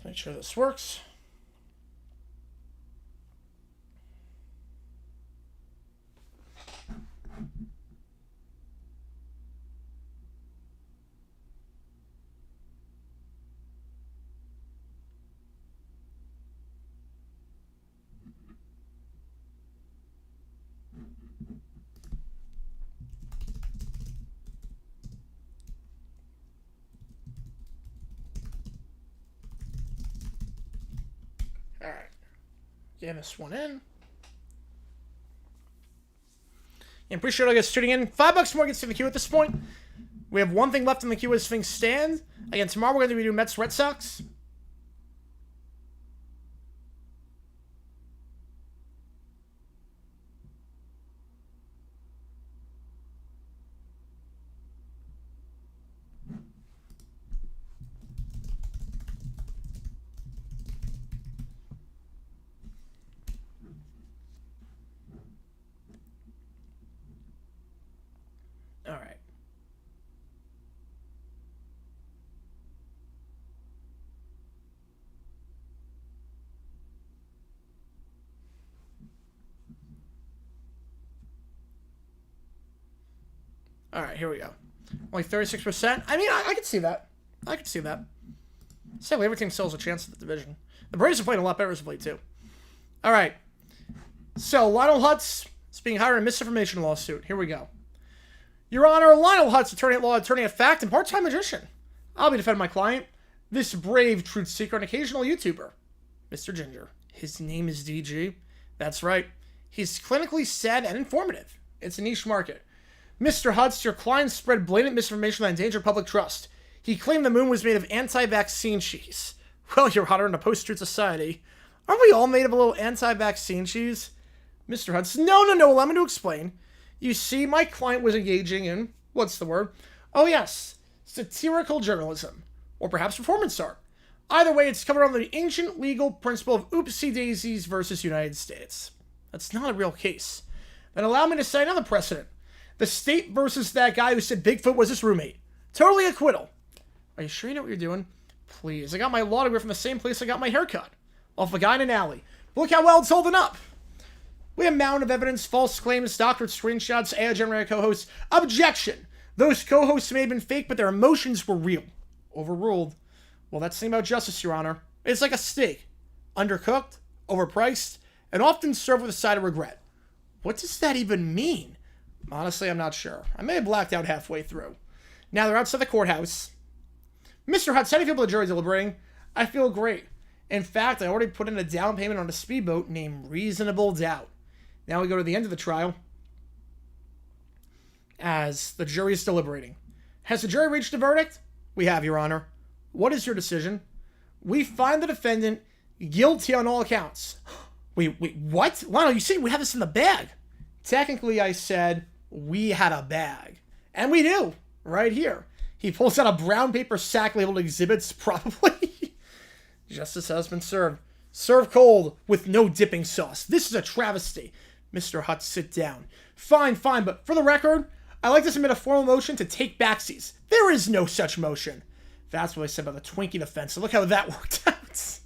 Make sure this works. Alright. Get this one in. I'm pretty sure I get tuning in. $5 more gets to the queue at this point. We have one thing left in the queue as things stand. Again, tomorrow we're going to be doing Mets Red Sox. All right. All right, here we go. Only 36%. I mean, I could see that. I could see that. Sadly, every team still has a chance at the division. The Braves are playing a lot better as of late, too. All right. So, Lionel Hutz is being hired in a misinformation lawsuit. Here we go. Your Honor, Lionel Hutz, attorney at law, attorney at fact, and part-time magician. I'll be defending my client, this brave truth seeker and occasional YouTuber, Mr. Ginger. His name is DG. That's right. He's clinically sad and informative. It's a niche market. Mr. Hutz, your client spread blatant misinformation that endangered public trust. He claimed the moon was made of anti-vaccine cheese. Well, Your Honor, in a post-truth society, aren't we all made of a little anti-vaccine cheese? Mr. Hutz, no, allow me to explain. You see, my client was engaging in, what's the word? Oh yes, satirical journalism, or perhaps performance art. Either way, it's covered under the ancient legal principle of oopsie daisies versus United States. That's not a real case. Then allow me to cite another precedent. The state versus that guy who said Bigfoot was his roommate. Totally acquittal. Are you sure you know what you're doing? Please, I got my law degree from the same place I got my haircut. Off a guy in an alley. Look how well it's holding up. We have mountain of evidence, false claims, doctored screenshots, AI-generated co-hosts. Objection! Those co-hosts may have been fake, but their emotions were real. Overruled. Well, that's the thing about justice, Your Honor. It's like a steak. Undercooked, overpriced, and often served with a side of regret. What does that even mean? Honestly, I'm not sure. I may have blacked out halfway through. Now they're outside the courthouse. Mr. Hutz, how do you feel about the jury deliberating? I feel great. In fact, I already put in a down payment on a speedboat named Reasonable Doubt. Now we go to the end of the trial as the jury is deliberating. Has the jury reached a verdict? We have, Your Honor. What is your decision? We find the defendant guilty on all accounts. Wait, what? Lionel, you see, we have this in the bag. Technically, I said we had a bag. And we do, right here. He pulls out a brown paper sack labeled exhibits, probably. Justice has been served. Served cold with no dipping sauce. This is a travesty. Mr. Hutz, sit down. Fine, but for the record, I'd like to submit a formal motion to take backsies. There is no such motion. That's what I said about the Twinkie defense. So look how that worked out.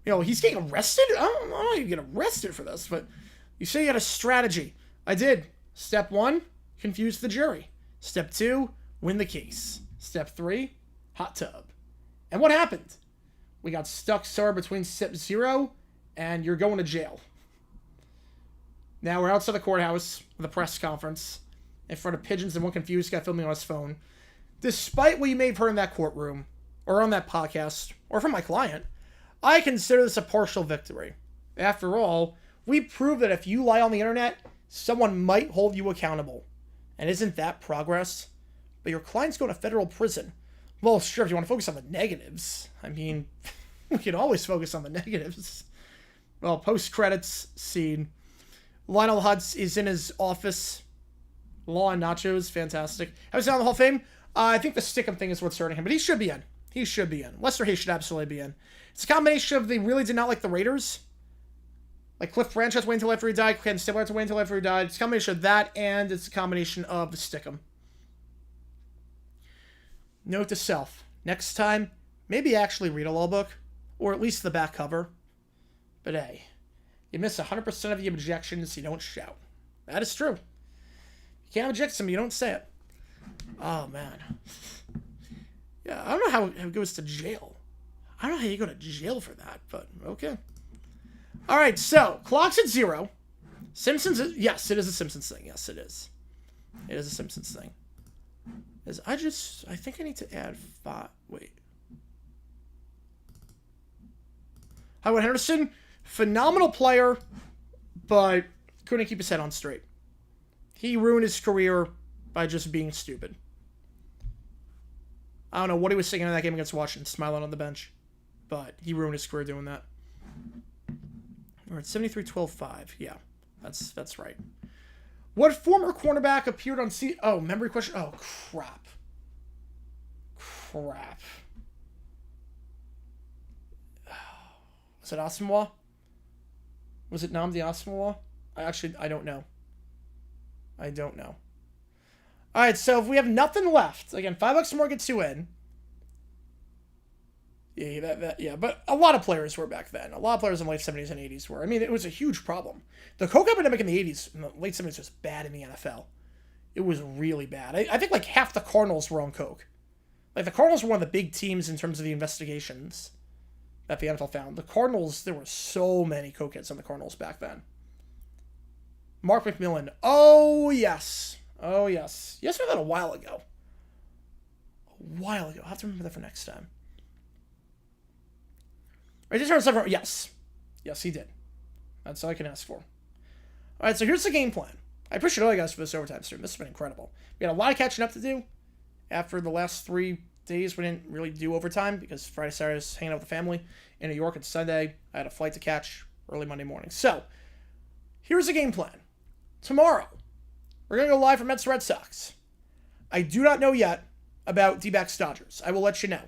You know, he's getting arrested? I don't know how you get arrested for this, but you say you had a strategy. I did. Step 1, confuse the jury. Step 2, win the case. Step 3, hot tub. And what happened? We got stuck somewhere between step 0 and you're going to jail. Now we're outside the courthouse with a press conference in front of pigeons and one confused guy filming on his phone. Despite what you may have heard in that courtroom, or on that podcast, or from my client, I consider this a partial victory. After all, we proved that if you lie on the internet, someone might hold you accountable. And isn't that progress? But your client's going to federal prison. Well, sure, if you want to focus on the negatives. I mean, we can always focus on the negatives. Well, post-credits scene. Lionel Hutz is in his office. Law and nachos, fantastic. Have you seen on the Hall of Fame? I think the Stickum thing is what's hurting him, but he should be in. He should be in. Lester Hayes should absolutely be in. It's a combination of they really did not like the Raiders. Like Cliff Branch has to wait until after he died. Ken Stabler has to wait until after he died. It's a combination of that, and it's a combination of the Stickum. Note to self. Next time, maybe actually read a law book, or at least the back cover. But hey, you miss 100% of the objections, you don't shout. That is true. You can't object to something, you don't say it. Oh, man. Yeah, I don't know how it goes to jail. I don't know how you go to jail for that, but okay. All right, so clock's at 0. Simpsons, yes, it is a Simpsons thing. Yes, it is. It is a Simpsons thing. I think I need to add 5. Wait. Howard Henderson, phenomenal player, but couldn't keep his head on straight. He ruined his career by just being stupid. I don't know what he was singing in that game against Washington, smiling on the bench, but he ruined his career doing that. We're at 73-12-5. Yeah, that's right. What former cornerback appeared on Oh, memory question. Oh, crap. Was it Asamoah? Was it Nnamdi Asamoah? I don't know. I don't know. All right, so if we have nothing left, again, $5 more gets you in. Yeah, but a lot of players were back then. A lot of players in the late 70s and 80s were. I mean, it was a huge problem. The coke epidemic in the 80s, in the late 70s, was bad in the NFL. It was really bad. I think like half the Cardinals were on coke. Like the Cardinals were one of the big teams in terms of the investigations that the NFL found. The Cardinals, there were so many cokeheads on the Cardinals back then. Mark McMillan. Oh, yes. Oh, yes. You guys remember that a while ago. I'll have to remember that for next time. Yes. Yes, he did. That's all I can ask for. All right, so here's the game plan. I appreciate all you guys for this overtime stream. This has been incredible. We had a lot of catching up to do. After the last 3 days, we didn't really do overtime because Friday, Saturday, I was hanging out with the family in New York, and Sunday, I had a flight to catch early Monday morning. So, here's the game plan. Tomorrow, we're going to go live for Mets Red Sox. I do not know yet about D-backs Dodgers. I will let you know.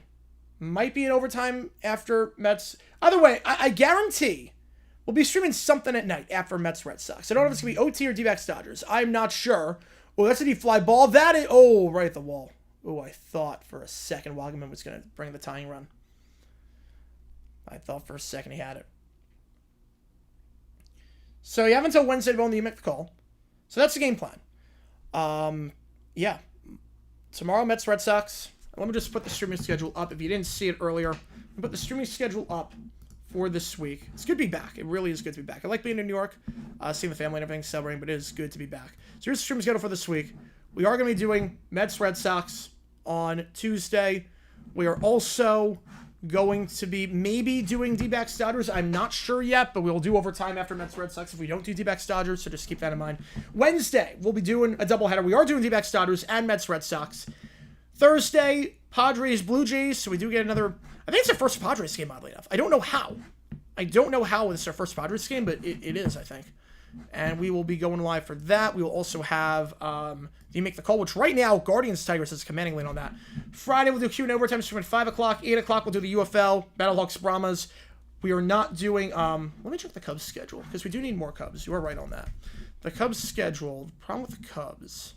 Might be an overtime after Mets. Either way, I guarantee we'll be streaming something at night after Mets Red Sox. I don't know if it's going to be OT or D-backs Dodgers. I'm not sure. Oh, that's a deep fly ball. That is. Oh, right at the wall. Oh, I thought for a second Wagaman was going to bring the tying run. I thought for a second he had it. So you have until Wednesday to go on the make the call. So that's the game plan. Yeah. Tomorrow, Mets Red Sox. Let me just put the streaming schedule up. If you didn't see it earlier, I put the streaming schedule up for this week. It's good to be back. It really is good to be back. I like being in New York, seeing the family and everything, celebrating, but it is good to be back. So here's the streaming schedule for this week. We are going to be doing Mets Red Sox on Tuesday. We are also going to be maybe doing D-backs Dodgers. I'm not sure yet, but we'll do overtime after Mets Red Sox if we don't do D-backs Dodgers, so just keep that in mind. Wednesday, we'll be doing a doubleheader. We are doing D-backs Dodgers and Mets Red Sox. Thursday, Padres Blue Jays, so we do get another. I think it's our first Padres game, oddly enough. I don't know how it's our first Padres game, but it is, I think. And we will be going live for that. We will also have You Make the Call, which right now, Guardians Tigers is commanding lead on that. Friday, we'll do Q&A overtime stream at 5 o'clock. 8 o'clock, we'll do the UFL, Battlehawks Brahmas. We are not doing, let me check the Cubs schedule, because we do need more Cubs. You are right on that. The Cubs schedule, the problem with the Cubs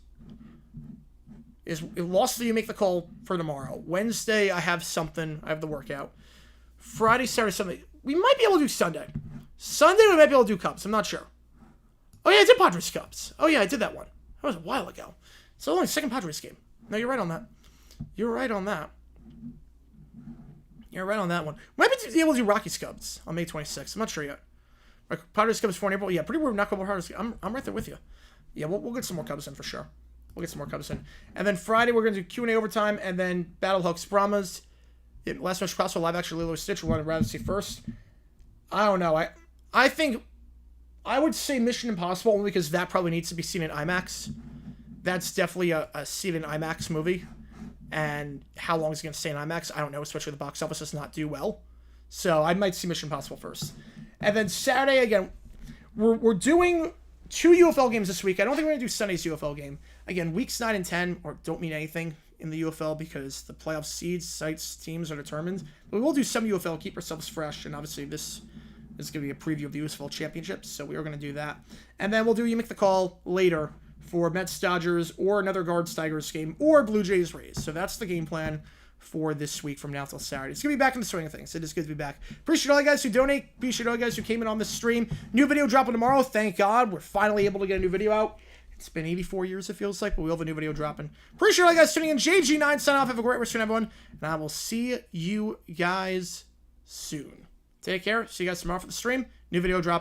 is it lost the You Make the Call for tomorrow. Wednesday, I have something. I have the workout. Friday, Saturday, Sunday. We might be able to do Sunday. Sunday, we might be able to do Cubs. I'm not sure. Oh, yeah, I did Padres Cubs. Oh, yeah, I did that one. That was a while ago. It's only the second Padres game. No, you're right on that. You're right on that. You're right on that one. We might be able to do Rockies Cubs on May 26th. I'm not sure yet. Padres Cubs 4 in April. Yeah, pretty weird. Not couple Padres. I'm right there with you. Yeah, we'll get some more Cubs in for sure. We'll get some more Cubs in. And then Friday, we're going to do Q&A overtime, and then Battlehawks Brahmas. Last match possible live action Lilo Stitch. We're going to rather see first. I don't know. I think I would say Mission Impossible only because that probably needs to be seen in IMAX. That's definitely a seen in IMAX movie. And how long is it going to stay in IMAX? I don't know, especially the box office does not do well. So I might see Mission Impossible first. And then Saturday, again, we're doing 2 UFL games this week. I don't think we're going to do Sunday's UFL game. Again, weeks 9 and 10 don't mean anything in the UFL because the playoff seeds, sites, teams are determined. But we will do some UFL, keep ourselves fresh, and obviously this is going to be a preview of the USFL Championships, so we are going to do that. And then we'll do You Make the Call later for Mets Dodgers or another Guards Tigers game or Blue Jays Rays. So that's the game plan for this week from now till Saturday. It's going to be back in the swing of things. It is good to be back. Appreciate all you guys who donate. Appreciate all you guys who came in on the stream. New video dropping tomorrow. Thank God. We're finally able to get a new video out. It's been 84 years, it feels like, but we'll have a new video dropping. Appreciate all you guys tuning in. JG9 sign off. Have a great rest of everyone. And I will see you guys soon. Take care. See you guys tomorrow for the stream. New video drop.